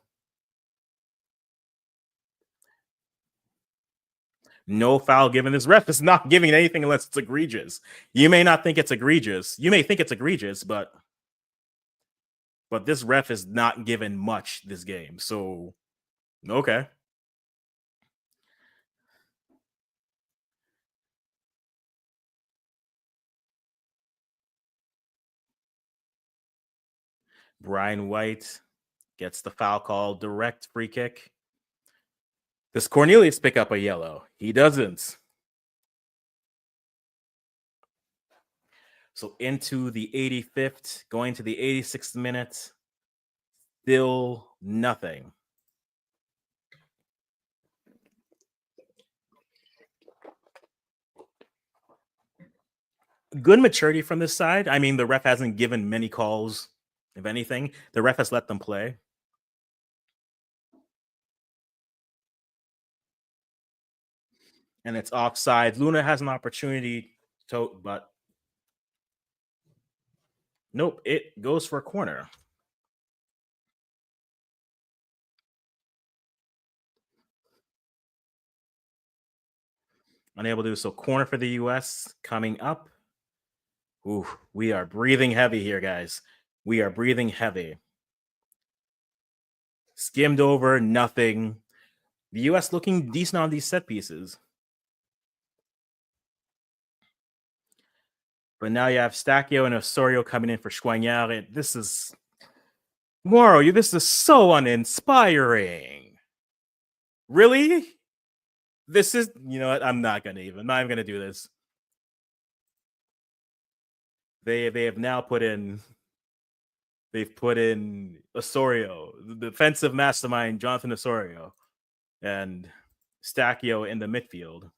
No foul given. This ref is not giving anything unless it's egregious. You may not think it's egregious. You may think it's egregious, but this ref is not given much this game. So, okay. Brian White gets the foul call, direct free kick. Does Cornelius pick up a yellow? He doesn't. So into the 85th, going to the 86th minute, still nothing. Good maturity from this side. I mean, the ref hasn't given many calls. If anything, the ref has let them play. And it's offside. Luna has an opportunity to, but nope, it goes for a corner. Unable to do so. Corner for the US coming up. Ooh, we are breathing heavy here, guys. We are breathing heavy. Skimmed over, nothing. The US looking decent on these set pieces. But now you have Stacchio and Osorio coming in for Squagnare. This is Moro, this is so uninspiring. Really? This is, you know what? I'm not even gonna do this. They have now put in Osorio, the defensive mastermind Jonathan Osorio, and Stacchio in the midfield.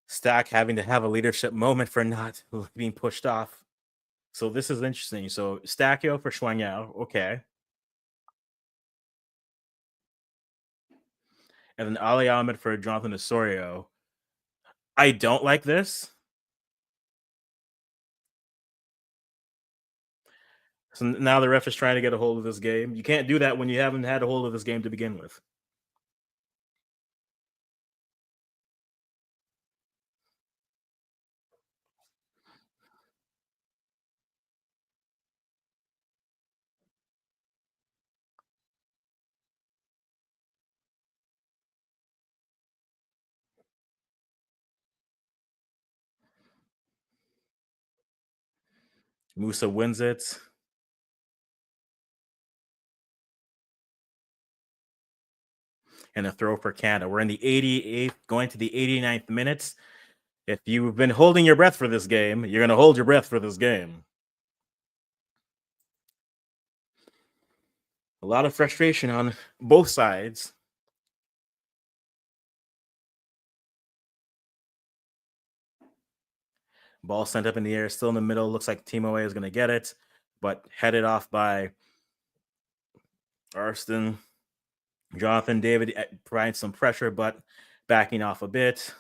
Stack having to have a leadership moment for not being pushed off. So this is interesting. So Stacchio for Schwangau, okay. And then Ali Ahmed for Jonathan Osorio. I don't like this. So now the ref is trying to get a hold of this game. You can't do that when you haven't had a hold of this game to begin with. Musa wins it. And a throw for Canada. We're in the 88th, going to the 89th minutes. If you've been holding your breath for this game, you're going to hold your breath for this game. A lot of frustration on both sides. Ball sent up in the air, still in the middle. Looks like Timo is going to get it, but headed off by Arston. Jonathan David providing some pressure, but backing off a bit.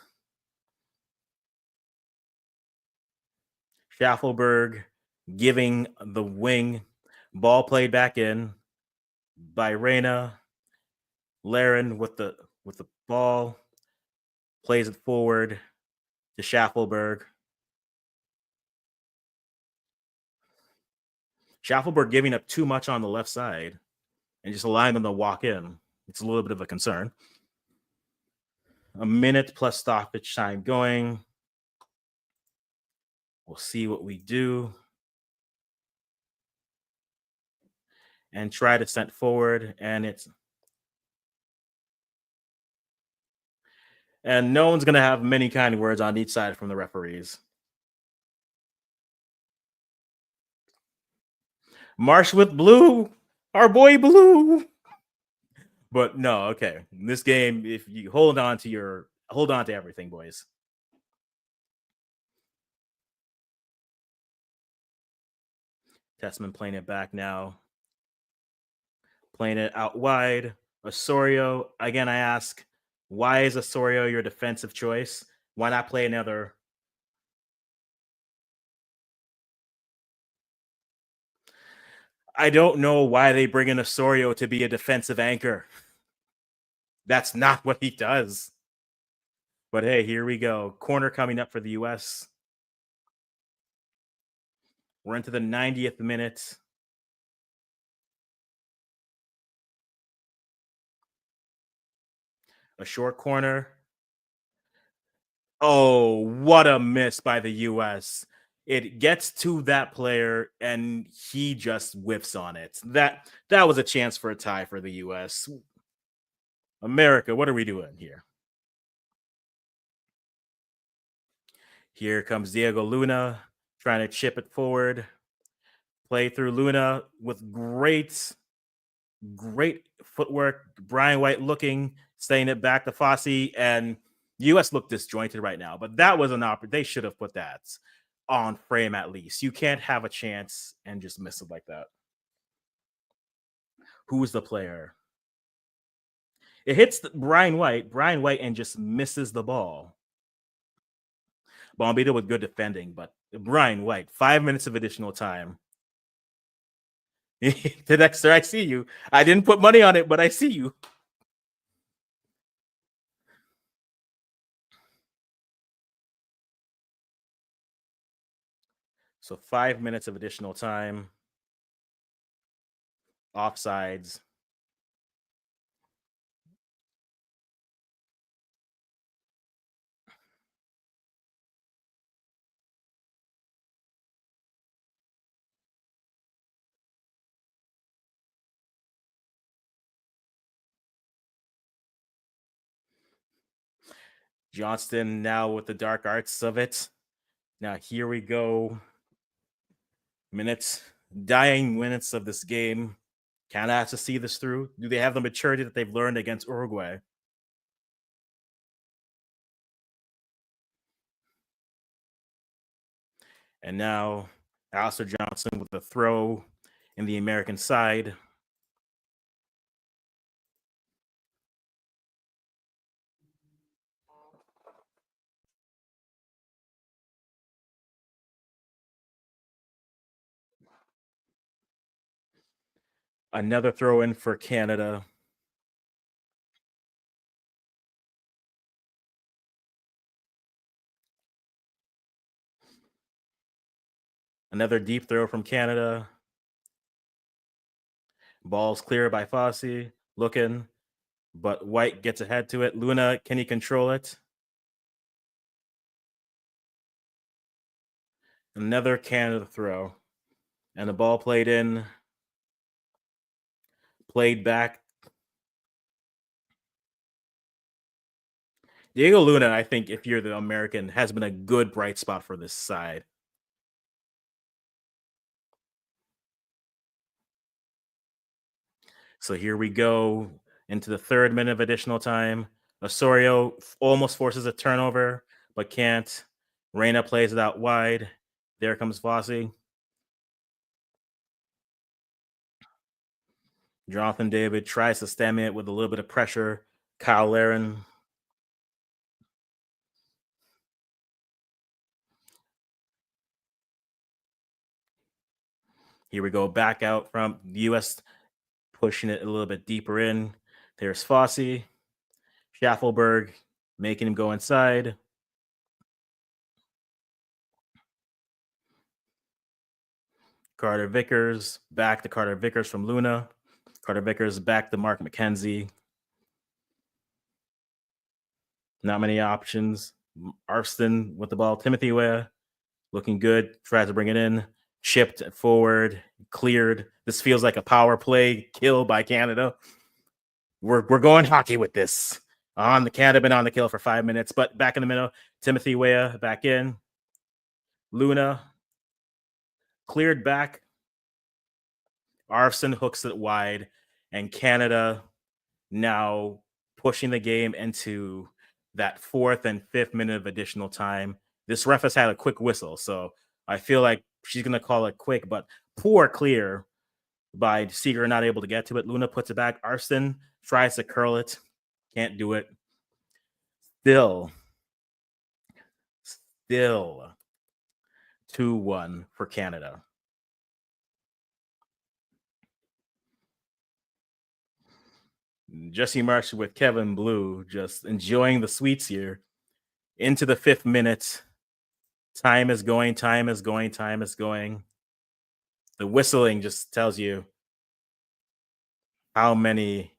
Schaffelberg giving the wing. Ball played back in by Reyna. Laren with the ball. Plays it forward to Schaffelberg. Schaffelberg giving up too much on the left side and just allowing them to walk in. It's a little bit of a concern. A minute plus stoppage time going. We'll see what we do. And try to send forward. And no one's going to have many kind words on each side from the referees. Marsh with Blue. Our boy Blue. But no, okay. In this game, if you hold on to everything, boys. Testman playing it back now. Playing it out wide. Osorio. Again, I ask, why is Osorio your defensive choice? Why not play another? I don't know why they bring in Osorio to be a defensive anchor. That's not what he does. But hey, here we go. Corner coming up for the US. We're into the 90th minute. A short corner. Oh, what a miss by the US. It gets to that player and he just whiffs on it. That was a chance for a tie for the US. America, what are we doing here? Here comes Diego Luna trying to chip it forward. Play through Luna with great footwork. Brian White looking, staying it back to Fossey, and US look disjointed right now. But that was an opportunity. They should have put that on frame at least. You can't have a chance and just miss it like that. Who's the player? It hits Brian White, and just misses the ball. Bombito with good defending, but Brian White, 5 minutes of additional time. The Dexter, I see you. I didn't put money on it, but I see you. So 5 minutes of additional time. Offsides. Johnston now with the dark arts of it. Now here we go. Dying minutes of this game. Canada has to see this through. Do they have the maturity that they've learned against Uruguay? And now Alistair Johnson with the throw in the American side. Another throw in for Canada. Another deep throw from Canada. Ball's clear by Fossey. Looking, but White gets ahead to it. Luna, can he control it? Another Canada throw. And the ball played in. Played back. Diego Luna, I think, if you're the American, has been a good bright spot for this side. So here we go into the 3rd minute of additional time. Osorio almost forces a turnover, but can't. Reyna plays it out wide. There comes Fossey. Jonathan David tries to stem it with a little bit of pressure. Kyle Laren. Here we go, back out from the U.S., pushing it a little bit deeper in. There's Fossey. Schaffelberg making him go inside. Carter Vickers, back to Carter Vickers from Luna. Carter Vickers back to Mark McKenzie. Not many options. Arston with the ball. Timothy Weah looking good. Tries to bring it in. Chipped forward. Cleared. This feels like a power play kill by Canada. We're going hockey with this. On the Canada been on the kill for 5 minutes, but back in the middle. Timothy Weah back in. Luna cleared back. Arson hooks it wide, and Canada now pushing the game into that 4th and 5th minute of additional time. This ref has had a quick whistle, so I feel like she's going to call it quick, but poor clear by Seeger, not able to get to it. Luna puts it back. Arson tries to curl it. Can't do it. Still 2-1 for Canada. Jesse Marsh with Kevin Blue just enjoying the sweets here. Into the 5th minute. Time is going. The whistling just tells you how many.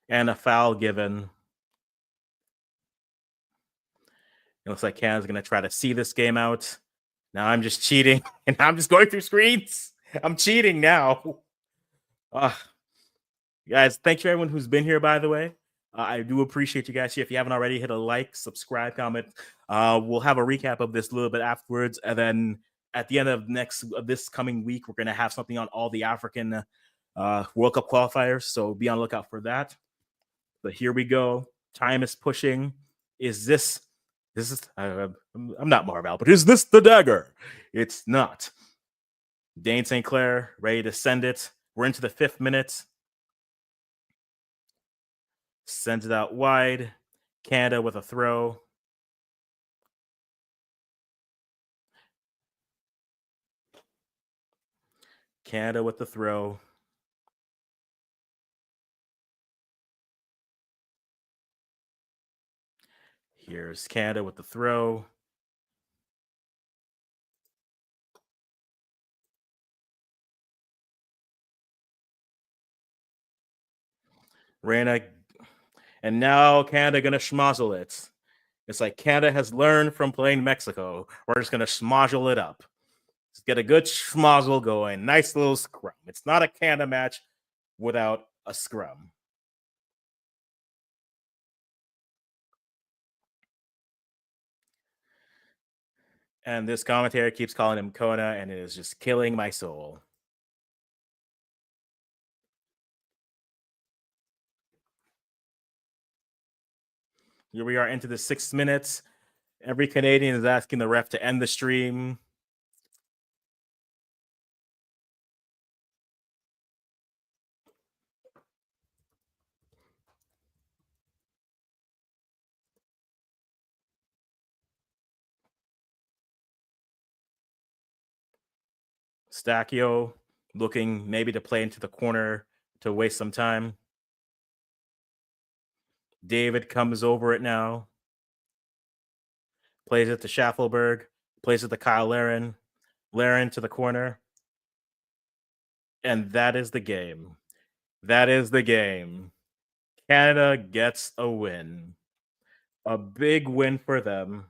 And a foul given. It looks like Canada's going to try to see this game out. Now I'm just cheating, and I'm just going through screens. I'm cheating now. Guys, thanks for everyone who's been here, by the way. I do appreciate you guys here. If you haven't already, hit a like, subscribe, comment. We'll have a recap of this a little bit afterwards. And then at the end of this coming week, we're going to have something on all the African World Cup qualifiers. So be on the lookout for that. But here we go. Time is pushing. Is this I'm not Marvel, but is this the dagger? It's not. Dane St. Clair ready to send it. We're into the 5th minute. Sends it out wide. Canada with a throw. Canada with the throw. Here's Canada with the throw. Reina. And now Canada going to schmozzle it. It's like Canada has learned from playing Mexico. We're just going to schmozzle it up. Let's get a good schmozzle going. Nice little scrum. It's not a Canada match without a scrum. And this commentator keeps calling him Kona, and it is just killing my soul. Here we are into the 6 minutes. Every Canadian is asking the ref to end the stream. Stacchio looking maybe to play into the corner to waste some time. David comes over it now. Plays it to Schaffelberg. Plays it to Kyle Laren. Laren to the corner. And that is the game. That is the game. Canada gets a win. A big win for them.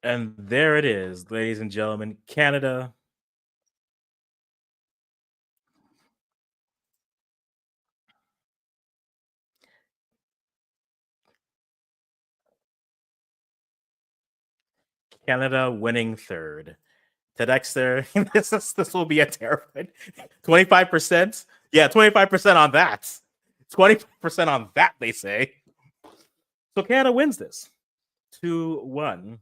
And there it is, ladies and gentlemen. Canada winning third. To Dexter, this will be a terrifying 25%. Yeah, 25% on that. 20% on that, they say. So Canada wins this 2-1.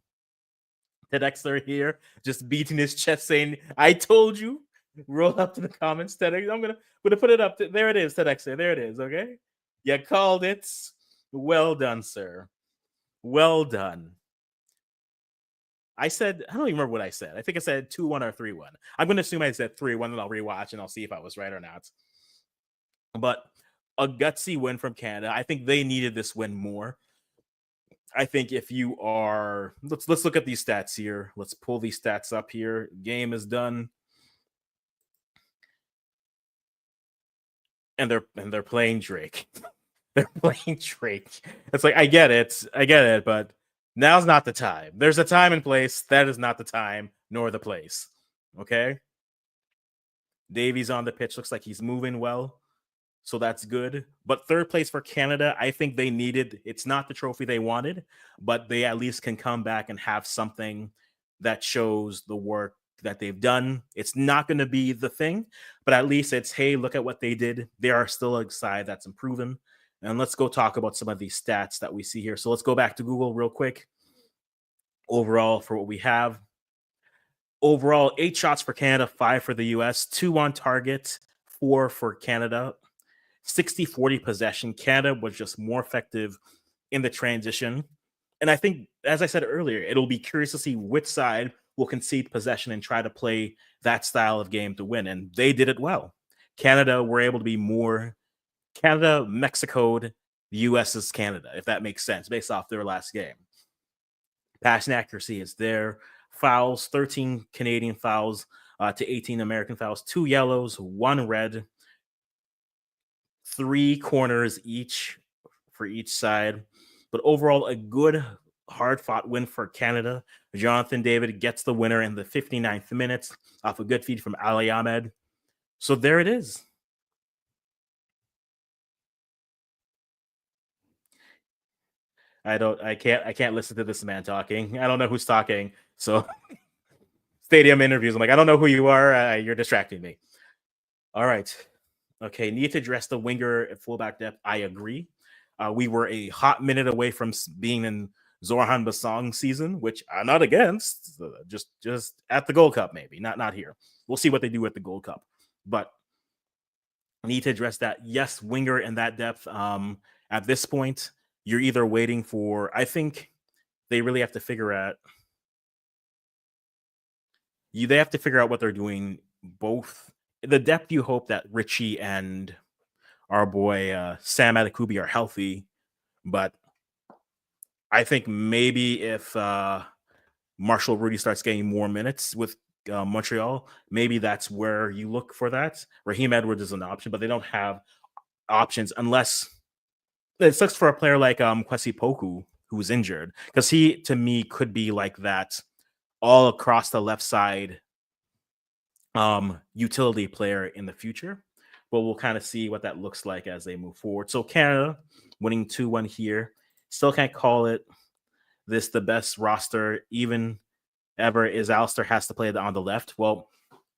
Ted Exler here, just beating his chest, saying, "I told you." Roll up to the comments, Ted. I'm gonna put it up. There it is, Ted Exler. There it is. Okay, you called it. Well done, sir. Well done. I said, I don't even remember what I said. I think I said 2-1 or 3-1. I'm gonna assume I said 3-1, and I'll rewatch and I'll see if I was right or not. But a gutsy win from Canada. I think they needed this win more. I think if you are, let's look at these stats here. Let's pull these stats up here. Game is done, and they're playing Drake. They're playing Drake. It's like I get it, but now's not the time. There's a time and place. That is not the time nor the place. Okay. Davies on the pitch looks like he's moving well. So that's good. But third place for Canada, I think they needed. It's not the trophy they wanted, but they at least can come back and have something that shows the work that they've done. It's not going to be the thing, but at least it's, hey, look at what they did. They are still a side that's improving. And let's go talk about some of these stats that we see here. So let's go back to Google real quick. Overall, for what we have, overall, 8 shots for Canada, 5 for the US, 2 on target, 4 for Canada. 60-40 possession. Canada was just more effective in the transition. And I think, as I said earlier, it'll be curious to see which side will concede possession and try to play that style of game to win. And they did it well. Canada were able to be more Canada, Mexico'd the US is Canada, if that makes sense, based off their last game. Passing accuracy is there. Fouls, 13 Canadian fouls to 18 American fouls, 2 yellows, 1 red. 3 corners each for each side. But overall, a good, hard-fought win for Canada. Jonathan David gets the winner in the 59th minute off a good feed from Ali Ahmed. So there it is. I can't listen to this man talking. I don't know who's talking. So stadium interviews. I'm like, I don't know who you are. You're distracting me. All right. Okay. Need to address the winger at fullback depth. I agree. We were a hot minute away from being in Zorhan Basong season, which I'm not against. Just at the Gold Cup, maybe not here. We'll see what they do at the Gold Cup, but need to address that. Yes, winger in that depth. At this point, you're either waiting for. I think they really have to figure out. They have to figure out what they're doing. Both the depth. You hope that Richie and our boy Sam Adekubi are healthy, but I think maybe if Marshall Rudy starts getting more minutes with Montreal, maybe that's where you look for that. Raheem Edwards is an option, but they don't have options unless it sucks for a player like Kwesi Poku, who's injured, because he to me could be like that all across the left side utility player in the future. But we'll kind of see what that looks like as they move forward. So Canada winning 2-1 here. Still can't call it this the best roster even ever. Is Alistair has to play on the left. Well,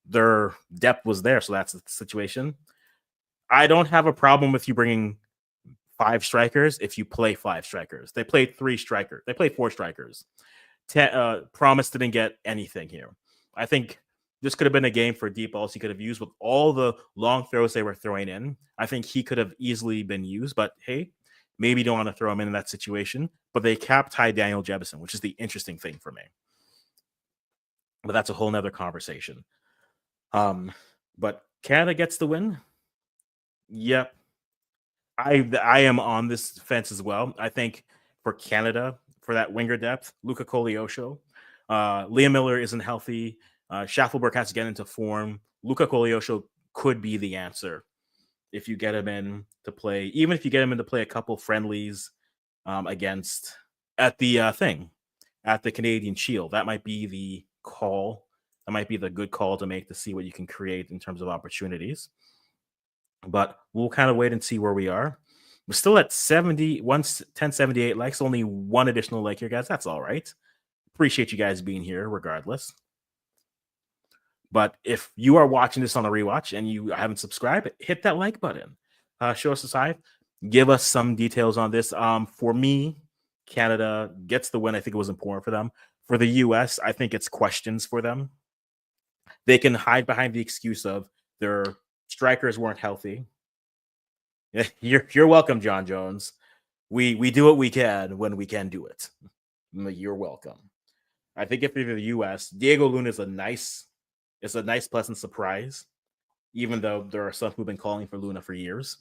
their depth was there, so that's the situation. I don't have a problem with you bringing 5 strikers if you play 5 strikers. They played 3 strikers. They played 4 strikers. Promise didn't get anything here. I think this could have been a game for deep balls he could have used with all the long throws they were throwing in. I think he could have easily been used, but hey, maybe you don't want to throw him in that situation. But they capped Ty Daniel Jebison, which is the interesting thing for me. But that's a whole nother conversation. But Canada gets the win. Yep. I am on this fence as well. I think for Canada, for that winger depth, Luka Koleosho, Liam Miller isn't healthy. Schaffelberg has to get into form. Luka Koleosho could be the answer if you get him in to play. Even if you get him in to play a couple friendlies against at the at the Canadian Shield, that might be the call. That might be the good call to make to see what you can create in terms of opportunities. But we'll kind of wait and see where we are. We're still at 1078 likes, only one additional like here, guys. That's all right. Appreciate you guys being here regardless. But if you are watching this on a rewatch and you haven't subscribed, hit that like button. Show us a side. Give us some details on this. For me, Canada gets the win. I think it was important for them. For the U.S., I think it's questions for them. They can hide behind the excuse of their strikers weren't healthy. You're welcome, John Jones. We do what we can when we can do it. You're welcome. I think if you're the U.S., Diego Luna is a nice pleasant surprise, even though there are some who've been calling for Luna for years.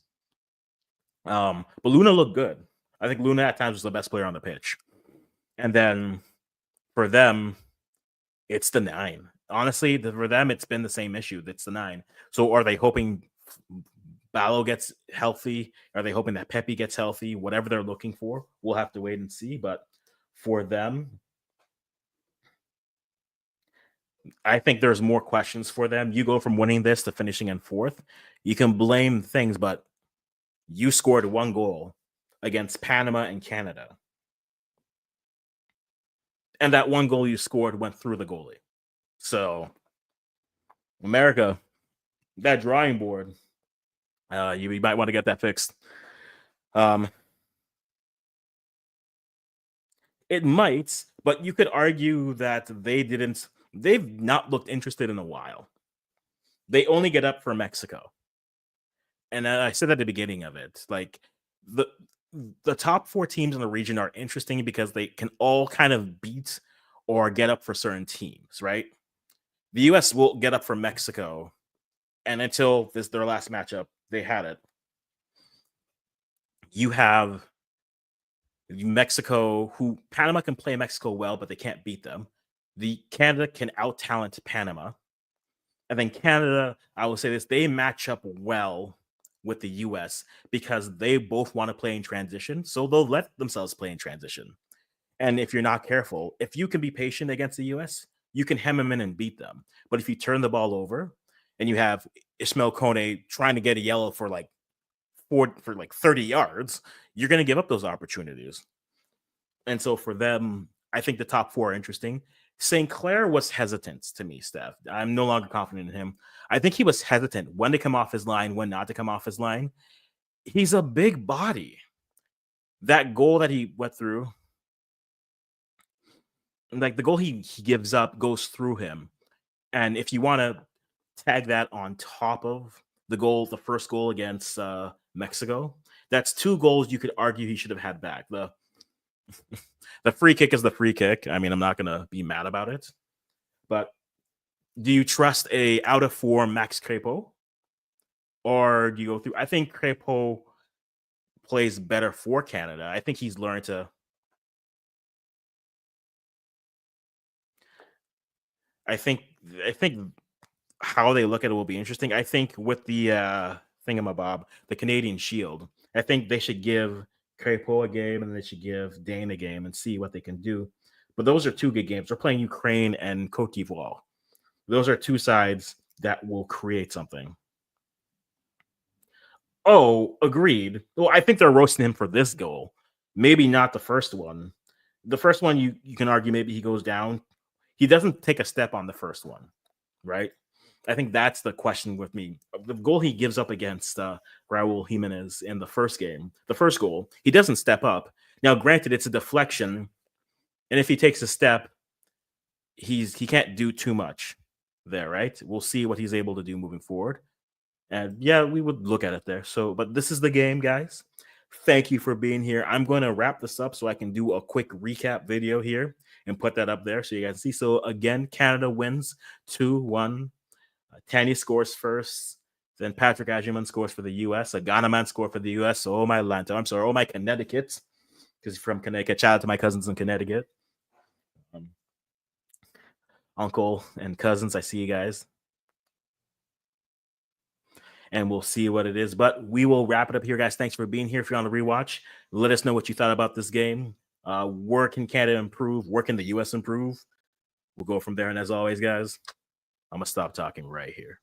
But Luna looked good. I think Luna at times was the best player on the pitch. And then for them, it's the 9. Honestly, for them, it's been the same issue. It's the 9. So are they hoping Ballo gets healthy? Are they hoping that Pepe gets healthy? Whatever they're looking for, we'll have to wait and see. But for them, I think there's more questions for them. You go from winning this to finishing in 4th. You can blame things, but you scored 1 goal against Panama and Canada. And that 1 goal you scored went through the goalie. So, America, that drawing board, you might want to get that fixed. It might, but you could argue that they've not looked interested in a while. They only get up for Mexico. And I said at the beginning of it, like the top 4 teams in the region are interesting because they can all kind of beat or get up for certain teams, right? The U.S. will get up for Mexico, and until their last matchup, they had it. You have Mexico, who Panama can play Mexico well, but they can't beat them. The Canada can out-talent Panama. And then Canada, I will say this, they match up well with the U.S. because they both want to play in transition, so they'll let themselves play in transition. And if you're not careful, if you can be patient against the U.S., you can hem them in and beat them. But if you turn the ball over and you have Ismail Kone trying to get a yellow for like 30 yards, you're going to give up those opportunities. And so for them, I think the top four are interesting. St. Clair was hesitant to me, Steph. I'm no longer confident in him. I think he was hesitant when to come off his line, when not to come off his line. He's a big body. That goal that he went through, like the goal he gives up goes through him. And if you want to tag that on top of the first goal against Mexico, that's two goals you could argue he should have had back. The free kick is the free kick. I mean, I'm not going to be mad about it. But do you trust a out of form Max Crepeau? Or do you go through? I think Crepeau plays better for Canada. I think he's learned to. I think how they look at it will be interesting. I think with the thingamabob, the Canadian Shield, I think they should give Crepeau a game and they should give Dane a game and see what they can do. But those are two good games. We're playing Ukraine and Cote d'Ivoire. Those are two sides that will create something. Oh, agreed. Well, I think they're roasting him for this goal. Maybe not the first one. The first one, you can argue maybe he goes down. He doesn't take a step on the first one, right? I think that's the question with me. The goal he gives up against Raul Jimenez in the first game, the first goal, he doesn't step up. Now, granted, it's a deflection, and if he takes a step, he can't do too much there, right? We'll see what he's able to do moving forward. And yeah, we would look at it there. So, but this is the game, guys. Thank you for being here. I'm going to wrap this up so I can do a quick recap video here and put that up there so you guys see. So again, Canada wins 2-1. Tanya scores first. Then Patrick Agyemang scores for the U.S. A Ghana man scored for the U.S. So, oh my Atlanta. I'm sorry. Oh my Connecticut. Because from Connecticut. Shout out to my cousins in Connecticut. Uncle and cousins, I see you guys. And we'll see what it is. But we will wrap it up here, guys. Thanks for being here. If you're on the rewatch, let us know what you thought about this game. Where can Canada improve? Where can the U.S. improve? We'll go from there. And as always, guys, I'm going to stop talking right here.